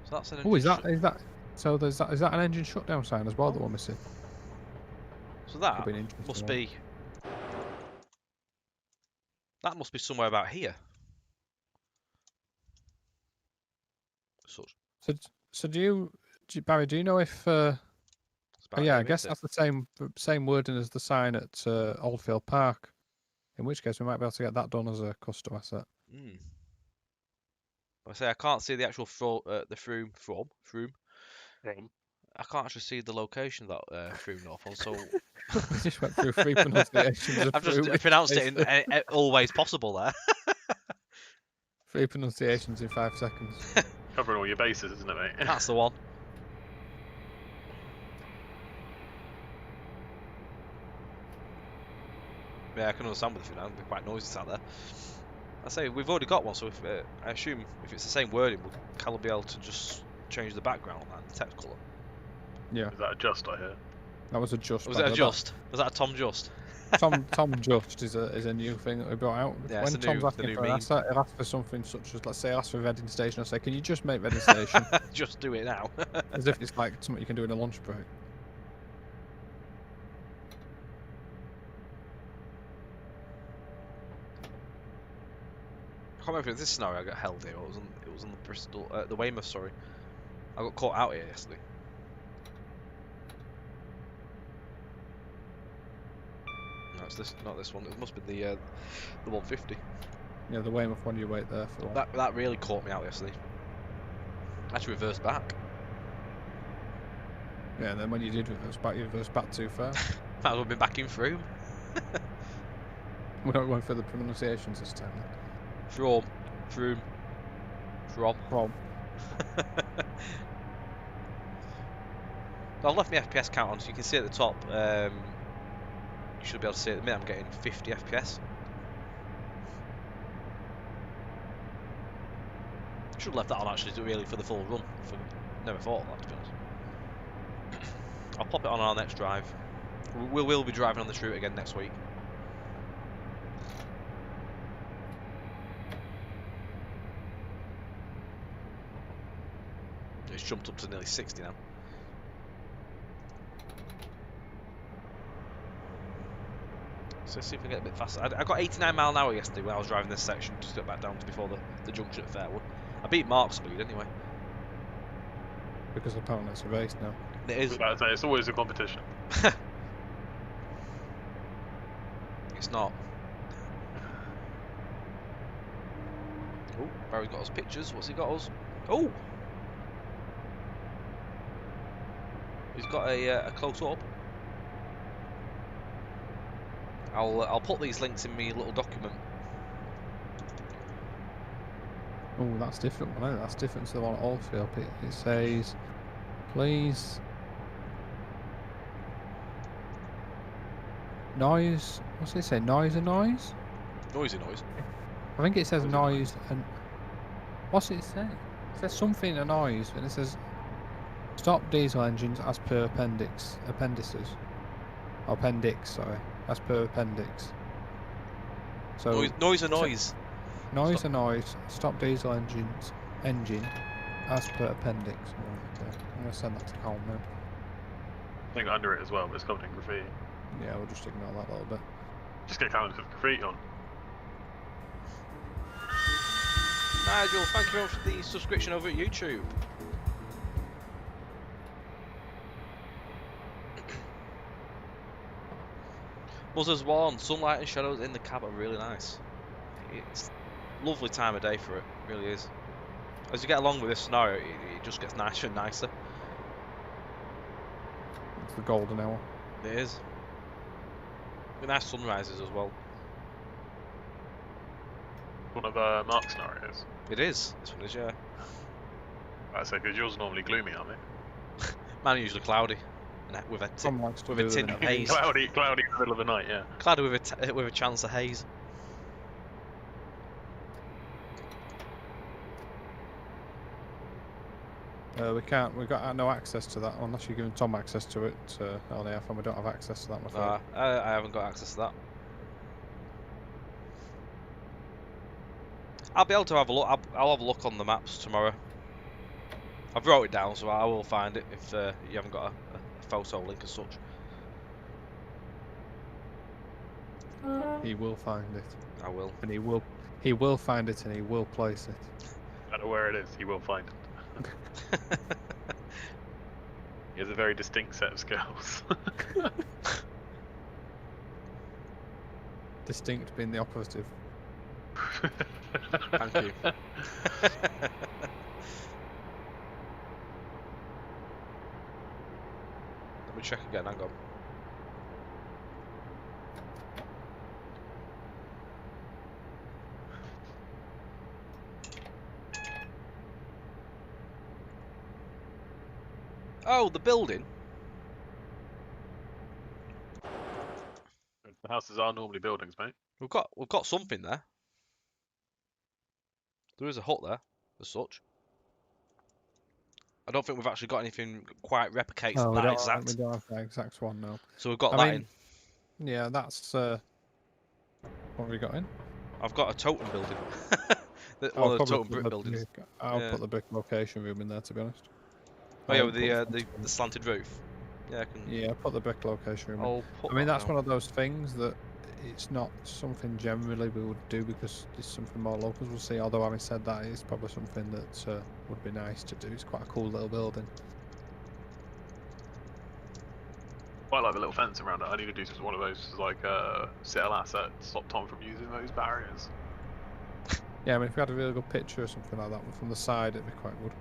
So that's an engine. Oh, is that? So is that an engine shutdown sign as well that we're missing? So that Could be an interesting must one. be. That must be somewhere about here. So Barry, do you know if? It's about Yeah, here, I guess isn't that's the same wording as the sign at Oldfield Park. In which case, we might be able to get that done as a custom asset. it? I say I can't see the actual the Froome. I can't actually see the location of that Froome North one, so I just went through 3 pronunciations of I've just Froome. pronounced it in all ways possible there. 3 pronunciations in 5 seconds. Covering all your bases, isn't it, mate? That's the one. Yeah, I can understand with the now. They're quite noisy out there. I say we've already got one, so if I assume if it's the same wording, will Callum be able to just change the background on that, the text colour? Yeah, Is that a just, I hear? that was a just. Was it a Just? Was that a Tom Just? Tom Just is a new thing that we brought out. Yeah, When it's Tom's the asking new for an meme. asset, he'll ask for something such as, let's say, he'll ask for Reading Station. I'll say, can you just make Reading Station? Just do it now. As if it's like something you can do in a lunch break. I can't remember if it was this scenario I got held here, or it was on the Bristol, the Weymouth, sorry. I got caught out here yesterday. No, it's not this one. It must be the 150. Yeah, the Weymouth one, you wait there for a while. That really caught me out yesterday. I had to reverse back. Yeah, and then when you did reverse back, you reversed back too far. Might as well have been back in through. We're not going for the pronunciations this time. From. I've left my FPS count on, so you can see at the top. You should be able to see at the minute I'm getting 50 FPS. Should have left that on actually, really, for the full run. Never thought of that, to be honest. I'll pop it on our next drive. We will be driving on this route again next week. It's jumped up to nearly 60 now. So let's see if we can get a bit faster. I got 89 mile an hour yesterday when I was driving this section, just to get back down to before the junction at Fairwood. I beat Mark's speed anyway. Because apparently it's a race now. It I was is. about to say, it's always a competition. It's not. Oh, Barry's got us pictures. What's he got us? Oh! He's got a close up. I'll put these links in my little document. Oh, that's different one, isn't it? That's different to the one at Oldfield. It says, please. Noise. What's it say? Noise and noise? Noisy noise. I think it says Noisy noise and. What's it say? It says something a noise, and it says stop diesel engines as per appendices. Appendix, sorry. As per appendix. So Noise and noise. Noise and noise. Stop diesel engine as per appendix. Right, okay. I'm gonna send that to Colin now. I think under it as well, but it's covered in graffiti. Yeah, we'll just ignore that a little bit. Just get counted with graffiti on. Nigel, thank you very much for the subscription over at YouTube. Buzzers 1, sunlight and shadows in the cab are really nice. It's a lovely time of day for it, really is. As you get along with this scenario, it just gets nicer and nicer. It's the golden hour. It is. Nice sunrises as well. One of Mark's scenarios. It is. This one is, yeah. I say, because yours are normally gloomy, aren't they? Mine are usually cloudy, and with a Some likes to with a do tint them of in haze. Cloudy in the middle of the night, yeah. Cloudy with a chance of haze. We can't. We've got no access to that unless you're giving Tom access to it. LDF, and we don't have access to that. I'm afraid. I haven't got access to that. I'll be able to have a look. I'll have a look on the maps tomorrow. I've wrote it down, so I will find it if you haven't got a photo link as such. He will find it, I will. and he will find it, and he will place it. No matter where it is, he will find it. He has a very distinct set of skills. Distinct being the operative. Thank you. Let me check again, hang on. Oh, the building? The houses are normally buildings, mate. We've got something there. There is a hut there, as such. I don't think we've actually got anything quite replicates that exact. We don't have the exact one, no. So we've got I that mean, in. Yeah, that's. What have we got in? I've got a totem building. One I'll of the probably totem put brick the buildings. I'll put the brick location room in there, to be honest. Oh yeah, I'll with put the slanted roof. Yeah, I can. Yeah, put the brick location room in. I'll put I mean, that that's down. one of those things that it's not something generally we would do because it's something more locals will see. Although, having said that, it's probably something that would be nice to do. It's quite a cool little building. Quite like the little fence around it. I need to do just one of those, like citadel asset, stop Tom from using those barriers. Yeah, I mean, if we had a really good picture or something like that from the side, it'd be quite good.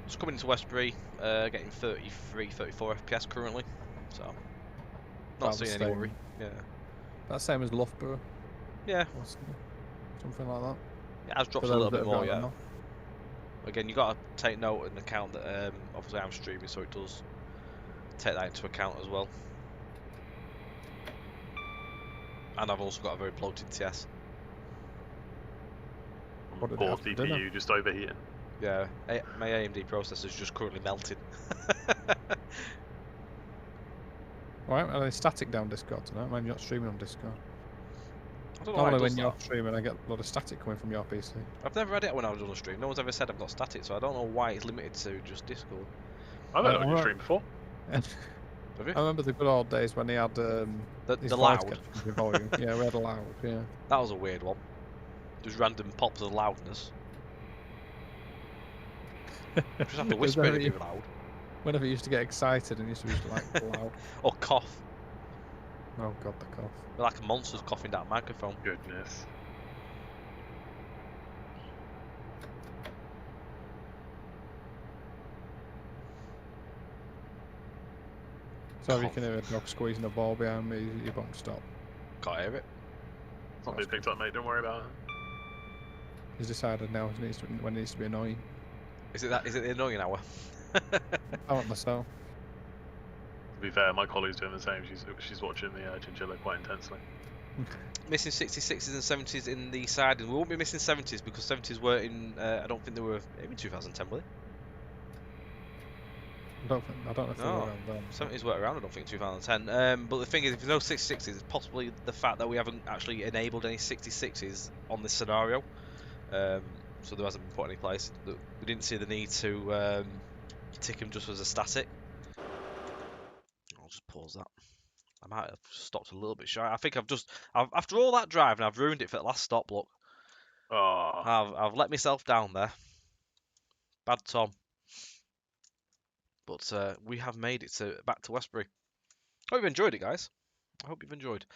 Just coming into Westbury, getting 33, 34 FPS currently, so not About the seeing any worry. same. Yeah, That's same as Loughborough, yeah, or something like that. it has dropped For a little those that bit have more. got Yeah. that Again, you got to take note and account that obviously I'm streaming, so it does take that into account as well. And I've also got a very bloated TS. What did it Poor have for dinner? CPU just overheating. Yeah, my AMD processor is just currently melting. Right, are they static down Discord tonight? I mean, you're not streaming on Discord. I don't know why it Normally does when you're that. streaming, I get a lot of static coming from your PC. I've never had it when I was on a stream. No one's ever said I've got static, so I don't know why it's limited to just Discord. I've had it on your alright. stream before. Have you? I remember the good old days when he had his The voice loud. kept changing volume. Yeah, we had a loud. Yeah. That was a weird one. Just random pops of loudness. Just have to whisper it to be loud. Whenever he used to get excited and used to be just like loud. Or cough. Oh god, the cough. Like a monster's coughing down a microphone. Goodness. So if you can hear a dog squeezing a ball behind me, you won't stop. Can't hear it. It's not being picked up, mate. Don't worry about it. He's decided now when it needs to be annoying. Is it the annoying hour? I want myself. To be fair, my colleague's doing the same. She's watching the chinchilla quite intensely. Missing 66s and 70s in the side, and we won't be missing 70s because 70s were in. I don't think they were maybe 2010, were they? I don't know if they were around then. 70s weren't around, I don't think, 2010. But the thing is, if there's no 66s, it's possibly the fact that we haven't actually enabled any 66s on this scenario. So there hasn't been put any place. We didn't see the need to tick them just as a static. I'll just pause that. I might have stopped a little bit shy. I think after all that driving, I've ruined it for the last stop. Look, Oh. I've let myself down there. Bad Tom. But we have made it back to Westbury. Hope you've enjoyed it, guys. I hope you've enjoyed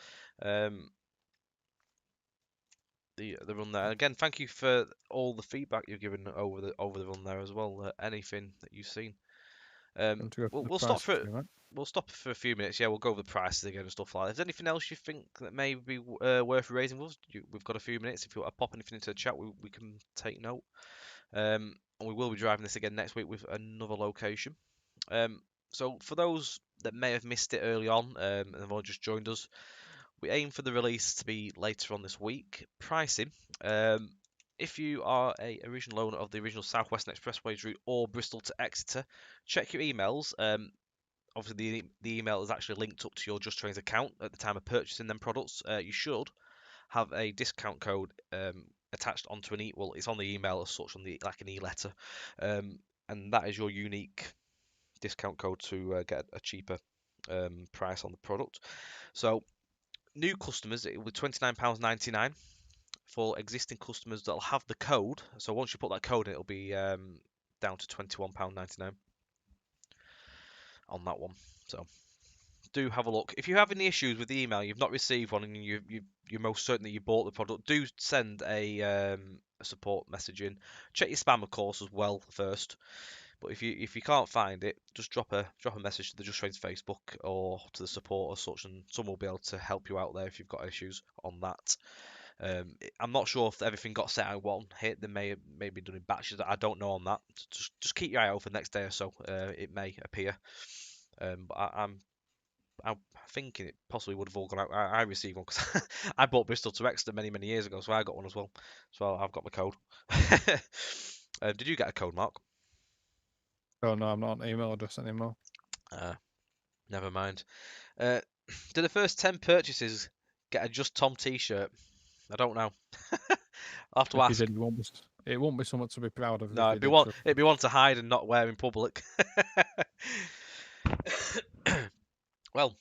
the run there. And again, thank you for all the feedback you've given over the run there as well. Anything that you've seen. We'll stop for a few minutes. Yeah, we'll go over the prices again and stuff like that. If there's anything else you think that may be worth raising with us, we've got a few minutes. If you want to pop anything into the chat, we can take note. And we will be driving this again next week with another location. So for those that may have missed it early on and have only just joined us, we aim for the release to be later on this week. Pricing, if you are a original owner of the original South Western Expressways route or Bristol to Exeter, check your emails. Obviously, the email is actually linked up to your Just Trains account at the time of purchasing them products. You should have a discount code attached onto it's on the email as such, like an e-letter, and that is your unique discount code to get a cheaper price on the product. So new customers, it will be £29.99. For existing customers that'll have the code, so once you put that code in, it'll be down to £21.99 on that one. So do have a look. If you have any issues with the email, you've not received one, and you're most certain that you bought the product, do send a support message in. Check your spam, of course, as well first. But if you can't find it, just drop a message to the Just Trains Facebook or to the support or such, and someone will be able to help you out there if you've got issues on that. I'm not sure if everything got set out in one hit. They may be done in batches. I don't know on that. Just keep your eye out for the next day or so. It may appear. But I'm thinking it possibly would have all gone out. I received one because I bought Bristol to Exeter many years ago, so I got one as well. So I've got my code. Did you get a code, Mark? Oh no, I'm not an email address anymore. Never mind. Did the first 10 purchases get a Just Tom t-shirt? I don't know. I'll have to ask. It won't be something to be proud of. No, it'd be one to hide and not wear in public. Well,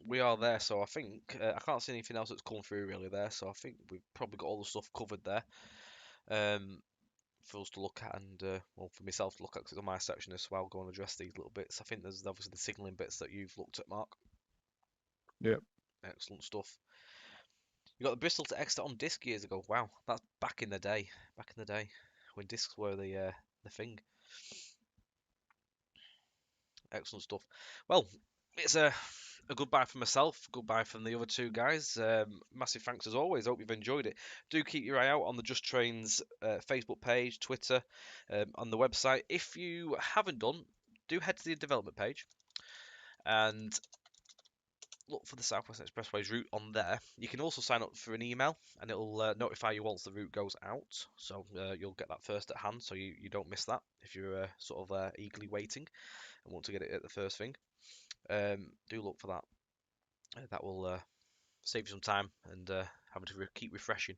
we are there, so I think I can't see anything else that's come through really there. So I think we've probably got all the stuff covered there for us to look at, and for myself to look at, because it's on my section as well. Go and address these little bits. I think there's obviously the signalling bits that you've looked at, Mark. Yep. Excellent stuff. You got the Bristol to Exeter on disc years ago. Wow, that's back in the day. Back in the day when discs were the thing. Excellent stuff. Well, it's a goodbye from myself. Goodbye from the other two guys. Massive thanks as always. Hope you've enjoyed it. Do keep your eye out on the Just Trains Facebook page, Twitter, on the website. If you haven't done, do head to the development page and look for the South Western Expressways route on there. You can also sign up for an email, and it'll notify you once the route goes out. So you'll get that first at hand, so you don't miss that if you're sort of eagerly waiting and want to get it at the first thing. Do look for that. That will save you some time and having to keep refreshing.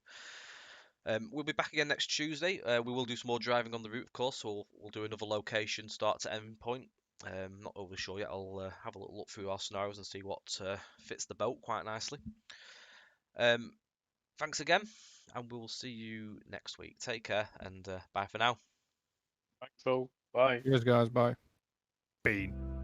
We'll be back again next Tuesday. We will do some more driving on the route, of course. So we'll do another location, start to end point. Not overly sure yet. I'll have a little look through our scenarios and see what fits the boat quite nicely. Thanks again, and we'll see you next week. Take care, and bye for now. Thanks, Phil. Bye. Cheers, guys. Bye. Bean.